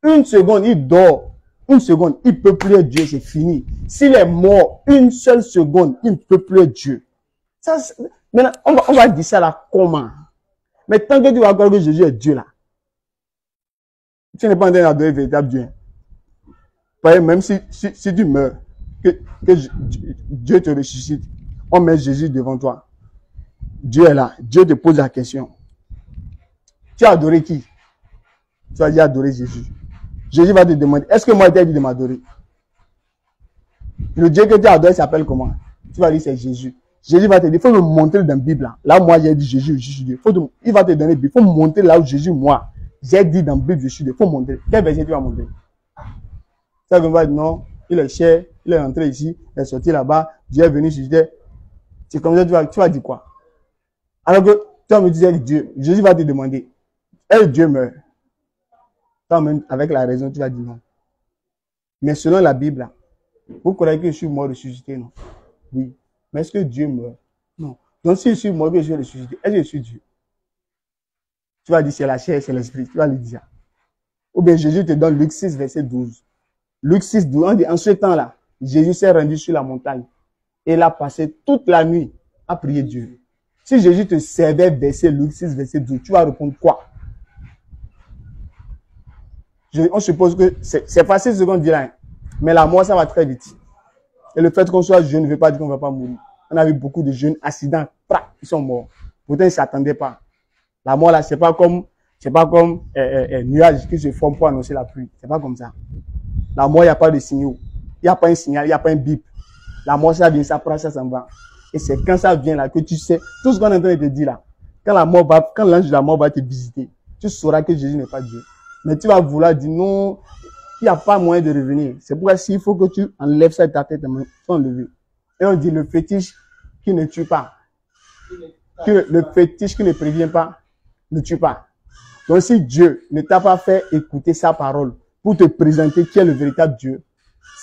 une seconde, il dort. Une seconde, il ne peut plus être Dieu, c'est fini. S'il est mort, une seule seconde, il ne peut plus être Dieu. Ça, maintenant, on va dire ça là comment? Mais tant que tu vas croire que Jésus est Dieu là, tu n'es pas en train d'adorer le véritable Dieu. Même si tu meurs, que Dieu te ressuscite, on met Jésus devant toi. Dieu est là. Dieu te pose la question. Tu as adoré qui? Tu vas dire adorer Jésus. Jésus va te demander, est-ce que moi je t'ai dit de m'adorer? Le Dieu que tu as adoré s'appelle comment? Tu vas dire c'est Jésus. Jésus va te dire, il faut me montrer dans la Bible. Là moi j'ai dit Jésus, je suis Dieu. Il va te donner, il faut me montrer là où Jésus, moi, j'ai dit dans la Bible, je suis Dieu. Il faut montrer. Quel verset tu vas montrer? Ça va dire non, il est cher, il est rentré ici, il est sorti là-bas, Dieu est venu sur terre. C'est comme ça, tu vas dire quoi? Alors que toi me disais Dieu, Jésus va te demander, est-ce que Dieu meurt? Toi-même, avec la raison, tu vas dire non. Mais selon la Bible, là, vous croyez que je suis mort ressuscité, non? Oui. Mais est-ce que Dieu meurt? Non. Donc si je suis mort, que je suis ressuscité, est-ce que je suis Dieu? Tu vas dire c'est la chair, c'est l'esprit. Tu vas lui dire. Ou bien Jésus te donne Luc 6, verset 12. Luc 6, 12. On dit, en ce temps-là, Jésus s'est rendu sur la montagne. Et il a passé toute la nuit à prier Dieu. Si Jésus te servait verset Luc 6, verset 12, tu vas répondre quoi? On suppose que c'est facile ce qu'on dit là. Hein. Mais la mort, ça va très vite. Et le fait qu'on soit jeune ne veut pas dire qu'on ne va pas mourir. On a vu beaucoup de jeunes accidents, ils sont morts. Pourtant, ils ne s'attendaient pas. La mort là, c'est pas comme nuage qui se forme pour annoncer la pluie. C'est pas comme ça. La mort, il n'y a pas de signaux. Il n'y a pas un signal, il n'y a pas un bip. La mort, ça vient, ça prend, ça s'en va. Et c'est quand ça vient là que tu sais, tout ce qu'on est en train de te dire là, quand l'ange de la mort va te visiter, tu sauras que Jésus n'est pas Dieu. Mais tu vas vouloir dire non, il n'y a pas moyen de revenir. C'est pourquoi s'il faut que tu enlèves ça de ta tête, il faut enlever. Et on dit le fétiche qui ne tue pas. Le fétiche qui ne prévient pas, ne tue pas. Donc si Dieu ne t'a pas fait écouter sa parole pour te présenter qui est le véritable Dieu,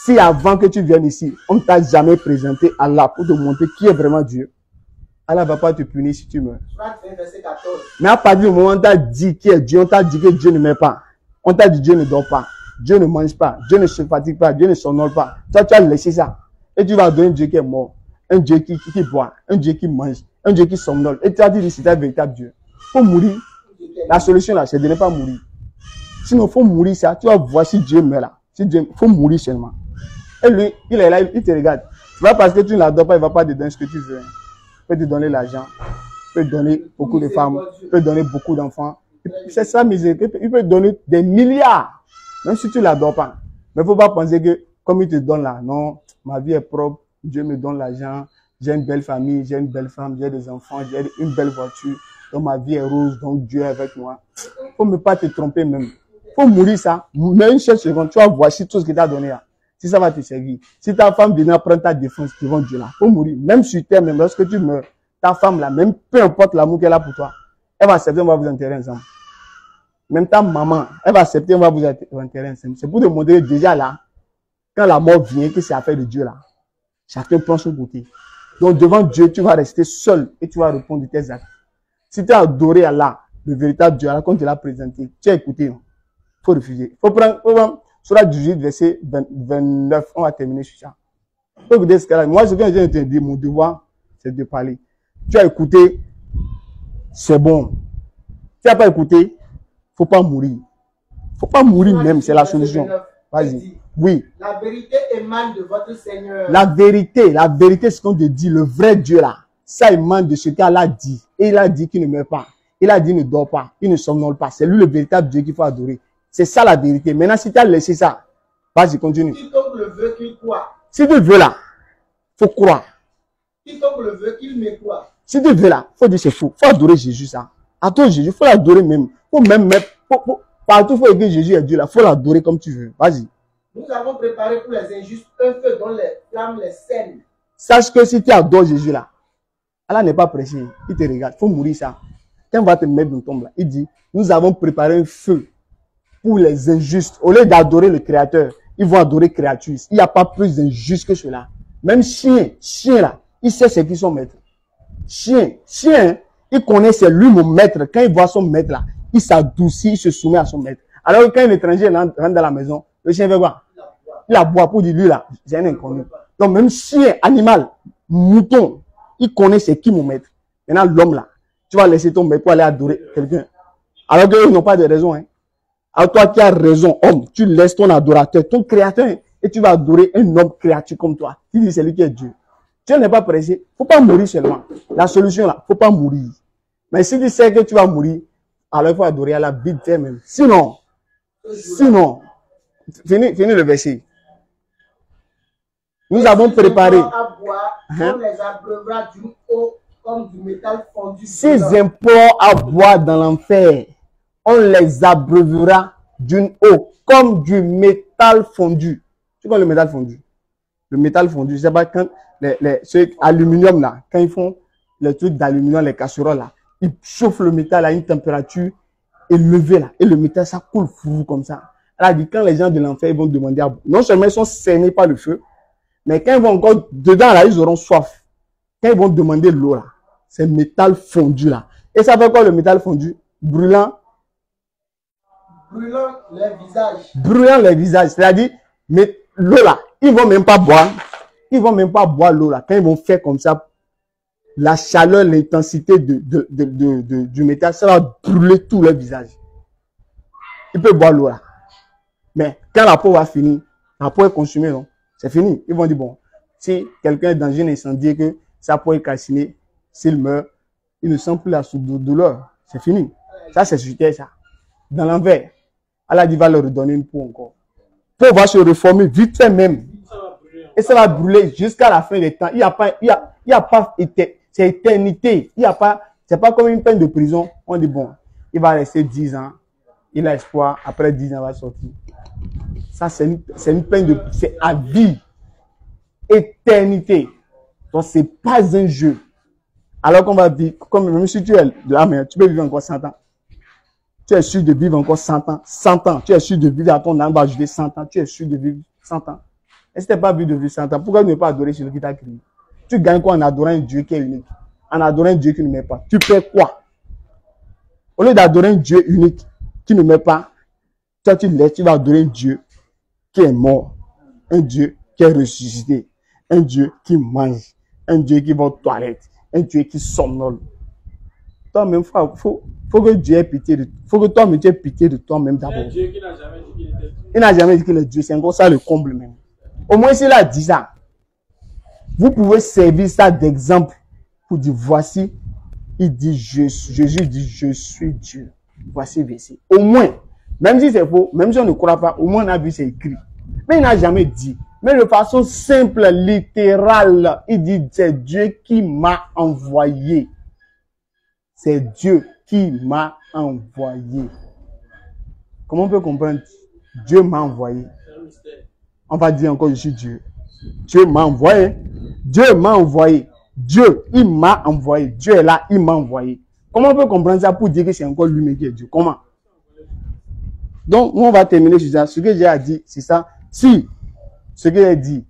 si avant que tu viennes ici, on ne t'a jamais présenté Allah pour te montrer qui est vraiment Dieu, Allah ne va pas te punir si tu meurs. Mais à partir du moment où on t'a dit qui est Dieu, on t'a dit que Dieu ne meurt pas. On t'a dit Dieu ne dort pas. Dieu ne mange pas. Dieu ne se fatigue pas. Dieu ne s'honore pas. Toi, tu as laissé ça. Et tu vas adorer un Dieu qui est mort. Un Dieu qui boit. Un Dieu qui mange. Un Dieu qui somnole. Et tu as dit que c'est un véritable Dieu. Il faut mourir. La solution là, c'est de ne pas mourir. Sinon, il faut mourir ça. Tu vas voir si Dieu meurt là. Il faut mourir seulement. Et lui, il est là, il te regarde. C'est pas parce que tu ne l'adores pas, il ne va pas te donner ce que tu veux. Il peut te donner l'argent. Il peut te donner beaucoup de femmes. Il peut te donner beaucoup d'enfants. C'est ça, miséricorde. Il peut te donner des milliards. Même si tu ne l'adores pas. Mais il ne faut pas penser que, comme il te donne là, non, ma vie est propre, Dieu me donne l'argent, j'ai une belle famille, j'ai une belle femme, j'ai des enfants, j'ai une belle voiture, donc ma vie est rose, donc Dieu est avec moi. Il ne faut même pas te tromper même. Il faut mourir ça. Mais une seule seconde, tu vas voir si tout ce qu'il t'a donné là, si ça va te servir. Si ta femme vient prendre ta défense devant Dieu là, il faut mourir. Même sur terre, même lorsque tu meurs, ta femme là, même peu importe l'amour qu'elle a pour toi, elle va accepter, on va vous enterrer ensemble. Même ta maman, elle va accepter, on va vous enterrer ensemble. C'est pour te montrer déjà là, quand la mort vient, que c'est affaire de Dieu là. Chacun prend son côté. Donc devant Dieu, tu vas rester seul et tu vas répondre de tes actes. Si tu as adoré Allah, le véritable Dieu, Allah, quand tu l'as présenté, tu as écouté, il faut refuser. Il faut prendre Sourate 18, verset 29, on va terminer sur ça. Faut écouter ce cas-là. Moi, ce que j'ai entendu, mon devoir, c'est de parler. Tu as écouté c'est bon. Tu n'as pas écouté, il ne faut pas mourir. Il ne faut pas mourir même, c'est la solution. Vas-y. Oui. La vérité émane de votre Seigneur. La vérité, ce qu'on te dit, le vrai Dieu là, ça émane de ce qu'Allah dit. Et il a dit qu'il ne meurt pas. Il a dit ne dort pas, il ne somnole pas. C'est lui le véritable Dieu qu'il faut adorer. C'est ça la vérité. Maintenant, si tu as laissé ça, vas-y, continue. Quiconque le veut qu'il croit. Si tu veux là, il faut croire. Quiconque le veut qu'il me croit. Si tu veux là, il faut dire c'est faux. Il faut adorer Jésus ça. Adore Jésus, il faut l'adorer même. Faut même mettre, partout, il faut dire Jésus est Dieu là. Il faut l'adorer comme tu veux. Vas-y. Nous avons préparé pour les injustes un feu dont les flammes les saignent. Sache que si tu adores Jésus là, Allah n'est pas pressé. Il te regarde. Il faut mourir ça. Quand on va te mettre dans le tombe là, il dit, nous avons préparé un feu pour les injustes. Au lieu d'adorer le Créateur, ils vont adorer créature. Il n'y a pas plus d'injuste que cela. Même chien là, il sait ce qu'ils sont maîtres. Chien, il connaît c'est lui mon maître. Quand il voit son maître là, il s'adoucit, il se soumet à son maître. Alors que quand un étranger rentre dans la maison, le chien fait quoi? Il aboie pour dire lui là, c'est un inconnu. Donc même chien, animal, mouton, il connaît c'est qui mon maître. Maintenant l'homme là, tu vas laisser ton maître pour aller adorer quelqu'un. Alors qu'eux n'ont pas de raison. Hein. Alors toi qui as raison, homme, tu laisses ton adorateur, ton créateur, et tu vas adorer un homme créature comme toi. Tu dis c'est lui qui est Dieu. Dieu n'est pas pressé. Faut pas mourir seulement. La solution là, faut pas mourir. Mais si tu sais que tu vas mourir, alors il faut adorer à la vie de toi-même. Sinon, finis le verset. Nous avons préparé. On les abreuvera d'une eau comme du métal fondu. Ces imports à boire dans l'enfer, on les abreuvera d'une eau comme du métal fondu. Tu vois le métal fondu? Le métal fondu, je sais pas quand ceux aluminium là, quand ils font les trucs d'aluminium, les casseroles là, ils chauffent le métal à une température élevée là, et le métal ça coule fou comme ça. Elle a dit quand les gens de l'enfer ils vont demander à boire, non seulement ils sont cernés par le feu, mais quand ils vont encore dedans là, ils auront soif. Quand ils vont demander l'eau là, c'est métal fondu là. Et ça fait quoi le métal fondu? Brûlant. Brûlant les visages. Brûlant les visages. C'est-à-dire, mais l'eau là, ils vont même pas boire. Ils vont même pas boire l'eau là. Quand ils vont faire comme ça, la chaleur, l'intensité du métal, ça va brûler tout leur visage. Ils peuvent boire l'eau là. Mais quand la peau va finir, la peau est consumée, non? C'est fini. Ils vont dire, bon, si quelqu'un est dans un incendie et que sa peau est calcinée, s'il meurt, il ne sent plus la douleur. C'est fini. Ça, c'est sur terre, ça. Dans l'envers, Allah dit, va leur redonner une peau encore. La peau va se reformer vite fait même. Et ça va brûler jusqu'à la fin des temps. Il n'y a pas, c'est éternité. Il n'y a pas, c'est pas comme une peine de prison. On dit, bon, il va rester 10 ans. Il a espoir. Après 10 ans, il va sortir. Ça, c'est une peine de, c'est à vie. Éternité. Donc, c'est pas un jeu. Alors qu'on va dire, comme même si tu es là, mais tu peux vivre encore 100 ans. Tu es sûr de vivre encore 100 ans. 100 ans. Tu es sûr de vivre à ton âme, va ajouter 100 ans. Tu es sûr de vivre 100 ans. Et si tu n'es pas vu de vivre 100 ans, pourquoi ne pas adorer celui qui t'a créé? Tu gagnes quoi en adorant un Dieu qui est unique? En adorant un Dieu qui ne meurt pas. Tu perds quoi? Au lieu d'adorer un Dieu unique qui ne meurt pas, toi tu laisses, tu vas adorer un Dieu qui est mort. Un Dieu qui est ressuscité. Un Dieu qui mange. Un Dieu qui va aux toilettes. Un Dieu qui somnole. Toi-même, faut que Dieu ait pitié de toi. Faut que toi-même tu aies pitié de toi-même d'abord. Un Dieu qui n'a jamais dit qu'il était Dieu. Il n'a jamais dit qu'il est Dieu. C'est encore ça le comble même. Au moins, s'il a dit ça, vous pouvez servir ça d'exemple pour dire voici, il dit Jésus dit je suis Dieu. Voici verset. Au moins, même si c'est faux, même si on ne croit pas, au moins on a vu c'est écrit. Mais il n'a jamais dit. Mais de façon simple, littérale, il dit c'est Dieu qui m'a envoyé. C'est Dieu qui m'a envoyé. Comment on peut comprendre? Dieu m'a envoyé. On va dire encore je suis Dieu. Dieu m'a envoyé. Dieu m'a envoyé. Dieu, il m'a envoyé. Dieu est là, il m'a envoyé. Comment on peut comprendre ça pour dire que c'est encore lui-même qui est Dieu? Comment? Donc, on va terminer sur ça. Ce que j'ai à dire, c'est ça. Si ce que j'ai dit,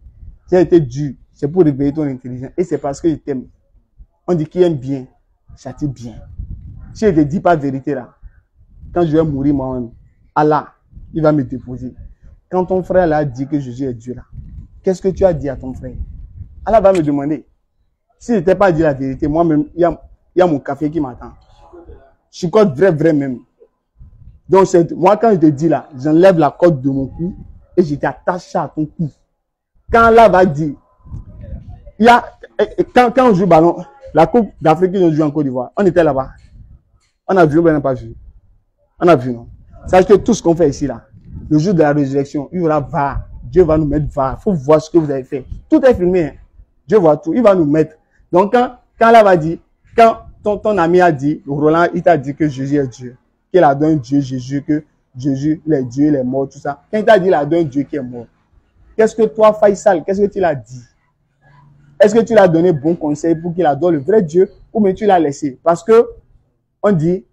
j'ai été dur, c'est pour réveiller ton intelligence. Et c'est parce que je t'aime. On dit qu'il aime bien, châtie bien. Si je ne te dis pas la vérité là, quand je vais mourir moi-même, Allah, il va me déposer. Quand ton frère là dit que Jésus est Dieu là, qu'est-ce que tu as dit à ton frère? Allah va me demander. Si je ne t'ai pas dit la vérité, moi-même, il y a mon café qui m'attend. chicote vrai même. Donc, moi, quand je te dis là, j'enlève la corde de mon cou et je t'attache à ton cou. Quand là va dire, il y a, quand on joue ballon, la Coupe d'Afrique qu'ils ont joué en Côte d'Ivoire, on était là-bas. On a vu ou on n'a pas vu? On a vu, non? Sache que tout ce qu'on fait ici là, le jour de la résurrection, il y aura VAR. Dieu va nous mettre VAR. Il faut voir ce que vous avez fait. Tout est filmé. Hein? Dieu voit tout. Il va nous mettre. Donc, quand là va dire, quand ton ami a dit, Roland, il t'a dit que Jésus est Dieu. Qu'il a donné Dieu, Jésus, que Jésus, il est Dieu, il est mort, tout ça. Quand il t'a dit, il a donné Dieu qui est mort. Qu'est-ce que toi, Faisal, qu'est-ce que tu l'as dit? Est-ce que tu l'as donné bon conseil pour qu'il adore le vrai Dieu ou bien tu l'as laissé? Parce que on dit,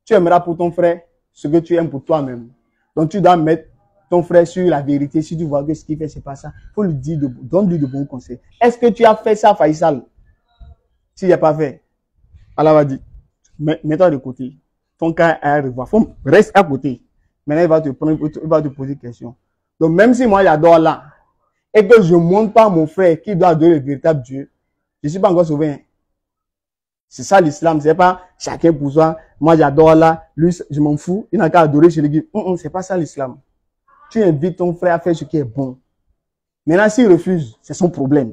tu aimeras pour ton frère ce que tu aimes pour toi-même. Donc tu dois mettre ton frère sur la vérité. Si tu vois que ce qu'il fait, c'est pas ça, il faut lui dire, donne-lui de bons conseils. Est-ce que tu as fait ça, Faisal? S'il n'y a pas fait, Allah va dire, mets-toi de côté. Ton cas est à revoir. Reste à côté. Maintenant, il va te poser des questions. Donc même si moi j'adore là, et que je ne montre pas mon frère qui doit adorer le véritable Dieu, je ne suis pas encore sauvé. Hein. C'est ça l'islam, c'est pas chacun pour soi. Moi j'adore là, lui je m'en fous, il n'a qu'à adorer chez l'église. C'est pas ça l'islam. Tu invites ton frère à faire ce qui est bon. Maintenant s'il refuse, c'est son problème.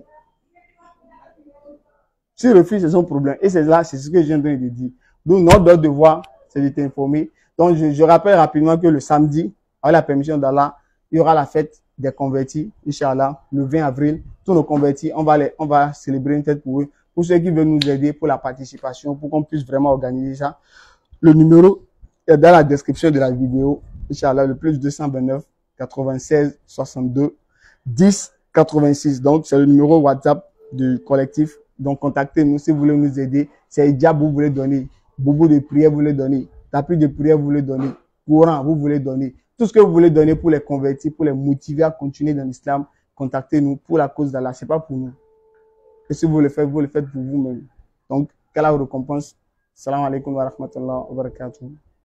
S'il refuse, c'est son problème. Et c'est là, c'est ce que je viens de dire. Donc notre devoir, c'est de t'informer. Donc je rappelle rapidement que le samedi, avec la permission d'Allah, il y aura la fête des convertis, Inch'Allah, le 20 avril. Tous nos convertis, on va célébrer une fête pour eux. Pour ceux qui veulent nous aider pour la participation, pour qu'on puisse vraiment organiser ça. Le numéro est dans la description de la vidéo. Inch'Allah, le plus 229 96 62 10 86. Donc, c'est le numéro WhatsApp du collectif. Donc, contactez-nous si vous voulez nous aider. C'est Hijab, vous voulez donner. Boubou de prière, vous voulez donner. Tapis de prière, vous voulez donner. Courant, vous voulez donner. Tout ce que vous voulez donner pour les convertir, pour les motiver à continuer dans l'islam, contactez-nous pour la cause d'Allah. C'est pas pour nous. Et si vous le faites pour vous-même. Donc, qu'Allah vous récompense. Salam alaikum wa rahmatullahi wa barakatuh.